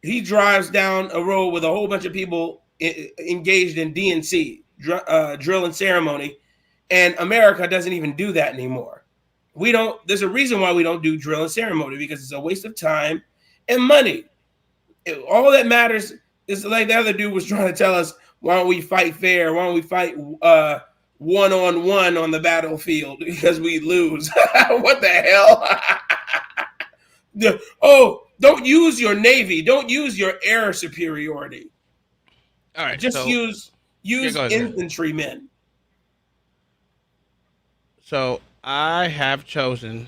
S4: He drives down a road with a whole bunch of people engaged in DNC, drill and ceremony, and America doesn't even do that anymore. We don't. There's a reason why we don't do drill and ceremony, because it's a waste of time and money. All that matters is, like the other dude was trying to tell us, why don't we fight fair? Why don't we fight one-on-one on the battlefield, because we lose? What the hell? Don't use your Navy. Don't use your air superiority.
S1: All right,
S4: just
S1: so,
S4: use infantrymen.
S1: So I have chosen.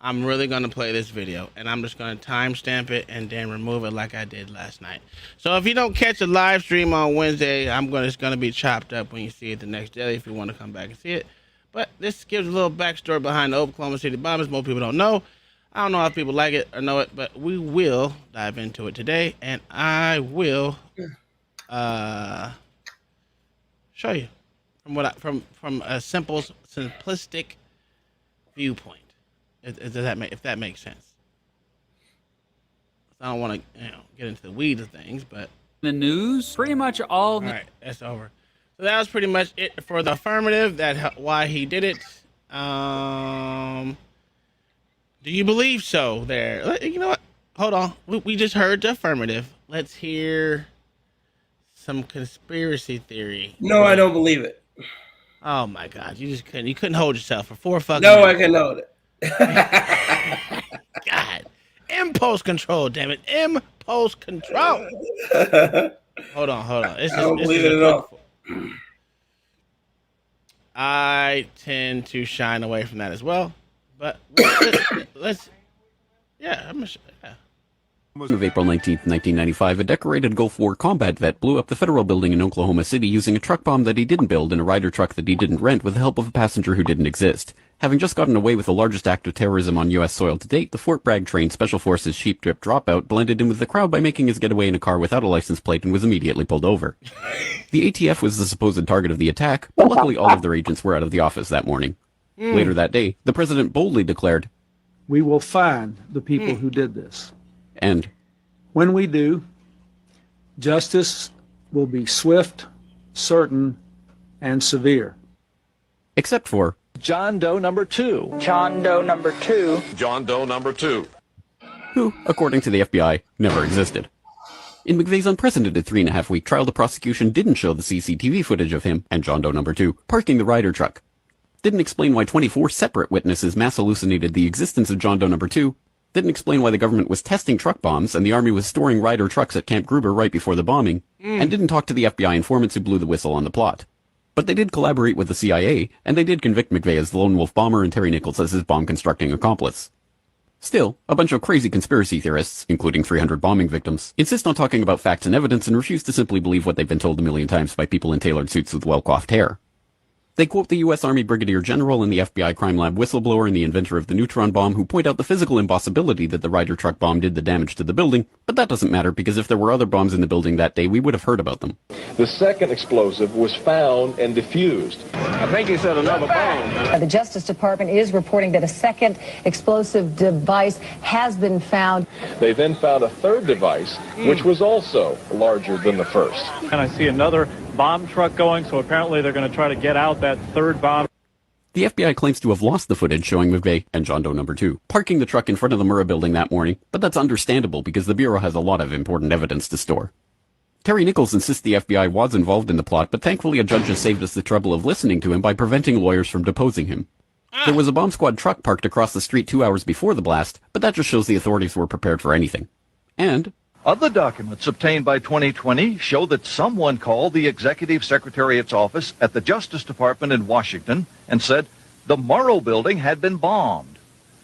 S1: I'm really going to play this video, and I'm just going to timestamp it and then remove it like I did last night. So if you don't catch the live stream on Wednesday, it's going to be chopped up when you see it the next day if you want to come back and see it. But this gives a little backstory behind the Oklahoma City bombings. Most people don't know. I don't know if people like it or know it, but we will dive into it today, and I will show you from a simplistic viewpoint. If that makes sense. I don't want to get into the weeds of things, but
S14: the news pretty much all
S1: right, that's over. So that was pretty much it for the affirmative. Why he did it. Do you believe so? There, you know what? Hold on. We just heard the affirmative. Let's hear some conspiracy theory.
S4: No, I don't believe it.
S1: Oh my God! You couldn't hold yourself for 4 fucking
S4: No,
S1: minutes.
S4: I can hold it.
S1: God, impulse control, damn it, impulse control. Hold on.
S4: I don't believe it at all.
S1: I tend to shine away from that as well, but let's
S15: Of April 19th, 1995, a decorated Gulf War combat vet blew up the federal building in Oklahoma City using a truck bomb that he didn't build and a Ryder truck that he didn't rent with the help of a passenger who didn't exist. Having just gotten away with the largest act of terrorism on U.S. soil to date, the Fort Bragg-trained Special Forces Sheep Drip Dropout blended in with the crowd by making his getaway in a car without a license plate and was immediately pulled over. The ATF was the supposed target of the attack, but luckily all of their agents were out of the office that morning. Later that day, the president boldly declared,
S17: "We will find the people who did this.
S15: And
S17: when we do, justice will be swift, certain, and severe."
S15: Except for
S17: John Doe number 2.
S24: John Doe number 2.
S15: John Doe number 2. Who, according to the FBI, never existed. In McVeigh's unprecedented 3.5-week trial, the prosecution didn't show the CCTV footage of him and John Doe number 2 parking the Ryder truck. Didn't explain why 24 separate witnesses mass hallucinated the existence of John Doe number 2. Didn't explain why the government was testing truck bombs and the Army was storing Ryder trucks at Camp Gruber right before the bombing, and didn't talk to the FBI informants who blew the whistle on the plot. But they did collaborate with the CIA, and they did convict McVeigh as the lone wolf bomber and Terry Nichols as his bomb-constructing accomplice. Still, a bunch of crazy conspiracy theorists, including 300 bombing victims, insist on talking about facts and evidence and refuse to simply believe what they've been told a million times by people in tailored suits with well-coiffed hair. They quote the U.S. Army Brigadier General and the FBI crime lab whistleblower and the inventor of the neutron bomb who point out the physical impossibility that the Ryder truck bomb did the damage to the building, but that doesn't matter because if there were other bombs in the building that day, we would have heard about them.
S25: The second explosive was found and defused. I think he said another bomb.
S26: The Justice Department is reporting that a second explosive device has been found.
S25: They then found a third device, which was also larger than the first.
S27: And I see another bomb truck going, so apparently they're going to try to get out that third bomb.
S15: The FBI claims to have lost the footage showing McVeigh and John Doe number 2 parking the truck in front of the Murrah building that morning, but that's understandable because the Bureau has a lot of important evidence to store. Terry Nichols insists the FBI was involved in the plot, but thankfully a judge has saved us the trouble of listening to him by preventing lawyers from deposing him. There was a bomb squad truck parked across the street 2 hours before the blast, but that just shows the authorities were prepared for anything. And
S6: other documents obtained by 2020 show that someone called the Executive Secretariat's office at the Justice Department in Washington and said the Morrow building had been bombed.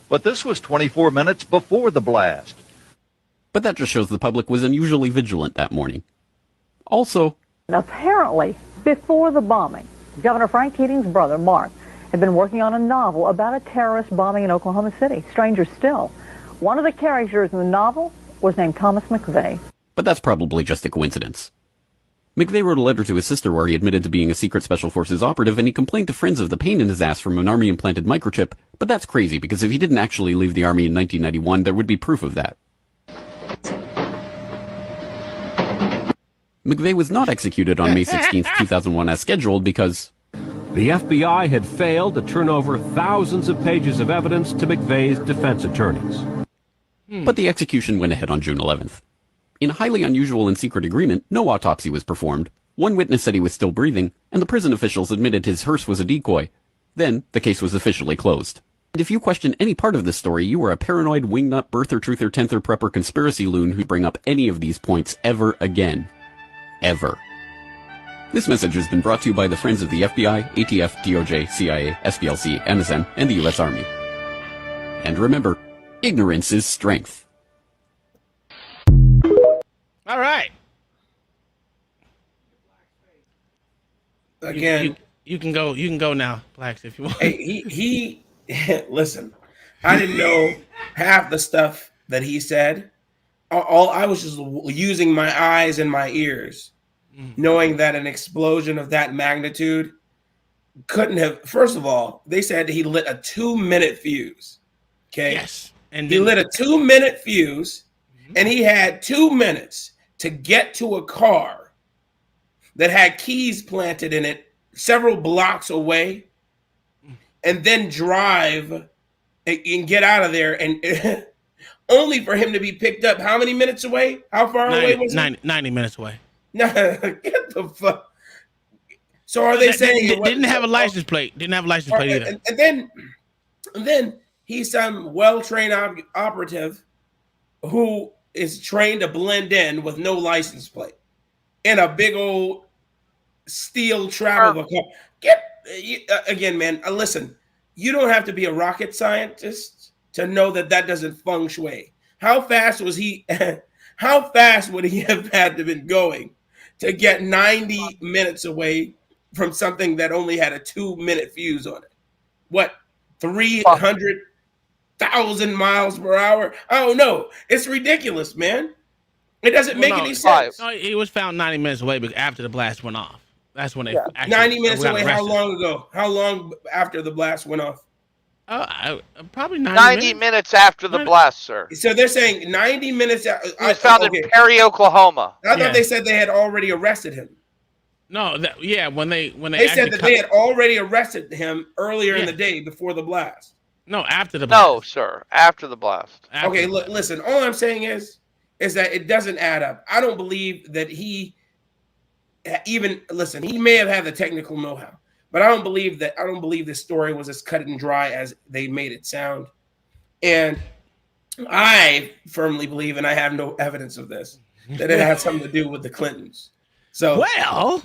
S6: But this was 24 minutes before the blast.
S15: But that just shows the public was unusually vigilant that morning. Also,
S16: apparently, before the bombing, Governor Frank Keating's brother, Mark, had been working on a novel about a terrorist bombing in Oklahoma City. Stranger still, one of the characters in the novel was named Thomas McVeigh.
S15: But that's probably just a coincidence. McVeigh wrote a letter to his sister where he admitted to being a secret Special Forces operative, and he complained to friends of the pain in his ass from an Army-implanted microchip, but that's crazy, because if he didn't actually leave the Army in 1991, there would be proof of that. McVeigh was not executed on May 16, 2001 as scheduled because
S18: the FBI had failed to turn over thousands of pages of evidence to McVeigh's defense attorneys.
S15: But the execution went ahead on June 11th. In a highly unusual and secret agreement, no autopsy was performed. One witness said he was still breathing, and the prison officials admitted his hearse was a decoy. Then, the case was officially closed. And if you question any part of this story, you are a paranoid, wingnut, birther, truther, tenther, prepper, conspiracy loon who'd bring up any of these points ever again. Ever. This message has been brought to you by the friends of the FBI, ATF, DOJ, CIA, SPLC, MSM, and the U.S. Army. And remember, ignorance is strength.
S1: All right.
S4: Again,
S1: you can go. You can go now, Blacks, if you want.
S4: Hey, he listen. I didn't know half the stuff that he said. All I was just using my eyes and my ears, knowing that an explosion of that magnitude couldn't have. First of all, they said he lit a 2-minute fuse. Okay.
S1: Yes. And
S4: he lit a 2-minute fuse, and he had 2 minutes to get to a car that had keys planted in it several blocks away, and then drive and get out of there, and only for him to be picked up. How many minutes away? How far away was he?
S1: 90 minutes away.
S4: Nah, get the fuck. So are they saying
S1: didn't have a license plate? Didn't have a license plate either.
S4: And then he's some well-trained operative who is trained to blend in with no license plate in a big old steel travel car. Again, man. Listen, you don't have to be a rocket scientist to know that doesn't feng shui. How fast was he? How fast would he have had to been going to get 90 minutes away from something that only had a 2-minute fuse on it? What, 300,000 miles per hour? I don't know. It's ridiculous, man. It doesn't make any sense.
S1: No, he was found 90 minutes away after the blast went off. That's when they actually
S4: 90 minutes away.
S1: arrested.
S4: How long ago? How long after the blast went off?
S1: Probably
S3: 90 minutes after the blast, sir.
S4: So they're saying 90 minutes.
S3: He was found in Perry, Oklahoma.
S4: I thought they said they had already arrested him.
S1: No, when they
S4: said that they had already arrested him earlier in the day before the blast.
S1: No, after the blast.
S3: No, sir, after the blast.
S4: Okay, look, listen. All I'm saying is that it doesn't add up. I don't believe that he even listen. He may have had the technical know-how, but I don't believe this story was as cut and dry as they made it sound. And I firmly believe, and I have no evidence of this, that it had something to do with the Clintons. So
S1: you know,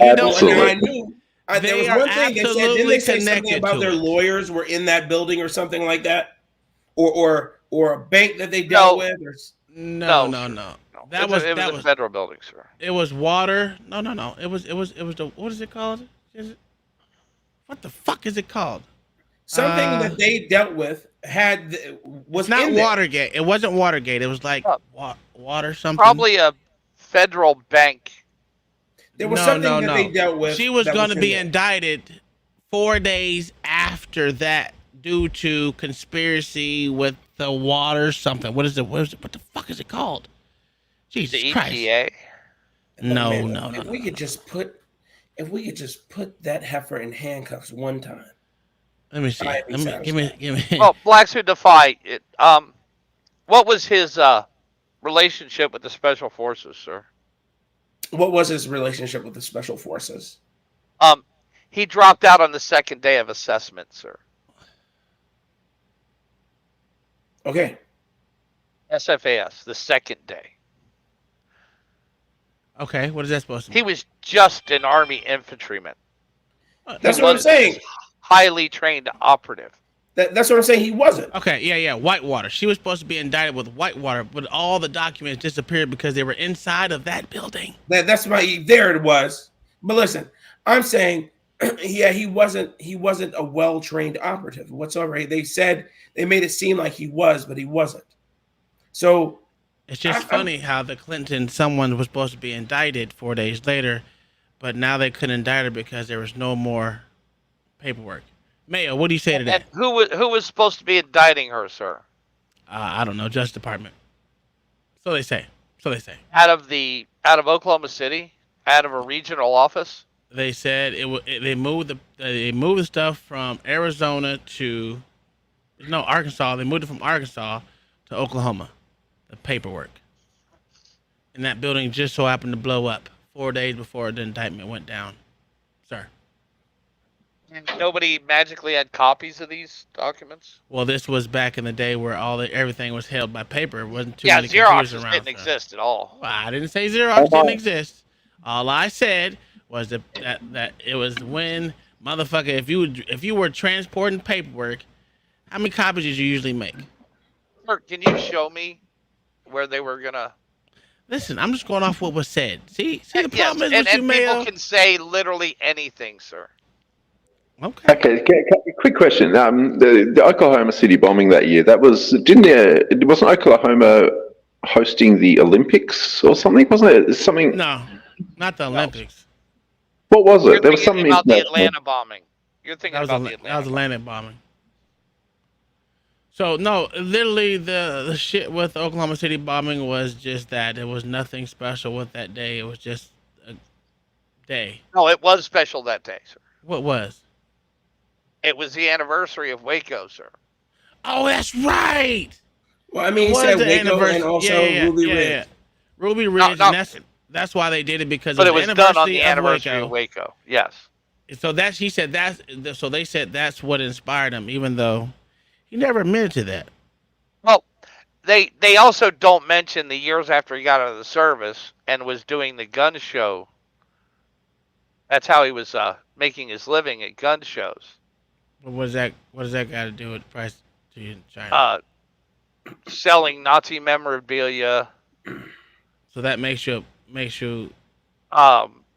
S4: I knew there was one thing they said. Didn't they say something about their lawyers were in that building or something like that, or a bank that they dealt with? Or...
S1: No.
S3: It was a federal building, sir.
S1: It was water. No. It was the, what is it called? What the fuck is it called?
S4: Something that they dealt with was
S1: not
S4: in there.
S1: Watergate. It wasn't Watergate. It was like water something.
S3: Probably a federal bank.
S4: There was something that they dealt with.
S1: She was going to be indicted 4 days after that due to conspiracy with the water something. What is it? What the fuck is it called? Jesus
S3: the
S1: Christ.
S3: EPA?
S1: No.
S4: If we could just put that heifer in handcuffs one time.
S1: Let me see. Give me.
S3: Well, Blacks Who Defy it. What was his relationship with the Special Forces, sir?
S4: What was his relationship with the Special Forces?
S3: He dropped out on the second day of assessment, sir.
S4: Okay.
S3: SFAS, the second day.
S1: Okay, what is that supposed to mean?
S3: He was just an Army infantryman.
S4: That's what I'm saying.
S3: Highly trained operative.
S4: That's what I'm saying. He wasn't.
S1: Okay, yeah. Whitewater. She was supposed to be indicted with Whitewater, but all the documents disappeared because they were inside of that building.
S4: That's why there it was. But listen, I'm saying, yeah, he wasn't a well-trained operative whatsoever. They said they made it seem like he was, but he wasn't. So
S1: it's just funny how the Clinton, someone was supposed to be indicted 4 days later, but now they couldn't indict her because there was no more paperwork. Mayo, what do you say to that?
S3: And who was supposed to be indicting her, sir?
S1: I don't know, Justice Department. So they say.
S3: Out of Oklahoma City, out of a regional office.
S1: They said they moved the stuff from Arizona to Arkansas. They moved it from Arkansas to Oklahoma. The paperwork. And that building just so happened to blow up 4 days before the indictment went down, sir.
S3: Nobody magically had copies of these documents?
S1: Well, this was back in the day where everything was held by paper. It wasn't too
S3: yeah,
S1: many
S3: Xerox
S1: computers around.
S3: Didn't exist at all.
S1: Well, I didn't say Xerox didn't exist. All I said was that it was when motherfucker, if you were transporting paperwork, how many copies did you usually make?
S3: Sir, can you show me where they were gonna?
S1: Listen, I'm just going off what was said. See the
S3: Yes,
S1: problem is with you,
S3: people
S1: Mayo.
S3: can say literally anything, sir.
S2: Okay. Quick question. The Oklahoma City bombing that year. Wasn't Oklahoma hosting the Olympics or something? Wasn't it something?
S1: No, not the Olympics.
S2: What was it?
S3: There was something about the Atlanta bombing. You're thinking about the Atlanta.
S1: That was Atlantic bombing. So no, literally the shit with Oklahoma City bombing was just that. There was nothing special with that day. It was just a day.
S3: No, it was special that day, sir.
S1: What was?
S3: It was the anniversary of Waco, sir.
S1: Oh, that's right.
S4: Well, I mean, he said Waco and also Ruby Ridge.
S1: Yeah. Ruby Ridge, and that's why they did it, because
S3: but
S1: it was
S3: done on the
S1: anniversary
S3: of Waco. Yes.
S1: So they said that's what inspired him, even though he never admitted to that.
S3: Well, they also don't mention the years after he got out of the service and was doing the gun show. That's how he was making his living at gun shows.
S1: What does that got to do with price in China?
S3: Selling Nazi memorabilia.
S1: So that makes you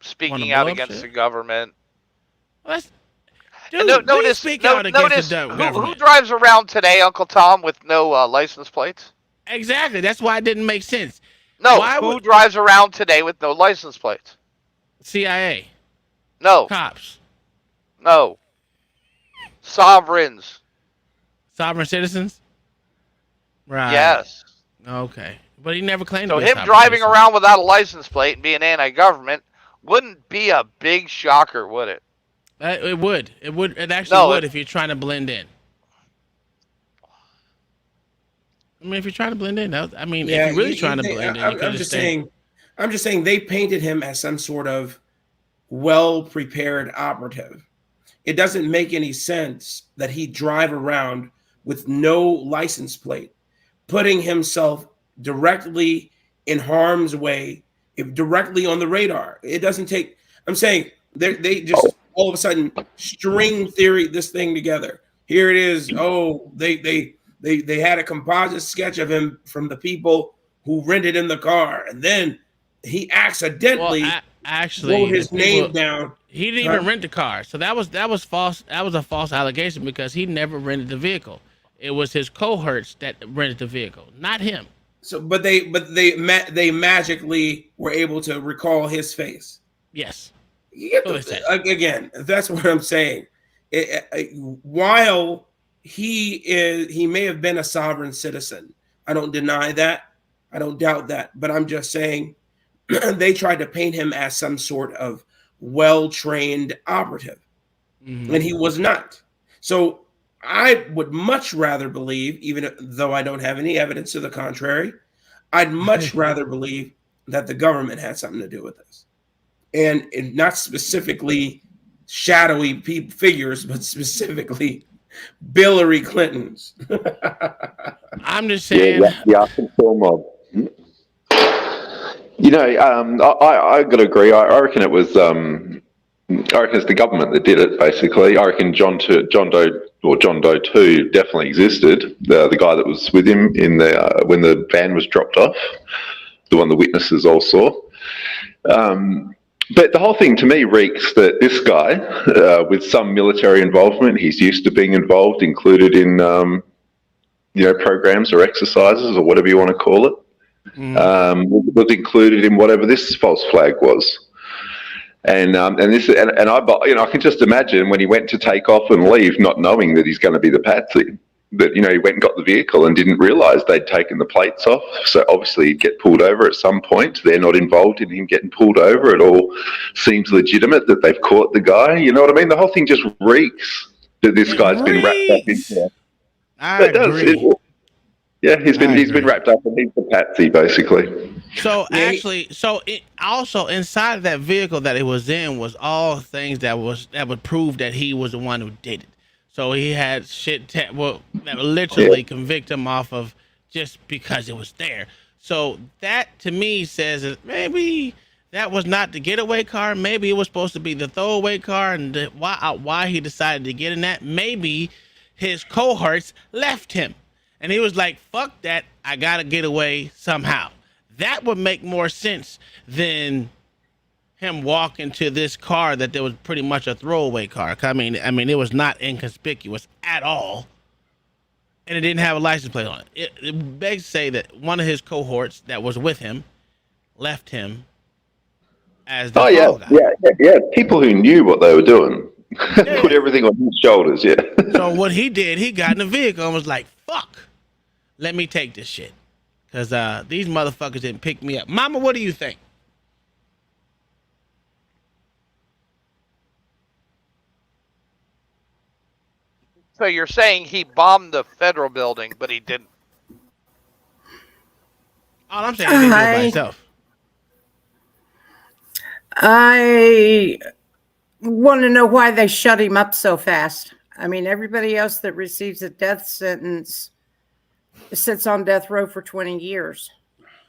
S3: speaking out against the government.
S1: Well,
S3: notice
S1: speak out against the government.
S3: Who drives around today, Uncle Tom, with no license plates?
S1: Exactly. That's why it didn't make sense.
S3: No, who drives around today with no license plates?
S1: CIA.
S3: No.
S1: Cops.
S3: No. Sovereigns.
S1: Sovereign citizens? Right.
S3: Yes.
S1: Okay. But he never claimed
S3: so
S1: to be
S3: him driving around without a license plate and being anti-government wouldn't be a big shocker, would it?
S1: It would. It actually would if you're trying to blend in. I mean, if you're trying to blend in, if you're really trying to blend in,
S4: I'm just saying they painted him as some sort of well-prepared operative. It doesn't make any sense that he drive around with no license plate, putting himself directly in harm's way, directly on the radar. It doesn't take. I'm saying they just all of a sudden string theory this thing together. Here it is. Oh, they had a composite sketch of him from the people who rented him the car, and then he accidentally wrote his name down.
S1: He didn't even rent the car, so that was false. That was a false allegation because he never rented the vehicle. It was his cohorts that rented the vehicle, not him.
S4: So, but they magically were able to recall his face.
S1: Yes.
S4: Again, that's what I'm saying. While he may have been a sovereign citizen, I don't deny that. I don't doubt that. But I'm just saying they tried to paint him as some sort of well-trained operative, and he was not. So I would much rather believe, even though I don't have any evidence to the contrary, I'd much rather believe that the government had something to do with this, and not specifically shadowy figures, but specifically Hillary Clinton's.
S1: I'm just saying.
S2: The Arkansas mob. You know, I got to agree. I reckon it was. I reckon it's the government that did it. Basically, I reckon John Doe 2 definitely existed. The guy that was with him in the when the van was dropped off, the one the witnesses all saw. But the whole thing to me reeks that this guy, with some military involvement, he's used to being involved, included in programs or exercises or whatever you want to call it. Was included in whatever this false flag was, and I can just imagine when he went to take off and leave, not knowing that he's going to be the patsy. That he went and got the vehicle and didn't realise they'd taken the plates off. So obviously he'd get pulled over at some point. They're not involved in him getting pulled over. It all seems legitimate that they've caught the guy. You know what I mean? The whole thing just reeks that this guy's been wrapped up into.
S1: I agree.
S2: He's been wrapped up and he's the patsy basically.
S1: So actually, also inside of that vehicle that it was in was all things that would prove that he was the one who did it. So he had shit that would literally convict him off of just because it was there. So that to me says that maybe that was not the getaway car. Maybe it was supposed to be the throwaway car, and why he decided to get in that. Maybe his cohorts left him, and he was like, "Fuck that! I gotta get away somehow." That would make more sense than him walking to this car that there was pretty much a throwaway car. I mean, it was not inconspicuous at all, and it didn't have a license plate on it. It begs to say that one of his cohorts that was with him left him as the fall guy.
S2: Yeah. People who knew what they were doing put everything on his shoulders. Yeah.
S1: So what he did, he got in the vehicle and was like, "Fuck, let me take this shit," because these motherfuckers didn't pick me up. Mama, what do you think?
S3: So you're saying he bombed the federal building, but he didn't?
S1: All I'm saying is he did it by himself.
S13: I want to know why they shut him up so fast. I mean, everybody else that receives a death sentence sits on death row for 20 years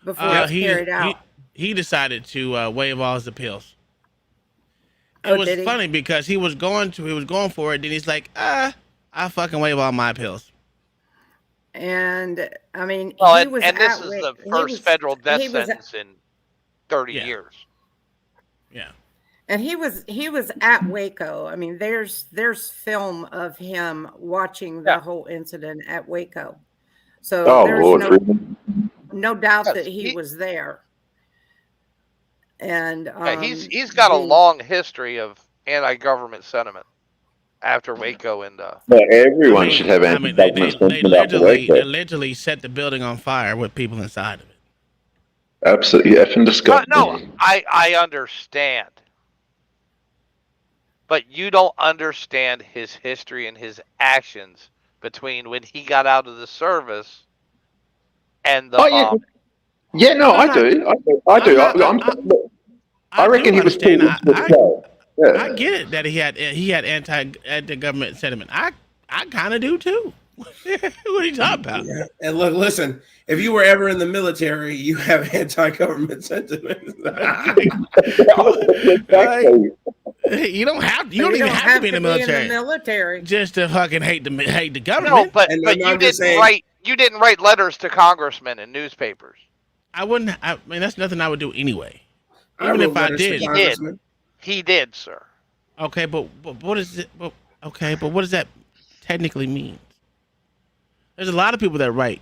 S13: before it's carried out.
S1: He decided to waive all his appeals. It was funny because he was going for it, then he's like, I fucking waive all my appeals.
S13: And I mean,
S3: this is the first federal death sentence in 30 years.
S1: Yeah.
S13: And he was at Waco. I mean, there's film of him watching the whole incident at Waco. So there's no doubt that he was there. And
S3: he's got a long history of anti-government sentiment after Waco and
S2: everyone should have anti-government sentiment after Waco.
S1: They literally set the building on fire with people inside of it.
S2: Absolutely effing disgusting.
S3: No, I understand. But you don't understand his history and his actions between when he got out of the service and the bomb.
S2: Yeah, no, I do. I reckon he was too.
S1: I get it that he had anti-government sentiment. I kind of do too. What are you talking about?
S4: Yeah. And look, listen. If you were ever in the military, you have anti-government sentiment.
S1: You don't even have to be in the military. Just to fucking hate the government.
S3: No, but you didn't write letters to congressmen and newspapers.
S1: I wouldn't. I mean, that's nothing I would do anyway. Even if I did.
S3: He did, sir.
S1: Okay, but what is it? Okay, but what does that technically mean? There's a lot of people that write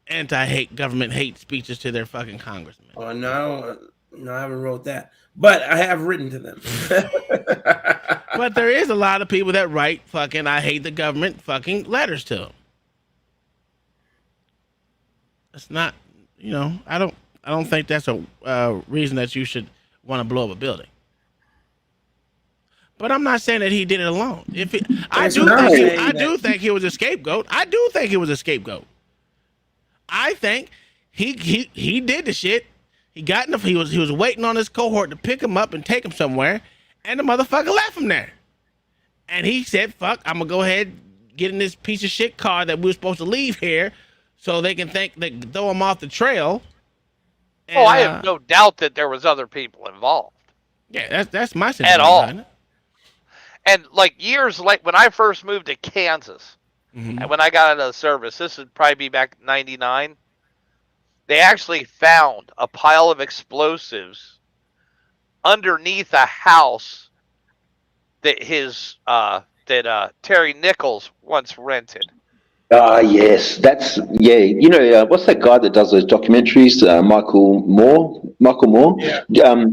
S1: anti-government hate speeches to their fucking congressmen.
S4: Oh no, I haven't wrote that, but I have written to them.
S1: But there is a lot of people that write fucking "I hate the government" fucking letters to them. It's not, I don't think that's a reason that you should want to blow up a building. But I'm not saying that he did it alone. I do think he was a scapegoat. I think he did the shit. He was waiting on his cohort to pick him up and take him somewhere, and the motherfucker left him there. And he said, "Fuck, I'm gonna go ahead, get in this piece of shit car that we were supposed to leave here, so they can think they throw him off the trail. And,
S3: I have no doubt that there was other people involved.
S1: Yeah, that's my sentiment
S3: at all.
S1: behind it.
S3: And like years late, when I first moved to Kansas, and when I got out of the service, this would probably be back in '99. They actually found a pile of explosives underneath a house that Terry Nichols once rented.
S7: Yes, what's that guy that does those documentaries? Michael Moore. Yeah.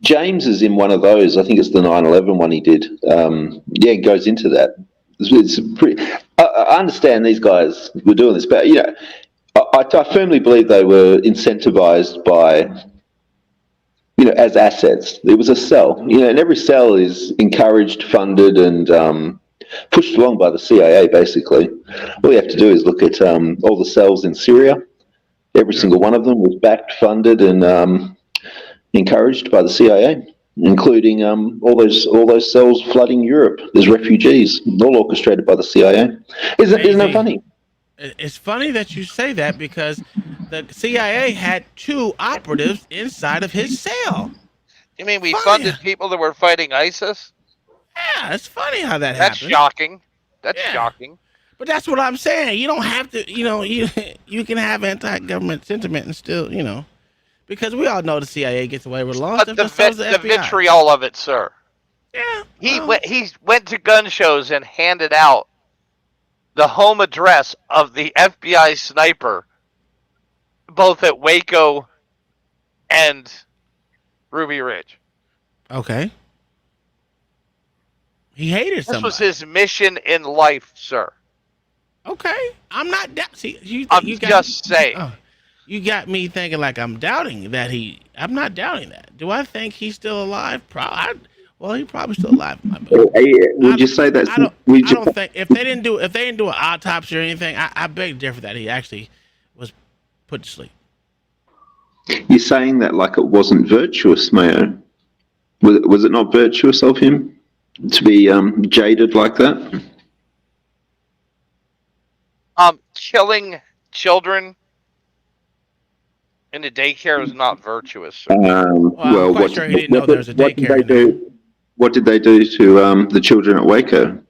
S7: James is in one of those. I think it's the 9/11 one he did. It goes into that. It's pretty. I understand these guys were doing this, but I firmly believe they were incentivized by, as assets. There was a cell, and every cell is encouraged, funded, and pushed along by the CIA. Basically, all you have to do is look at all the cells in Syria. Every single one of them was backed, funded, and encouraged by the CIA, including all those cells flooding Europe. There's refugees, all orchestrated by the CIA. Isn't that funny?
S1: It's funny that you say that because the CIA had 2 operatives inside of his cell.
S3: You mean we funded people that were fighting ISIS?
S1: Yeah, it's funny how that happened.
S3: That's shocking. That's shocking.
S1: But that's what I'm saying. You don't have to, you can have anti-government sentiment and still, because we all know the CIA gets away with a lot of stuff.
S3: The vitriol of it, sir.
S1: Yeah.
S3: He went to gun shows and handed out the home address of the FBI sniper, both at Waco and Ruby Ridge.
S1: Okay. He hated somebody.
S3: This was his mission in life, sir.
S1: Okay. I'm not see.
S3: I'm just saying.
S1: You got me thinking like I'm doubting that I'm not doubting that. Do I think he's still alive? Well, he's probably still alive.
S2: Would you say that's?
S1: I don't think if they didn't do an autopsy or anything, I beg to differ that he actually was put to sleep.
S2: You're saying that like it wasn't virtuous, Mayo? Was it not virtuous of him to be jaded like that?
S3: Killing children in a daycare is not virtuous, sir.
S1: I'm quite sure he didn't know there was a daycare.
S2: What did they do to the children at Waco?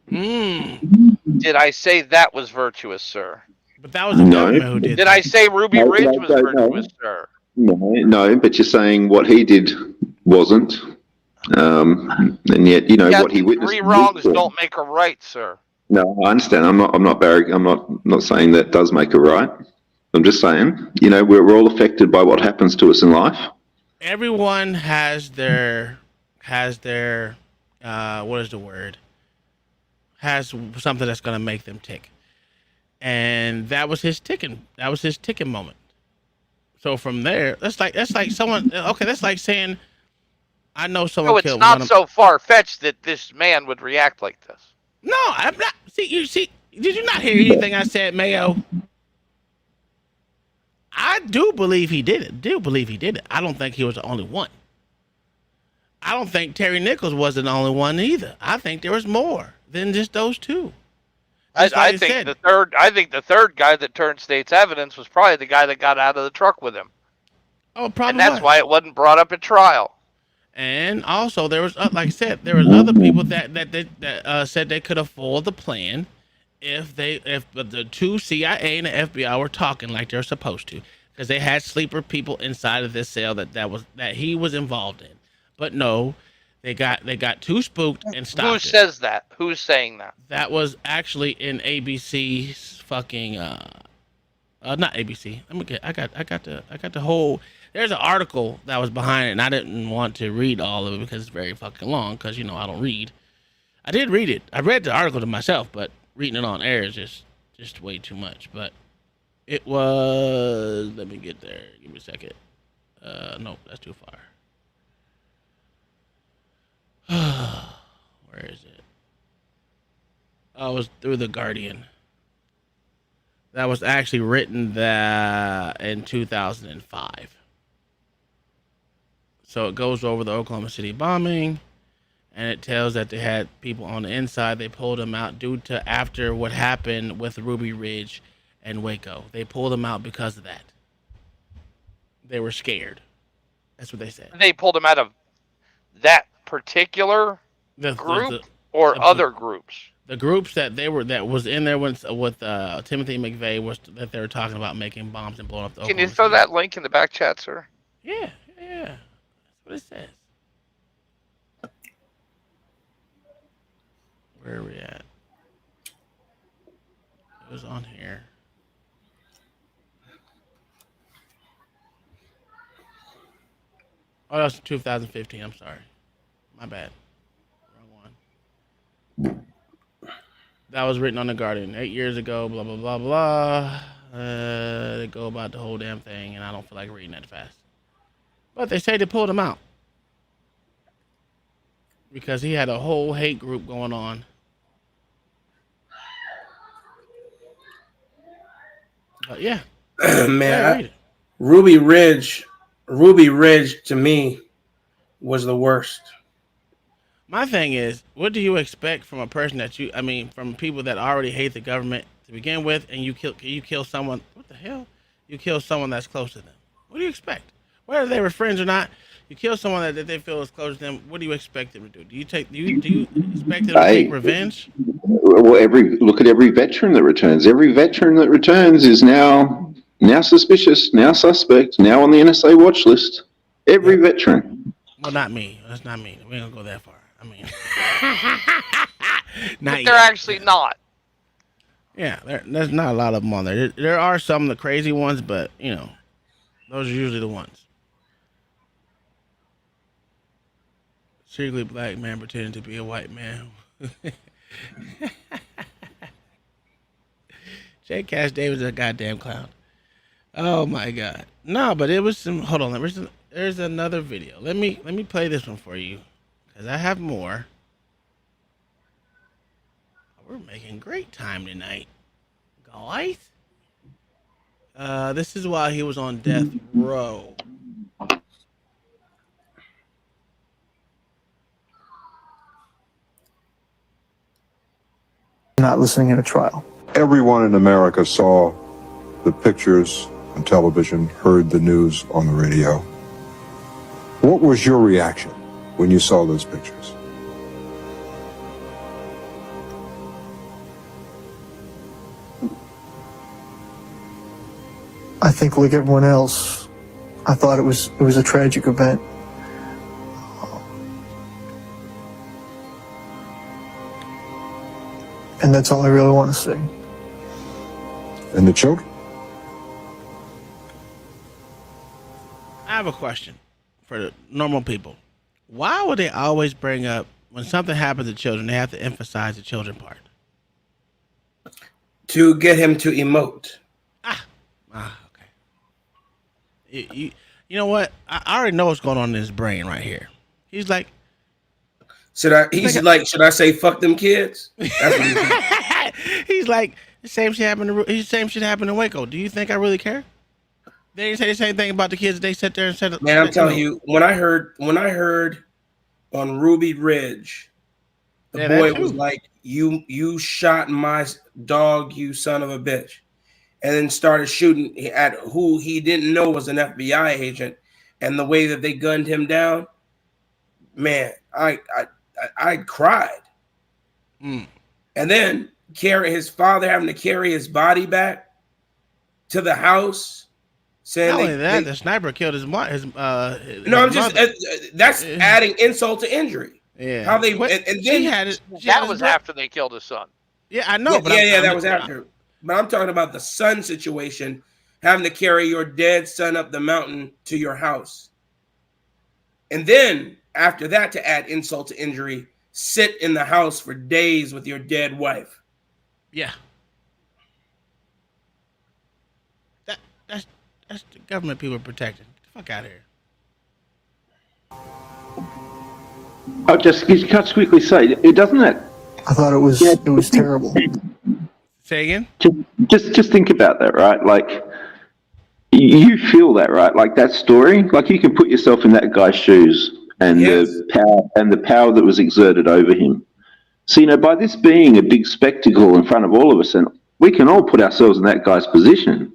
S3: Did I say that was virtuous, sir?
S1: But that was the government who did.
S3: Did I say Ruby Ridge was virtuous, sir?
S2: No, but you're saying what he did wasn't, and yet what he witnessed.
S3: 3 wrongs don't make a right, sir.
S2: No, I understand. I'm not saying that does make it right. I'm just saying, we're all affected by what happens to us in life.
S1: Everyone has their what is the word? Has something that's gonna make them tick. And that was his ticking moment. So from there, that's like someone. Okay, that's like saying, I know someone.
S3: No, it's not so far fetched that this man would react like this.
S1: No, I'm not. See, did you not hear anything I said, Mayo? I do believe he did it. I don't think he was the only one. I don't think Terry Nichols was the only one either. I think there was more than just those 2.
S3: I think the third guy that turned state's evidence was probably the guy that got out of the truck with him.
S1: Oh, probably.
S3: And that's why it wasn't brought up at trial.
S1: And also, there was, like I said, there was other people that said they could have foiled the plan if the 2 CIA and the FBI were talking like they're supposed to, because they had sleeper people inside of this cell that he was involved in. But no, they got too spooked and stopped.
S3: Who says that? Who's saying that?
S1: That was actually in ABC's fucking not ABC. I got the whole. There's an article that was behind it, and I didn't want to read all of it because it's very fucking long. Because I don't read. I did read it. I read the article to myself, but reading it on air is just way too much. But it was. Let me get there. Give me a second. No, that's too far. Where is it? Oh, it was through The Guardian. That was actually written in 2005. So it goes over the Oklahoma City bombing and it tells that they had people on the inside. They pulled them out due to after what happened with Ruby Ridge and Waco. They pulled them out because of that. They were scared. That's what they said.
S3: They pulled them out of that particular group or other groups.
S1: The groups that was in there with Timothy McVeigh was that they were talking about making bombs and blowing up the.
S3: Can you throw that link in the back chat, sir?
S1: Yeah. That's what it says. Where are we at? It was on here. Oh, that's 2015. I'm sorry. My bad. Wrong one. That was written on The Guardian 8 years ago, blah, blah, blah, blah. They go about the whole damn thing, and I don't feel like reading that fast. But they say they pulled him out. Because he had a whole hate group going on. But yeah.
S4: Man, Ruby Ridge to me was the worst.
S1: My thing is, what do you expect from a person from people that already hate the government to begin with, and you kill someone? What the hell? You kill someone that's close to them. What do you expect? Whether they were friends or not, you kill someone that they feel is close to them. What do you expect them to do? Do you expect them to take revenge?
S2: Well, look at every veteran that returns. Every veteran that returns is now suspicious, now suspect, now on the NSA watch list. Every veteran.
S1: Well, not me. That's not me. We ain't gonna go that far. I mean,
S3: but they're actually not.
S1: Yeah, there's not a lot of them on there. There are some of the crazy ones, but those are usually the ones. Secretly black man pretending to be a white man. J. Cash Davis is a goddamn clown. Oh my god. No, but it was some. Hold on. There's another video. Let me play this one for you, because I have more. We're making great time tonight, guys. This is while he was on death row.
S8: Not listening in a trial.
S9: Everyone in America saw the pictures on television, heard the news on the radio. What was your reaction when you saw those pictures?
S8: I think, like everyone else, I thought it was a tragic event. And that's all I really want to say.
S9: And the children?
S1: I have a question for the normal people. Why would they always bring up, when something happens to children, they have to emphasize the children part?
S4: To get him to emote.
S1: Okay. You know what? I already know what's going on in his brain right here. He's like,
S4: should I say fuck them kids? That's what
S1: he's like, the same shit happened in Waco. Do you think I really care? They didn't say the same thing about the kids. They sat there and said,
S4: "Man, I'm telling you, when I heard on Ruby Ridge, the boy was like, you shot my dog, you son of a bitch," and then started shooting at who he didn't know was an FBI agent, and the way that they gunned him down, man, I cried. And then his father having to carry his body back to the house. Saying
S1: not only that, the sniper killed his mother.
S4: That's adding insult to injury.
S1: Yeah.
S4: How they and then
S3: that was after they killed his son.
S1: Yeah, I know.
S4: Yeah, that was after. But I'm talking about the son situation, having to carry your dead son up the mountain to your house, and then after that to add insult to injury, sit in the house for days with your dead wife.
S1: Yeah. That's the government people are protecting. Get the fuck out of here.
S7: I'll just quickly say, it doesn't that.
S8: I thought it was terrible.
S1: Say again?
S7: Just think about that, right? Like, you feel that, right? Like that story, like you can put yourself in that guy's shoes. and the power that was exerted over him. So, by this being a big spectacle in front of all of us, and we can all put ourselves in that guy's position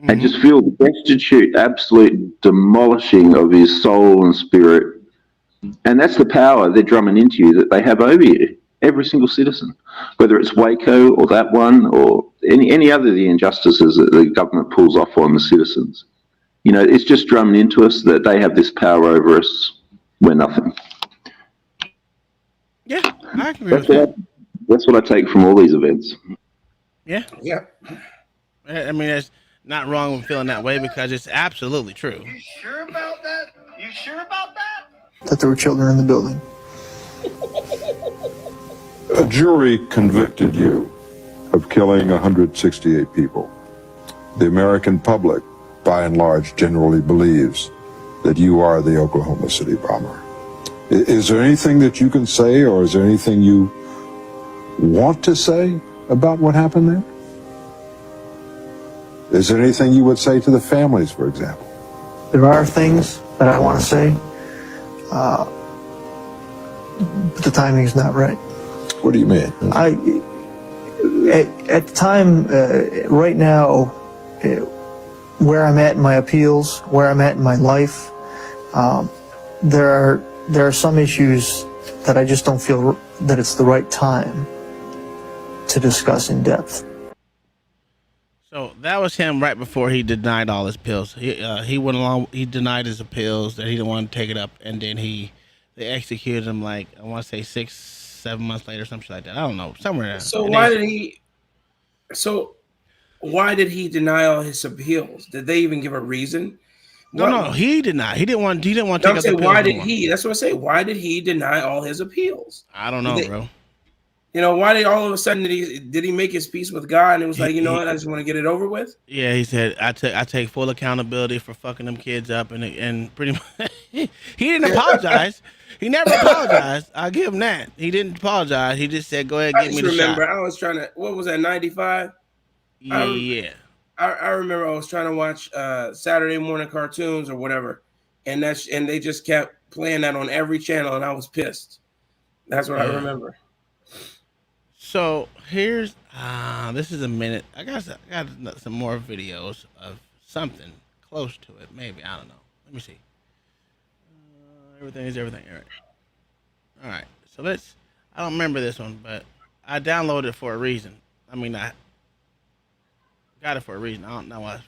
S7: and just feel the destitute, absolute demolishing of his soul and spirit. And that's the power they're drumming into you, that they have over you, every single citizen, whether it's Waco or that one or any other of the injustices that the government pulls off on the citizens. It's just drumming into us that they have this power over us. We're nothing.
S1: Yeah, I agree with that.
S7: That's what I take from all these events.
S1: Yeah. I mean, it's not wrong with feeling that way because it's absolutely true.
S5: You sure about that? You sure about that?
S8: That there were children in the building.
S9: A jury convicted you of killing 168 people. The American public, by and large, generally believes that you are the Oklahoma City bomber. Is there anything that you can say, or is there anything you want to say about what happened there? Is there anything you would say to the families, for example?
S8: There are things that I want to say, but the timing is not right.
S9: What do you mean?
S8: At the time, right now, where I'm at in my appeals, where I'm at in my life, there are some issues that I just don't feel that it's the right time to discuss in depth.
S1: So that was him right before he denied all his appeals. He went along. He denied his appeals that he didn't want to take it up, and then they executed him like I want to say 6-7 months later, something like that. I don't know, somewhere there.
S4: So why did he deny all his appeals? Did they even give a reason?
S1: No, he did not. He didn't want to take up the appeals.
S4: Why did he? That's what I say. Why did he deny all his appeals?
S1: I don't know, bro.
S4: Why did all of a sudden did he make his peace with God and it was like, what, I just want to get it over with?
S1: Yeah, he said, I take full accountability for fucking them kids up, and pretty much he didn't apologize. He never apologized. I'll give him that. He didn't apologize. He just said, go ahead, give me the shot.
S4: I was trying to, what was that, 95?
S1: Yeah.
S4: I remember I was trying to watch Saturday morning cartoons or whatever, and they just kept playing that on every channel, and I was pissed. That's what I remember.
S1: So here's this is a minute. I got some more videos of something close to it. Maybe, I don't know. Let me see. Everything is everything. All right. So I don't remember this one, but I downloaded it for a reason. I mean, I got it for a reason. I don't know why.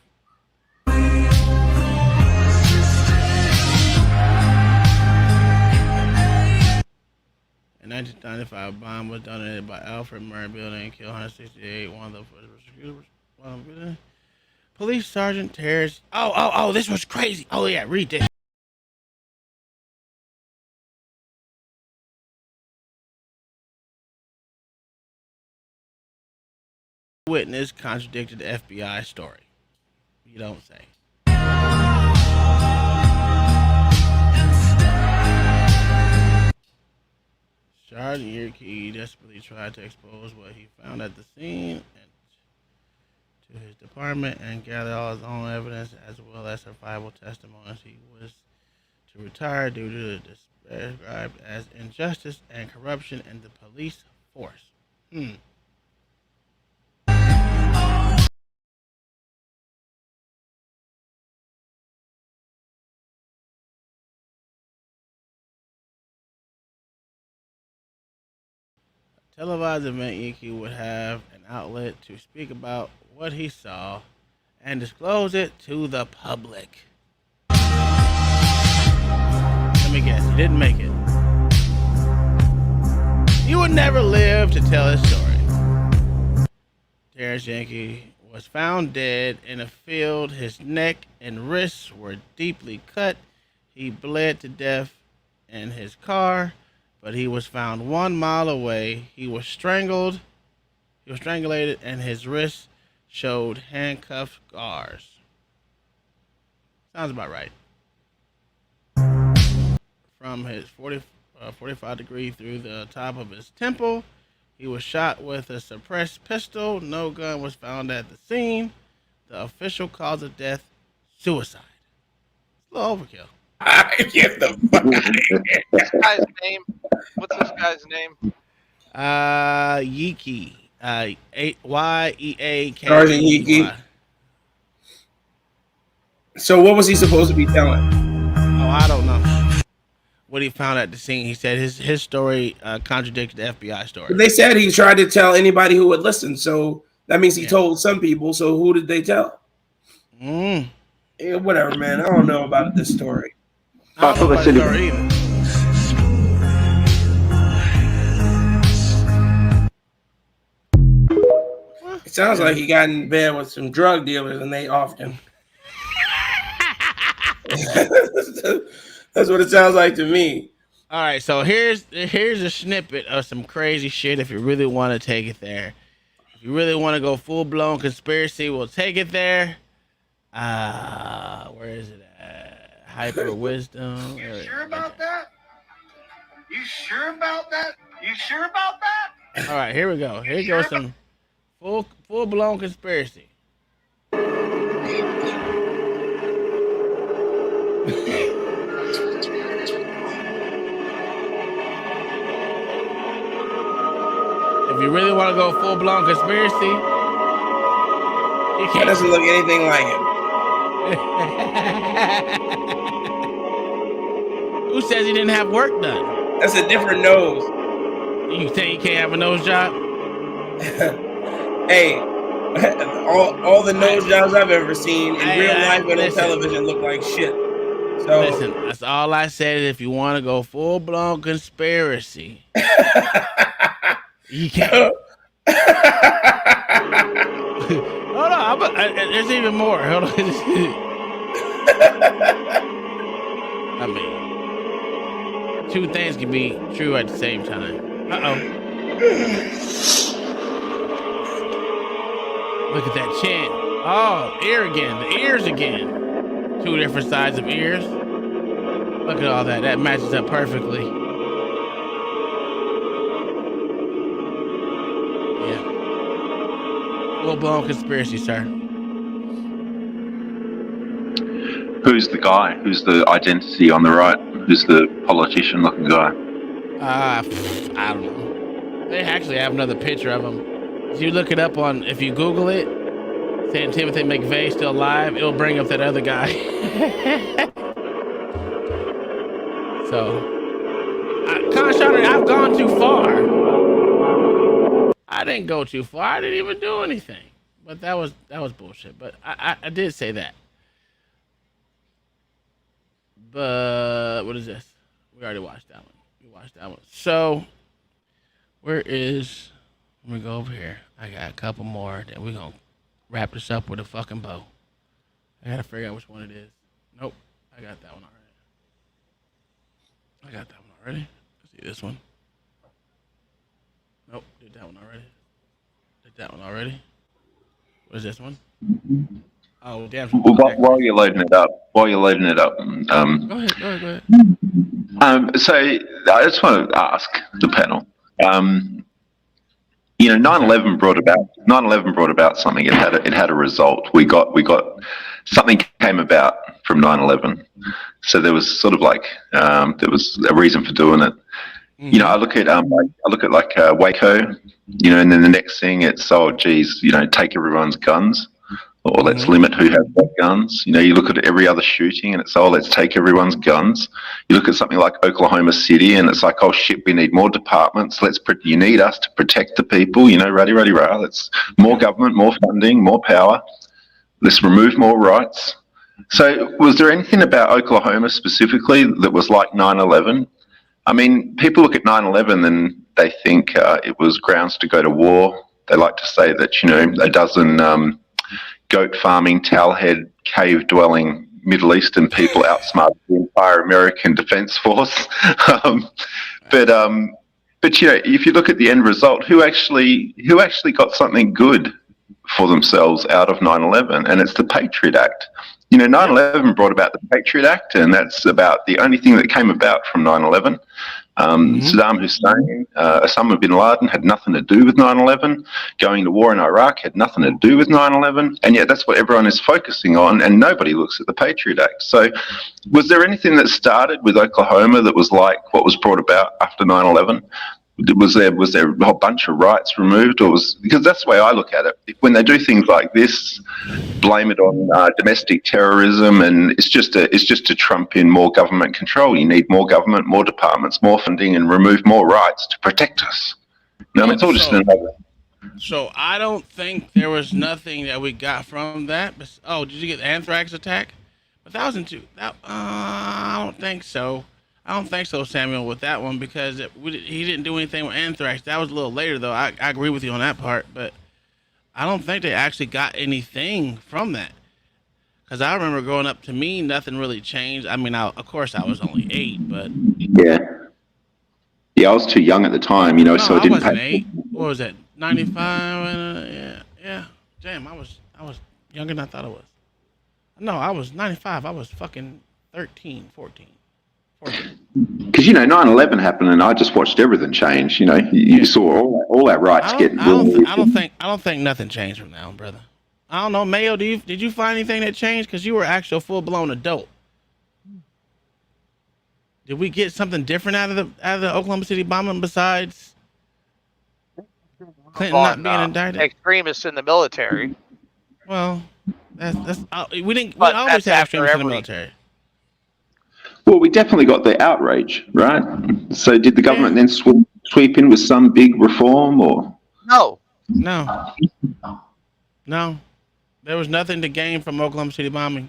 S1: In 1995, a bomb was detonated by Alfred Murray Building and killed 168. One of the police sergeant Terrence. Oh, this was crazy. Oh yeah, read this. Witness contradicted the FBI story. You don't say. Sergeant Yerke desperately tried to expose what he found at the scene and to his department and gather all his own evidence as well as survival testimonies. He was to retire due to the described as injustice and corruption in the police force. Televised event, Yuki would have an outlet to speak about what he saw and disclose it to the public. Let me guess, he didn't make it. He would never live to tell his story. Terrence Yankee was found dead in a field. His neck and wrists were deeply cut. He bled to death in his car, but he was found 1 mile away. He was strangulated, and his wrists showed handcuff scars. Sounds about right. From his 45 degree through the top of his temple, he was shot with a suppressed pistol. No gun was found at the scene. The official cause of death, suicide. It's a little overkill.
S4: Get the fuck out of here.
S3: This guy's name. What's this guy's name?
S1: Yeeky. Y-E-A-K.
S4: Sergeant Yeeky. So what was he supposed to be telling?
S1: Oh, I don't know. What he found at the scene, he said his story contradicted the FBI story.
S4: They said he tried to tell anybody who would listen, so that means he told some people. So who did they tell? Yeah, whatever, man. I don't know about this story.
S1: I don't know about the story either.
S4: It sounds like he got in bed with some drug dealers and they offed him. That's what it sounds like to me.
S1: All right, so here's a snippet of some crazy shit. If you really want to take it there, if you really want to go full blown conspiracy, we'll take it there. Where is it at? Hyper wisdom.
S5: You sure about that? You sure about that? You sure about that?
S1: All right, here we go. Here goes some full blown conspiracy. If you really want to go full blown conspiracy, you can't.
S4: That doesn't look anything like him.
S1: Who says he didn't have work done?
S4: That's a different nose.
S1: You say you can't have a nose job?
S4: Hey, all the nose jobs I've ever seen in real life and on television look like shit. So
S1: listen, that's all I said. If you want to go full blown conspiracy, you can't. Hold on, there's even more. Hold on. I mean, two things can be true at the same time. Look at that chin. Oh, ear again. The ears again. Two different sides of ears. Look at all that. That matches up perfectly. Yeah. Full-blown conspiracy, sir.
S2: Who's the guy? Who's the identity on the right? Who's the politician-looking guy?
S1: I don't know. They actually have another picture of him. If you look it up if you Google it, saying Timothy McVeigh still alive, it'll bring up that other guy. So, Conshawner, I've gone too far. I didn't go too far. I didn't even do anything. But that was bullshit. But I did say that. But what is this? We already watched that one. We watched that one. So, let me go over here. I got a couple more. Then we're going to wrap this up with a fucking bow. I got to figure out which one it is. Nope. I got that one already. Let's see this one. Nope. Did that one already. What is this one? Oh, damn.
S2: While you're loading it up.
S1: Go ahead.
S2: So I just want to ask the panel. 9/11 brought about something. It had a result. We got something came about from 9/11. So there was sort of like there was a reason for doing it. Mm-hmm. I look at Waco, and then the next thing it's take everyone's guns, or let's limit who has guns. You look at every other shooting and it's let's take everyone's guns. You look at something like Oklahoma City and it's like, oh shit, we need more departments. You need us to protect the people. Rah. Let's more government, more funding, more power. Let's remove more rights. So was there anything about Oklahoma specifically that was like 9/11? I mean, people look at 9/11 and they think it was grounds to go to war. They like to say that, a dozen goat farming, towelhead, cave-dwelling Middle Eastern people outsmarted the entire American Defense Force. But if you look at the end result, who actually got something good for themselves out of 9/11, and it's the Patriot Act. 9/11 brought about the Patriot Act, and that's about the only thing that came about from 9/11. Saddam Hussein, Osama bin Laden had nothing to do with 9/11. Going to war in Iraq had nothing to do with 9/11, and yet that's what everyone is focusing on, and nobody looks at the Patriot Act. So was there anything that started with Oklahoma that was like what was brought about after 9/11? Was there a whole bunch of rights removed, or because that's the way I look at it. When they do things like this, blame it on domestic terrorism, and it's just to trump in more government control. You need more government, more departments, more funding, and remove more rights to protect us. It's all just another.
S1: So I don't think there was nothing that we got from that. Oh, did you get the anthrax attack? 1,002. I don't think so. I don't think so, Samuel, with that one, because he didn't do anything with anthrax. That was a little later, though. I agree with you on that part, but I don't think they actually got anything from that. Because I remember growing up, to me, nothing really changed. I mean, of course, I was only 8, but...
S7: Yeah, I was too young at the time, so I didn't...
S1: I wasn't 8. What was that, 95? Yeah. Damn, I was younger than I thought I was. No, I was 95. I was fucking 13, 14.
S7: Because 9/11 happened, and I just watched everything change. You saw all that rights get.
S1: I don't think nothing changed from now, brother. I don't know, Mayo. Did you find anything that changed? Because you were actually a full blown adult. Did we get something different out of the Oklahoma City bombing besides Clinton not being indicted?
S3: Extremists in the military.
S1: Well, that's we always have extremists in the military.
S7: Well, we definitely got the outrage, right? So did the government then sweep in with some big reform, or?
S3: No.
S1: There was nothing to gain from Oklahoma City bombing.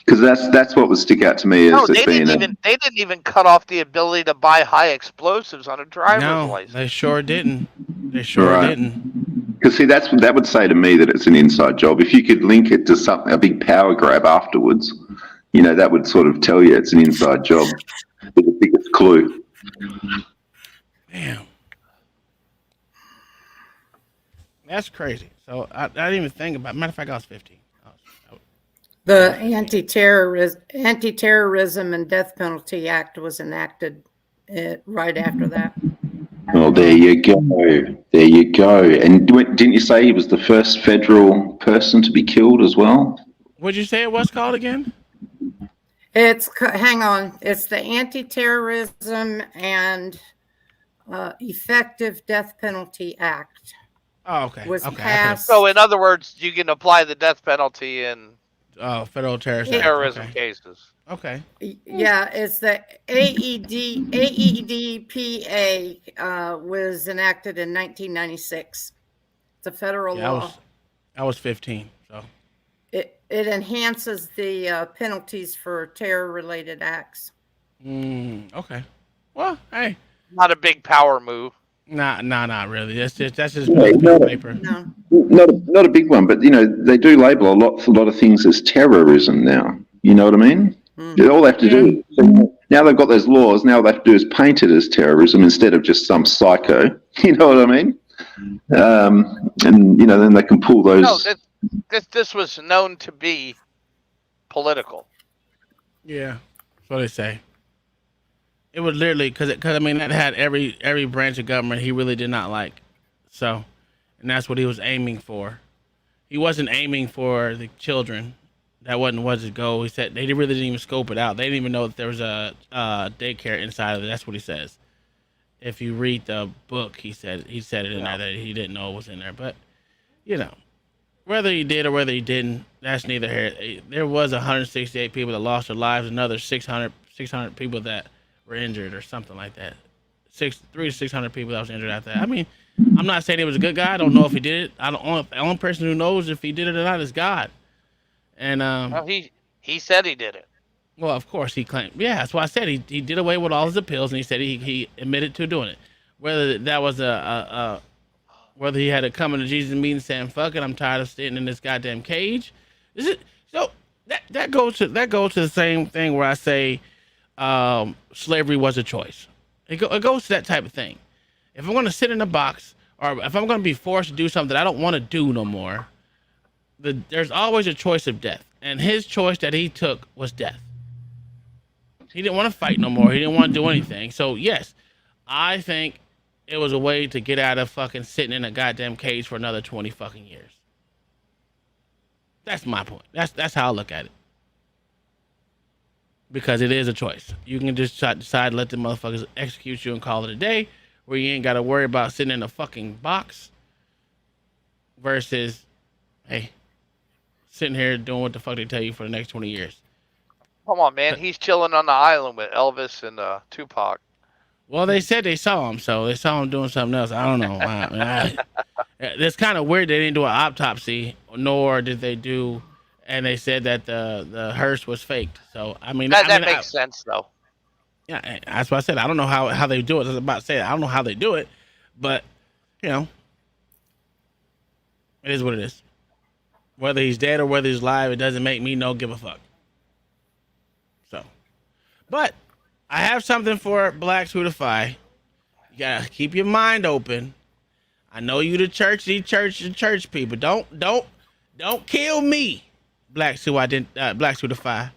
S7: Because that's what would stick out to me.
S3: They didn't even cut off the ability to buy high explosives on a driver's license.
S1: They sure didn't. Didn't.
S7: Because see, that would say to me that it's an inside job. If you could link it to a big power grab afterwards. That would sort of tell you it's an inside job. It's the biggest clue.
S1: Damn. That's crazy. So I didn't even think about it. Matter of fact, I was 15.
S13: The Anti-Terrorism and Death Penalty Act was enacted right after that.
S7: Oh, there you go. And didn't you say he was the first federal person to be killed as well?
S1: What'd you say it was called again?
S13: It's the Anti-Terrorism and Effective Death Penalty Act.
S1: Oh, okay.
S13: Was passed.
S3: So, in other words, you can apply the death penalty in
S1: federal terrorism
S3: cases.
S1: Okay.
S13: Yeah, it's the AEDPA was enacted in 1996. It's a federal law.
S1: I was 15, so.
S13: It enhances the penalties for terror-related acts.
S1: Okay. Well, hey.
S3: Not a big power move.
S1: Not really. That's just paper.
S13: No.
S7: Not a big one, but they do label a lot of things as terrorism now. You know what I mean? All they have to do now they've got those laws. Now all they have to do is paint it as terrorism instead of just some psycho. You know what I mean? And then they can pull those.
S3: No, this was known to be political.
S1: Yeah, that's what they say. It was literally because that had every branch of government he really did not like. So, and that's what he was aiming for. He wasn't aiming for the children. That wasn't his goal. He said they really didn't even scope it out. They didn't even know that there was a daycare inside of it. That's what he says. If you read the book, he said it in there that he didn't know it was in there. But whether he did or whether he didn't, that's neither here. There was 168 people that lost their lives, another 600 people that were injured or something like that. 300 to 600 people that was injured after that. I mean, I'm not saying he was a good guy. I don't know if he did it. The only person who knows if he did it or not is God. And
S3: well, he said he did it.
S1: Well, of course he claimed. Yeah, that's why I said he did away with all his appeals, and he said he admitted to doing it. Whether that was whether he had to come into Jesus meeting saying, "Fuck it, I'm tired of sitting in this goddamn cage." Is it so? That goes to the same thing where I say slavery was a choice. It goes to that type of thing. If I'm going to sit in a box, or if I'm going to be forced to do something that I don't want to do no more, there's always a choice of death, and his choice that he took was death. He didn't want to fight no more. He didn't want to do anything. So yes, I think it was a way to get out of fucking sitting in a goddamn cage for another 20 fucking years. That's my point. That's how I look at it. Because it is a choice. You can just decide to let the motherfuckers execute you and call it a day, where you ain't got to worry about sitting in a fucking box, versus, hey, sitting here doing what the fuck they tell you for the next 20 years.
S3: Come on, man. He's chilling on the island with Elvis and Tupac.
S1: Well, they said they saw him, so they saw him doing something else. I don't know. It's kind of weird they didn't do an autopsy, nor did they do, and they said that the hearse was faked. So I mean,
S3: that makes sense though.
S1: Yeah, that's what I said. I don't know how they do it. I was about to say I don't know how they do it, but you know, it is what it is. Whether he's dead or whether he's alive, it doesn't make me no give a fuck. So, but I have something for Blacks Who Defy. You gotta keep your mind open. I know you the church people. Don't kill me, Blacks Who Defy.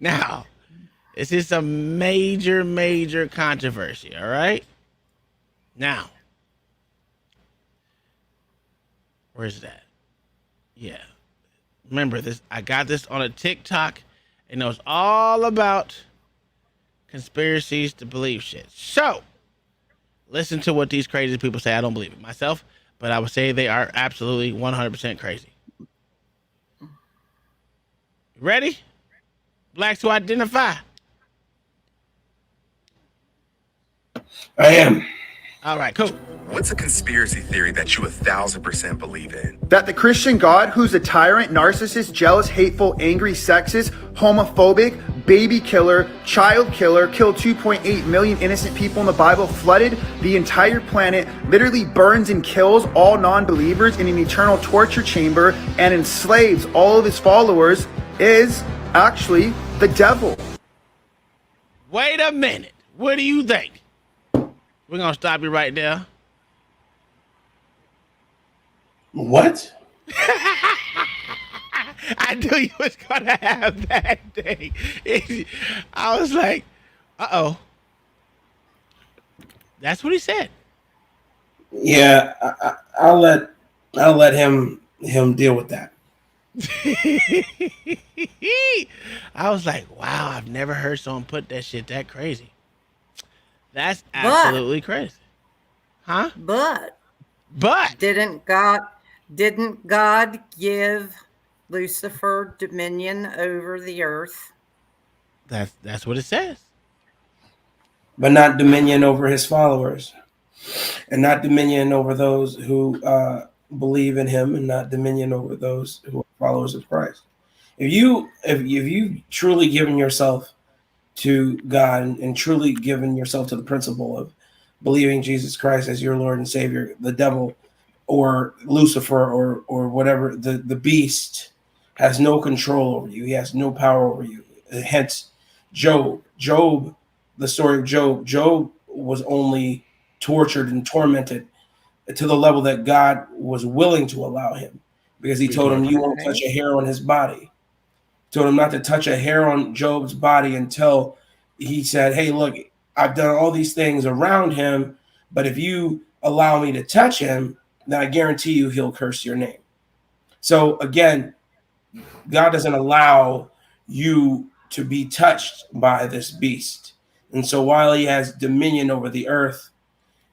S1: Now, this is a major controversy. All right. Now, where's that? Yeah. Remember this? I got this on a TikTok. It knows all about conspiracies to believe shit. So, listen to what these crazy people say. I don't believe it myself, but I would say they are absolutely 100% crazy. Ready? Blacks Who Identify.
S4: I am.
S1: All right, cool.
S10: What's a conspiracy theory that you 1,000% believe in?
S11: That the Christian God, who's a tyrant, narcissist, jealous, hateful, angry, sexist, homophobic, baby killer, child killer, killed 2.8 million innocent people in the Bible, flooded the entire planet, literally burns and kills all non-believers in an eternal torture chamber, and enslaves all of his followers, is actually the devil.
S1: Wait a minute. What do you think? We're going to stop you right there.
S4: What?
S1: I knew you was going to have that day. I was like, uh-oh. That's what he said.
S4: Yeah, I'll let him deal with that.
S1: I was like, wow, I've never heard someone put that shit that crazy. That's absolutely crazy. Huh?
S13: But didn't God give Lucifer dominion over the earth?
S1: That's what it says.
S4: But not dominion over his followers, and not dominion over those who believe in him, and not dominion over those who are followers of Christ. If you truly given yourself to God and truly given yourself to the principle of believing Jesus Christ as your Lord and Savior, the devil or Lucifer or whatever, the beast has no control over you. He has no power over you. Hence, Job, the story of Job was only tortured and tormented to the level that God was willing to allow him, because he told him, you won't touch a hair on his body. Told him not to touch a hair on Job's body until he said, hey, look, I've done all these things around him, but if you allow me to touch him, then I guarantee you he'll curse your name. So again, God doesn't allow you to be touched by this beast. And so while he has dominion over the earth,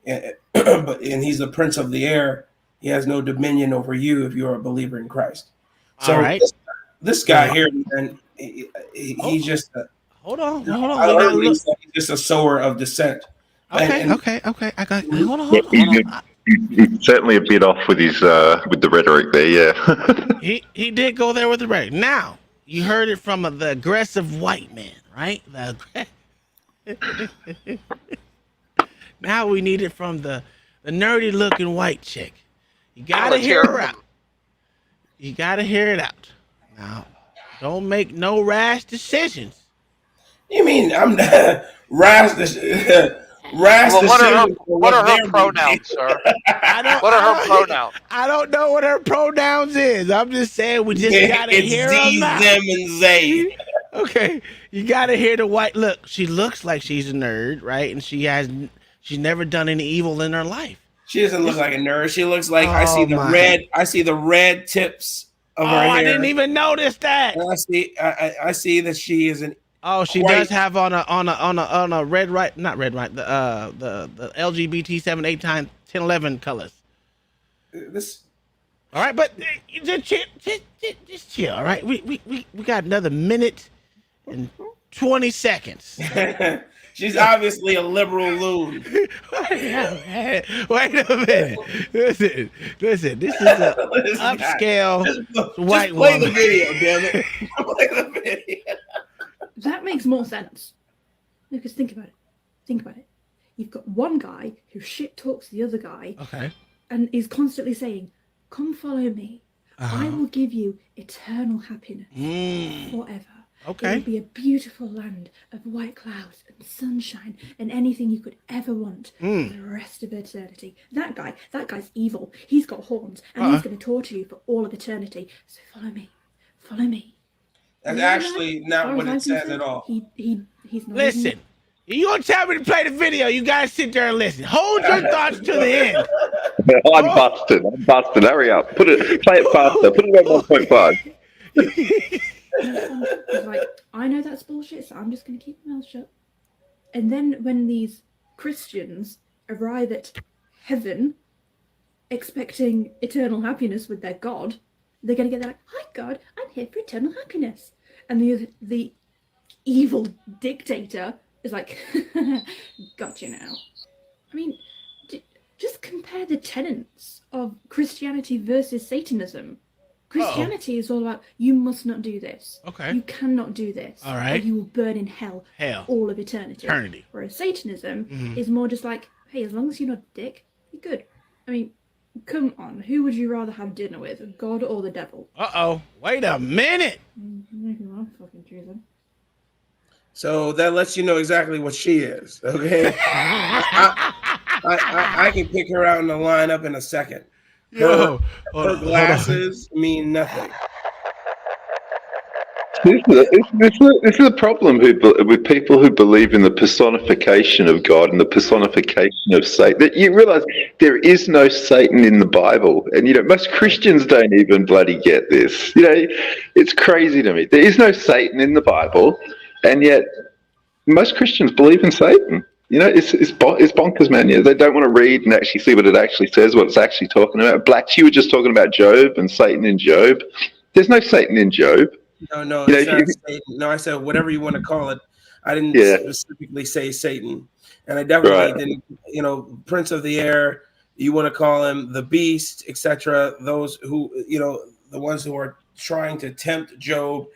S4: and he's the prince of the air, he has no dominion over you if you're a believer in Christ. So
S1: all right.
S4: This guy here, man, he's just
S1: hold on.
S4: He's just a sower of dissent.
S1: Okay. I got. Hold on.
S2: He's certainly a bit off with his with the rhetoric there. Yeah.
S1: he did go there with the rhetoric. Now you heard it from the aggressive white man, right? Now we need it from the nerdy looking white chick. You gotta hear her out. You gotta hear it out. Now, don't make no rash decisions.
S4: You mean I'm rash? Rasta
S3: what are her pronouns, sir? What are her pronouns?
S1: I don't know what her pronouns is. I'm just saying we just gotta hear
S4: It's
S1: them.
S4: them, and they.
S1: Okay, you gotta hear the white look. She looks like she's a nerd, right? And she's never done any evil in her life.
S4: She doesn't look like a nerd. She looks like I see the red tips of her hair.
S1: I didn't even notice that.
S4: And I see that she is an.
S1: Oh, she does have on a red right, not red right, the LGBT 7, 8, 9, 10, 11 colors.
S4: This.
S1: All right, but just chill. All right, we got another minute and 20 seconds.
S4: She's obviously a liberal loon.
S1: Wait a minute. Listen. This is an upscale white
S4: just play
S1: woman.
S4: the video, damn it. Play the video.
S12: That makes more sense. Because think about it. You've got one guy who shit talks the other guy.
S1: Okay.
S12: And is constantly saying, "Come follow me. I will give you eternal happiness forever.
S1: Okay.
S12: It will be a beautiful land of white clouds and sunshine and anything you could ever want for the rest of eternity." That guy's evil. He's got horns and he's going to torture you for all of eternity. So follow me. Follow me.
S4: That's actually not what it says at all.
S12: He's not.
S1: Listen, you gonna tell me to play the video? You guys sit there and listen. Hold your thoughts to the end.
S2: I'm busted. Hurry up. Play it faster. Put it on 1.5.
S12: He's like, I know that's bullshit, so I'm just going to keep my mouth shut. And then when these Christians arrive at heaven, expecting eternal happiness with their God, they're going to get there like, "Hi God, I'm here for eternal happiness." And the evil dictator is like, "Got you now." I mean, just compare the tenets of Christianity versus Satanism. Christianity is all about, you must not do this.
S1: Okay.
S12: You cannot do this.
S1: All right.
S12: Or you will burn in hell all of eternity. Whereas Satanism is more just like, hey, as long as you're not a dick, you're good. I mean, come on. Who would you rather have dinner with, God or the devil?
S1: Uh-oh. Wait a minute.
S12: I'm fucking choosing.
S4: So that lets you know exactly what she is, okay? I can pick her out in the lineup in a second. Her glasses mean nothing.
S2: This is a problem with people who believe in the personification of God and the personification of Satan. That you realize there is no Satan in the Bible, and most Christians don't even bloody get this. It's crazy to me. There is no Satan in the Bible, and yet most Christians believe in Satan. It's bonkers, man. They don't want to read and actually see what it actually says, what it's actually talking about. Blacks, you were just talking about Job and Satan in Job. There's no Satan in Job.
S4: No, it's not Satan. No, I said whatever you want to call it. I didn't specifically say Satan. And I definitely didn't, Prince of the Air, you want to call him the Beast, etc. Those who, the ones who are trying to tempt Job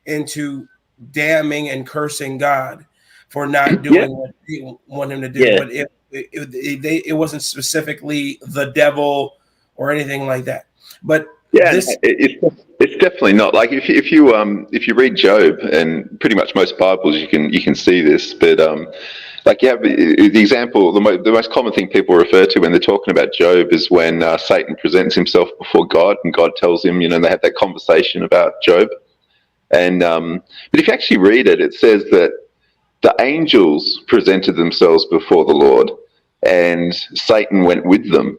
S4: into damning and cursing God for not doing what they want him to do. Yeah. But it wasn't specifically the devil or anything like that. But
S2: it's definitely not. Like if you read Job, and pretty much most Bibles, you can see this. But like you have the example, the most common thing people refer to when they're talking about Job is when Satan presents himself before God, and God tells him, they have that conversation about Job. And but if you actually read it, it says that the angels presented themselves before the Lord, and Satan went with them.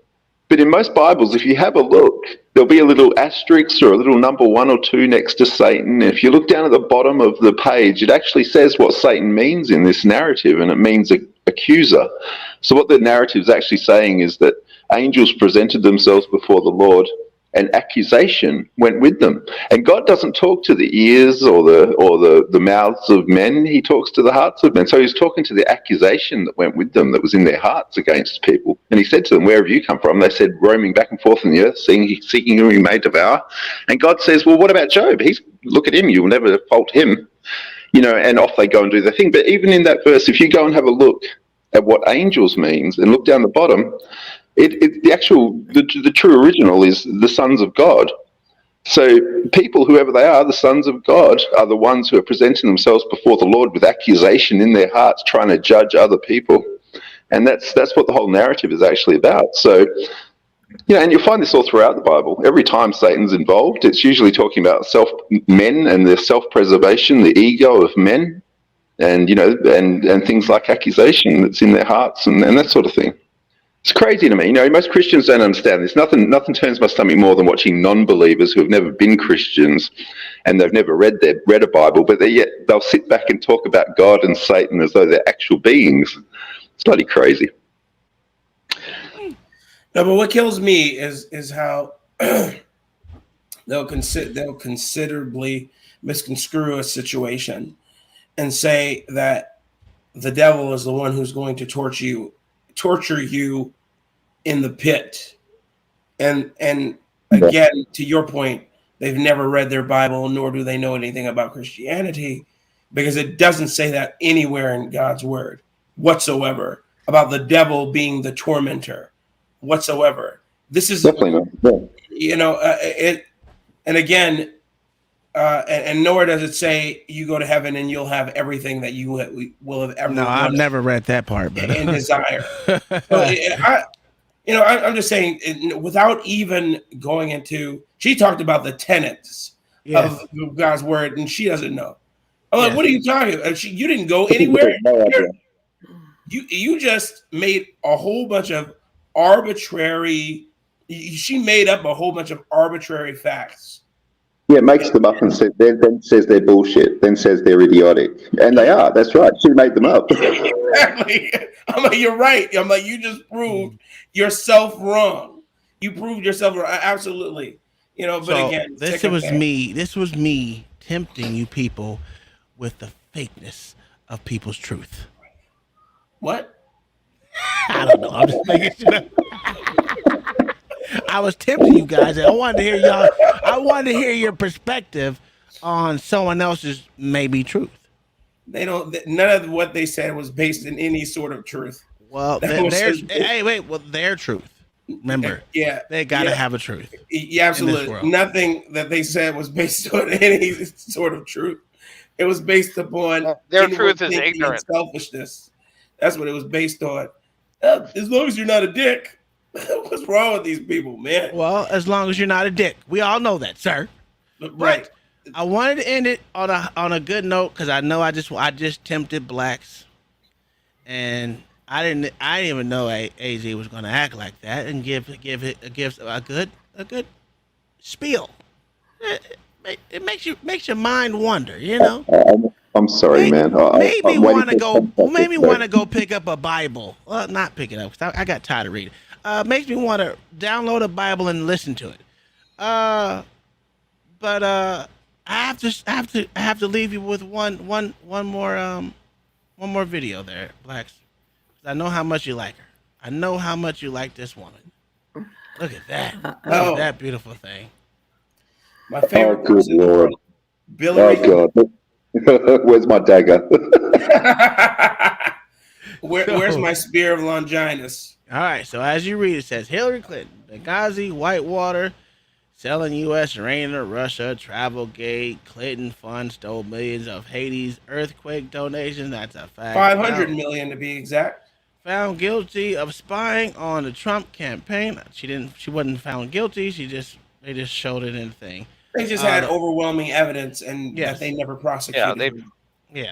S2: But in most Bibles, if you have a look, there'll be a little asterisk or a little number 1 or 2 next to Satan. And if you look down at the bottom of the page, it actually says what Satan means in this narrative, and it means accuser. So what the narrative is actually saying is that angels presented themselves before the Lord, and accusation went with them. And God doesn't talk to the ears or the mouths of men. He talks to the hearts of men. So he's talking to the accusation that went with them, that was in their hearts against people. And he said to them, "Where have you come from?" They said, "Roaming back and forth in the earth, seeking whom he may devour." And God says, "Well, what about Job? Look at him. You'll never fault him." And off they go and do their thing. But even in that verse, if you go and have a look at what angels means and look down the bottom, the true original is the sons of God. So people, whoever they are, the sons of God, are the ones who are presenting themselves before the Lord with accusation in their hearts, trying to judge other people. And that's what the whole narrative is actually about. So, and you'll find this all throughout the Bible. Every time Satan's involved, it's usually talking about men and their self-preservation, the ego of men, and and things like accusation that's in their hearts and that sort of thing. It's crazy to me. Most Christians don't understand this. Nothing turns my stomach more than watching non-believers who have never been Christians and they've never read a Bible, but they'll sit back and talk about God and Satan as though they're actual beings. It's bloody crazy.
S4: No, but what kills me is how they'll considerably misconstrue a situation and say that the devil is the one who's going to torture you in the pit. And again, to your point, they've never read their Bible, nor do they know anything about Christianity, because it doesn't say that anywhere in God's word whatsoever about the devil being the tormentor whatsoever. This is
S2: definitely not.
S4: And again, and nowhere does it say you go to heaven and you'll have everything that you will have ever.
S1: No, I've never read that part, but
S4: and desire. I'm just saying, without even going into, she talked about the tenets of God's word, and she doesn't know. I'm like, what are you talking about? You didn't go anywhere. You just made a whole bunch of arbitrary. She made up a whole bunch of arbitrary facts.
S2: Yeah, makes them up and then says they're bullshit, then says they're idiotic. And they are, that's right. She made them up.
S4: Exactly. I'm like, you're right. I'm like, you just proved yourself wrong. You proved yourself wrong. Absolutely. But
S1: so
S4: again,
S1: this was me tempting you people with the fakeness of people's truth.
S4: What?
S1: I don't know. I'm just making sure. I was tempting you guys. I wanted to hear y'all. I wanted to hear your perspective on someone else's maybe truth.
S4: They don't. None of what they said was based in any sort of truth.
S1: Well, their truth. Remember, they got to have a truth.
S4: Yeah, absolutely. Nothing that they said was based on any sort of truth. It was based upon
S3: their truth is ignorant,
S4: selfishness. That's what it was based on. As long as you're not a dick. What's wrong with these people, man?
S1: Well, as long as you're not a dick. We all know that, sir.
S4: Right.
S1: But I wanted to end it on a good note because I know I just tempted blacks, and I didn't even know AZ was going to act like that and give a good spiel. It makes your mind wander,
S2: I'm sorry, man.
S1: Made me want to go pick up a Bible. Well, not pick it up because I got tired of reading. Makes me want to download a Bible and listen to it. But I have to leave you with one more video there, Blacks. I know how much you like her. I know how much you like this woman. Look at that. Look at that beautiful thing.
S4: My favorite.
S2: Oh, good Lord.
S4: Billy.
S2: Oh, God. Where's my dagger?
S4: Where's my spear of Longinus?
S1: All right, so as you read, it says Hillary Clinton, Benghazi, Whitewater, selling U.S. uranium to Russia, Travelgate, Clinton funds stole millions of Haiti's earthquake donations. That's a fact.
S4: 500 million to be exact.
S1: Found guilty of spying on the Trump campaign. She wasn't found guilty. They just showed it in the thing.
S4: They just had overwhelming evidence, and that they never prosecuted.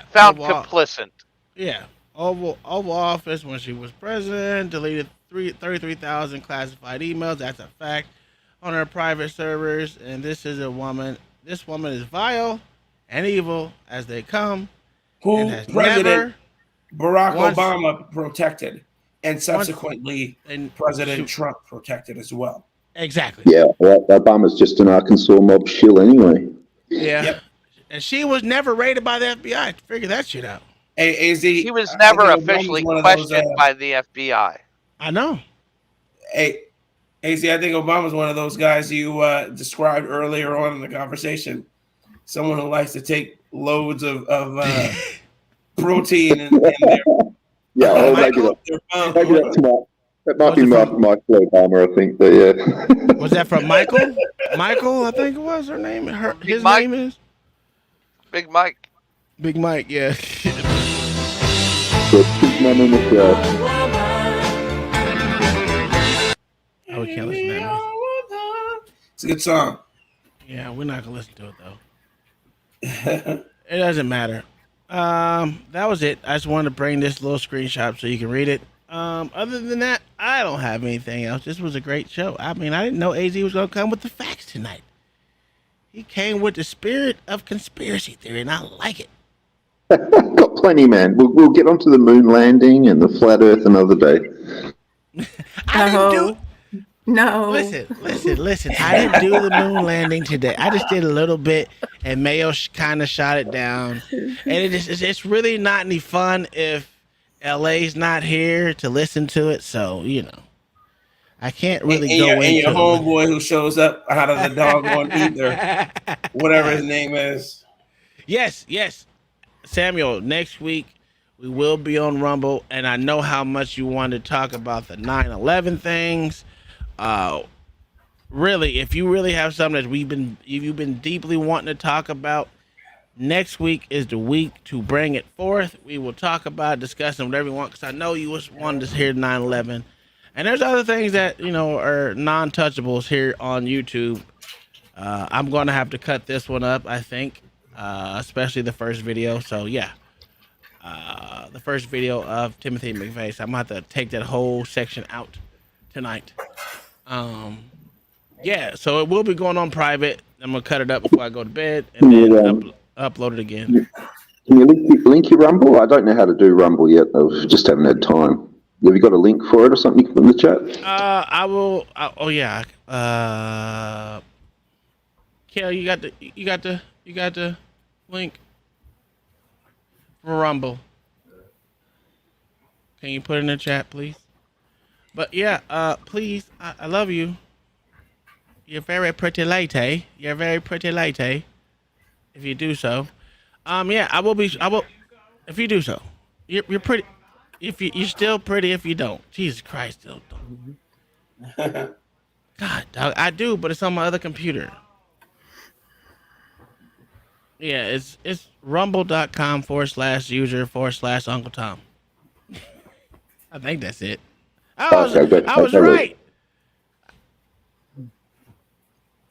S3: Found complicit.
S1: Yeah. Oval Office when she was president, deleted 33,000 classified emails. That's a fact. On her private servers, and this is a woman. This woman is vile and evil as they come.
S4: Who President Barack Obama protected, and subsequently President Trump protected as well.
S1: Exactly.
S2: Yeah, well, Obama's just an Arkansas mob shill anyway.
S1: Yeah. Yep. And she was never raided by the FBI. Figure that shit out.
S4: AZ,
S3: he was never officially questioned by the FBI.
S1: I know.
S4: Hey, AZ, I think Obama's one of those guys you described earlier on in the conversation. Someone who likes to take loads of protein in there.
S2: Yeah, maybe that might be Michael Obama, I think. But yeah.
S1: Was that from Michael? Michael, I think it was her name. His name is
S3: Big Mike.
S1: Big Mike, yeah.
S2: Big man in the show.
S1: can't listen to that music.
S4: It's a good song.
S1: Yeah, we're not gonna listen to it though. It doesn't matter. That was it. I just wanted to bring this little screenshot so you can read it. Other than that, I don't have anything else. This was a great show. I mean, I didn't know AZ was gonna come with the facts tonight. He came with the spirit of conspiracy theory, and I like it.
S2: Got plenty, man. We'll get onto the moon landing and the flat Earth another day.
S1: I didn't do.
S13: No.
S1: Listen. I didn't do the moon landing today. I just did a little bit, and Mayo kind of shot it down. And it's really not any fun if LA's not here to listen to it. So, I can't really go into
S4: and your homeboy who shows up out of the doggone ether, whatever his name is.
S1: Yes. Samuel, next week we will be on Rumble, and I know how much you want to talk about the 9/11 things. Really, if you really have something that you've been deeply wanting to talk about, next week is the week to bring it forth. We will talk about, discussing whatever you want, because I know you just wanted to hear 9/11. And there's other things that, are non-touchables here on YouTube. I'm going to have to cut this one up, I think, especially the first video. So, yeah, the first video of Timothy McVeigh. So I'm going to have to take that whole section out tonight. Yeah, so it will be going on private. I'm going to cut it up before I go to bed and then upload it again.
S2: Can you link your Rumble? I don't know how to do Rumble yet. I just haven't had time. Have you got a link for it or something in the chat?
S1: I will. Oh yeah. Kel, you got the link for Rumble. Can you put it in the chat, please? But yeah, please. I love you. You're very pretty lady. You're very pretty lady. If you do so, yeah, I will. If you do so, you're pretty. If you're still pretty, if you don't, Jesus Christ, still don't. God, dog, I do, but it's on my other computer. Yeah, it's rumble.com/user/Uncle Tom. I think that's it. I was right.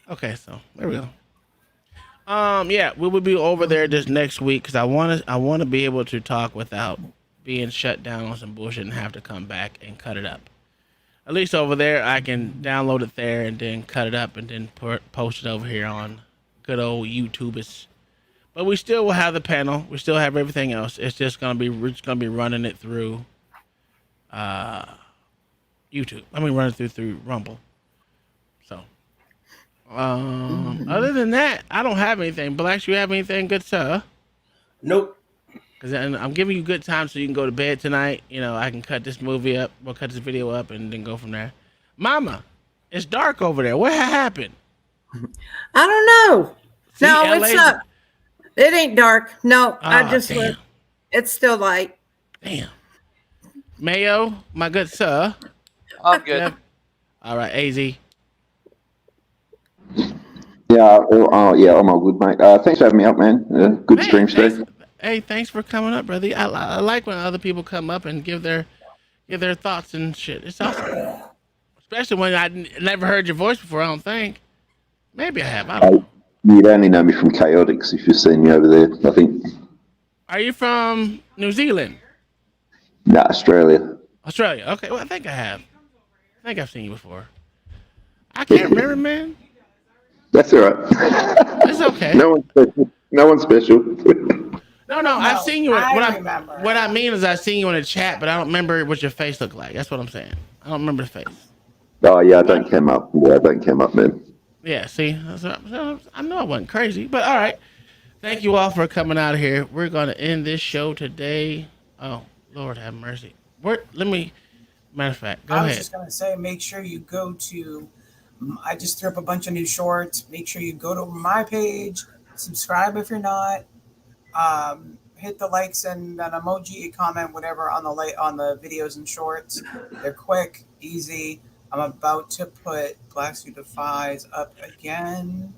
S1: Okay, so there we go. Yeah, we will be over there this next week because I want to be able to talk without being shut down on some bullshit and have to come back and cut it up. At least over there, I can download it there and then cut it up and then post it over here on good old YouTubers. But we still will have the panel. We still have everything else. It's just we're just gonna be running it through YouTube. Run it through Rumble. So, other than that, I don't have anything. Blacks, you have anything good, sir?
S4: Nope.
S1: Because I'm giving you good time so you can go to bed tonight. I can cut this movie up. We'll cut this video up and then go from there. Mama, it's dark over there. What happened?
S13: I don't know.
S1: See,
S13: no,
S1: LA
S13: it's up. It ain't dark. No, I just
S1: damn.
S13: looked. It's still light.
S1: Damn. Mayo, my good sir.
S3: I'm good.
S1: Yeah. All right, AZ.
S2: Yeah, I'm all good, mate. Thanks for having me up, man. Good stream today.
S1: Hey, thanks for coming up, brother. I like when other people come up and give their thoughts and shit. It's awesome. Especially when I never heard your voice before, I don't think. Maybe I have. I don't know.
S2: You'd only know me from Chaotix if you've seen me over there, I think.
S1: Are you from New Zealand?
S2: No, Australia.
S1: Australia. Okay, well, I think I have. I think I've seen you before. I can't remember, man.
S2: That's all right.
S1: It's okay.
S2: No one's special.
S1: No, I've seen you. What I mean is I've seen you in a chat, but I don't remember what your face looked like. That's what I'm saying. I don't remember the face.
S2: Oh, yeah, I don't come up. Yeah, I don't come up, man.
S1: Yeah, see? I know I wasn't crazy, but all right. Thank you all for coming out here. We're going to end this show today. Oh, Lord have mercy. Matter of fact, go ahead.
S14: I was just going to say, make sure you go to, I just threw up a bunch of new shorts. Make sure you go to my page, subscribe if you're not, hit the likes and an emoji, a comment, whatever on the videos and shorts. They're quick, easy. I'm about to put Blacks Who Defies up again.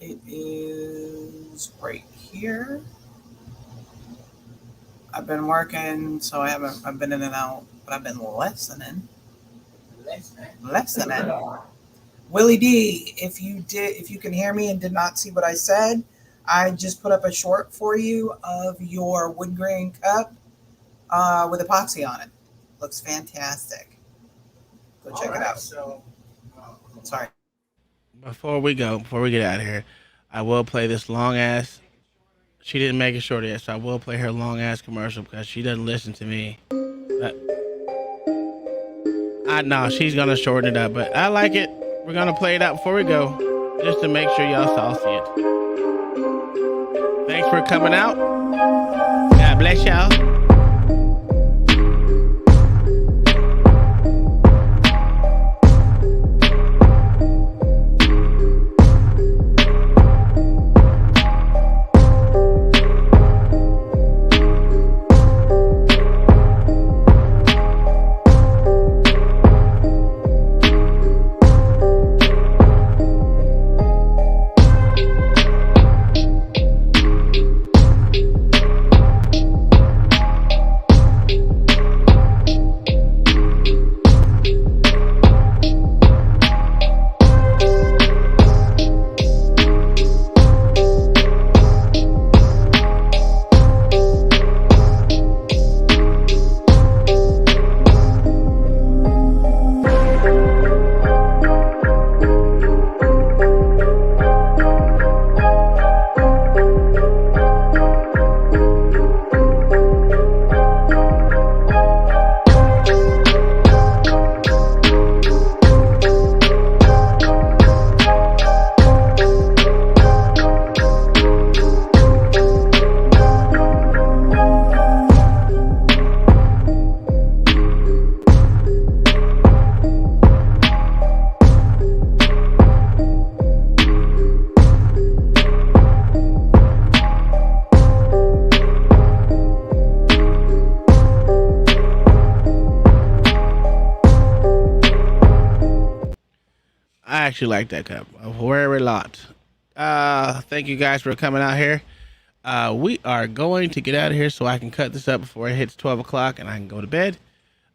S14: It is right here. I've been working, so I've been in and out, but I've been listening. Listening. Willie D, if you can hear me and did not see what I said, I just put up a short for you of your wood grain cup with epoxy on it. Looks fantastic. Go check it out. Sorry.
S1: Before we get out of here, I will play this long ass. She didn't make it short yet, so I will play her long ass commercial because she doesn't listen to me. But I know she's gonna shorten it up, but I like it. We're gonna play it out before we go, just to make sure y'all all see it. Thanks for coming out. God bless y'all. I actually like that cup a very lot. Thank you guys for coming out here. We are going to get out of here so I can cut this up before it hits 12 o'clock and I can go to bed.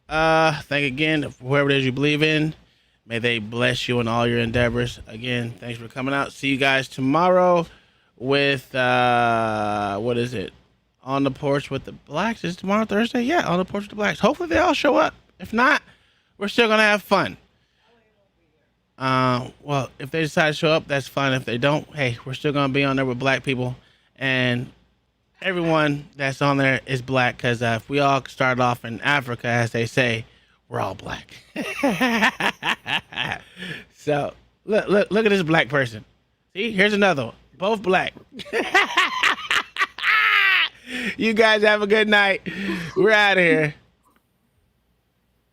S1: Thank again for whoever it is you believe in. May they bless you in all your endeavors. Again, thanks for coming out. See you guys tomorrow with, what is it? On the Porch with the Blacks. Is tomorrow Thursday? Yeah, On the Porch with the Blacks. Hopefully they all show up. If not, we're still going to have fun. Well, if they decide to show up, that's fine. If they don't, hey, we're still going to be on there with black people. And everyone that's on there is black because if we all started off in Africa, as they say, we're all black. So, look at this black person. See, here's another one. Both black. You guys have a good night. We're out of here.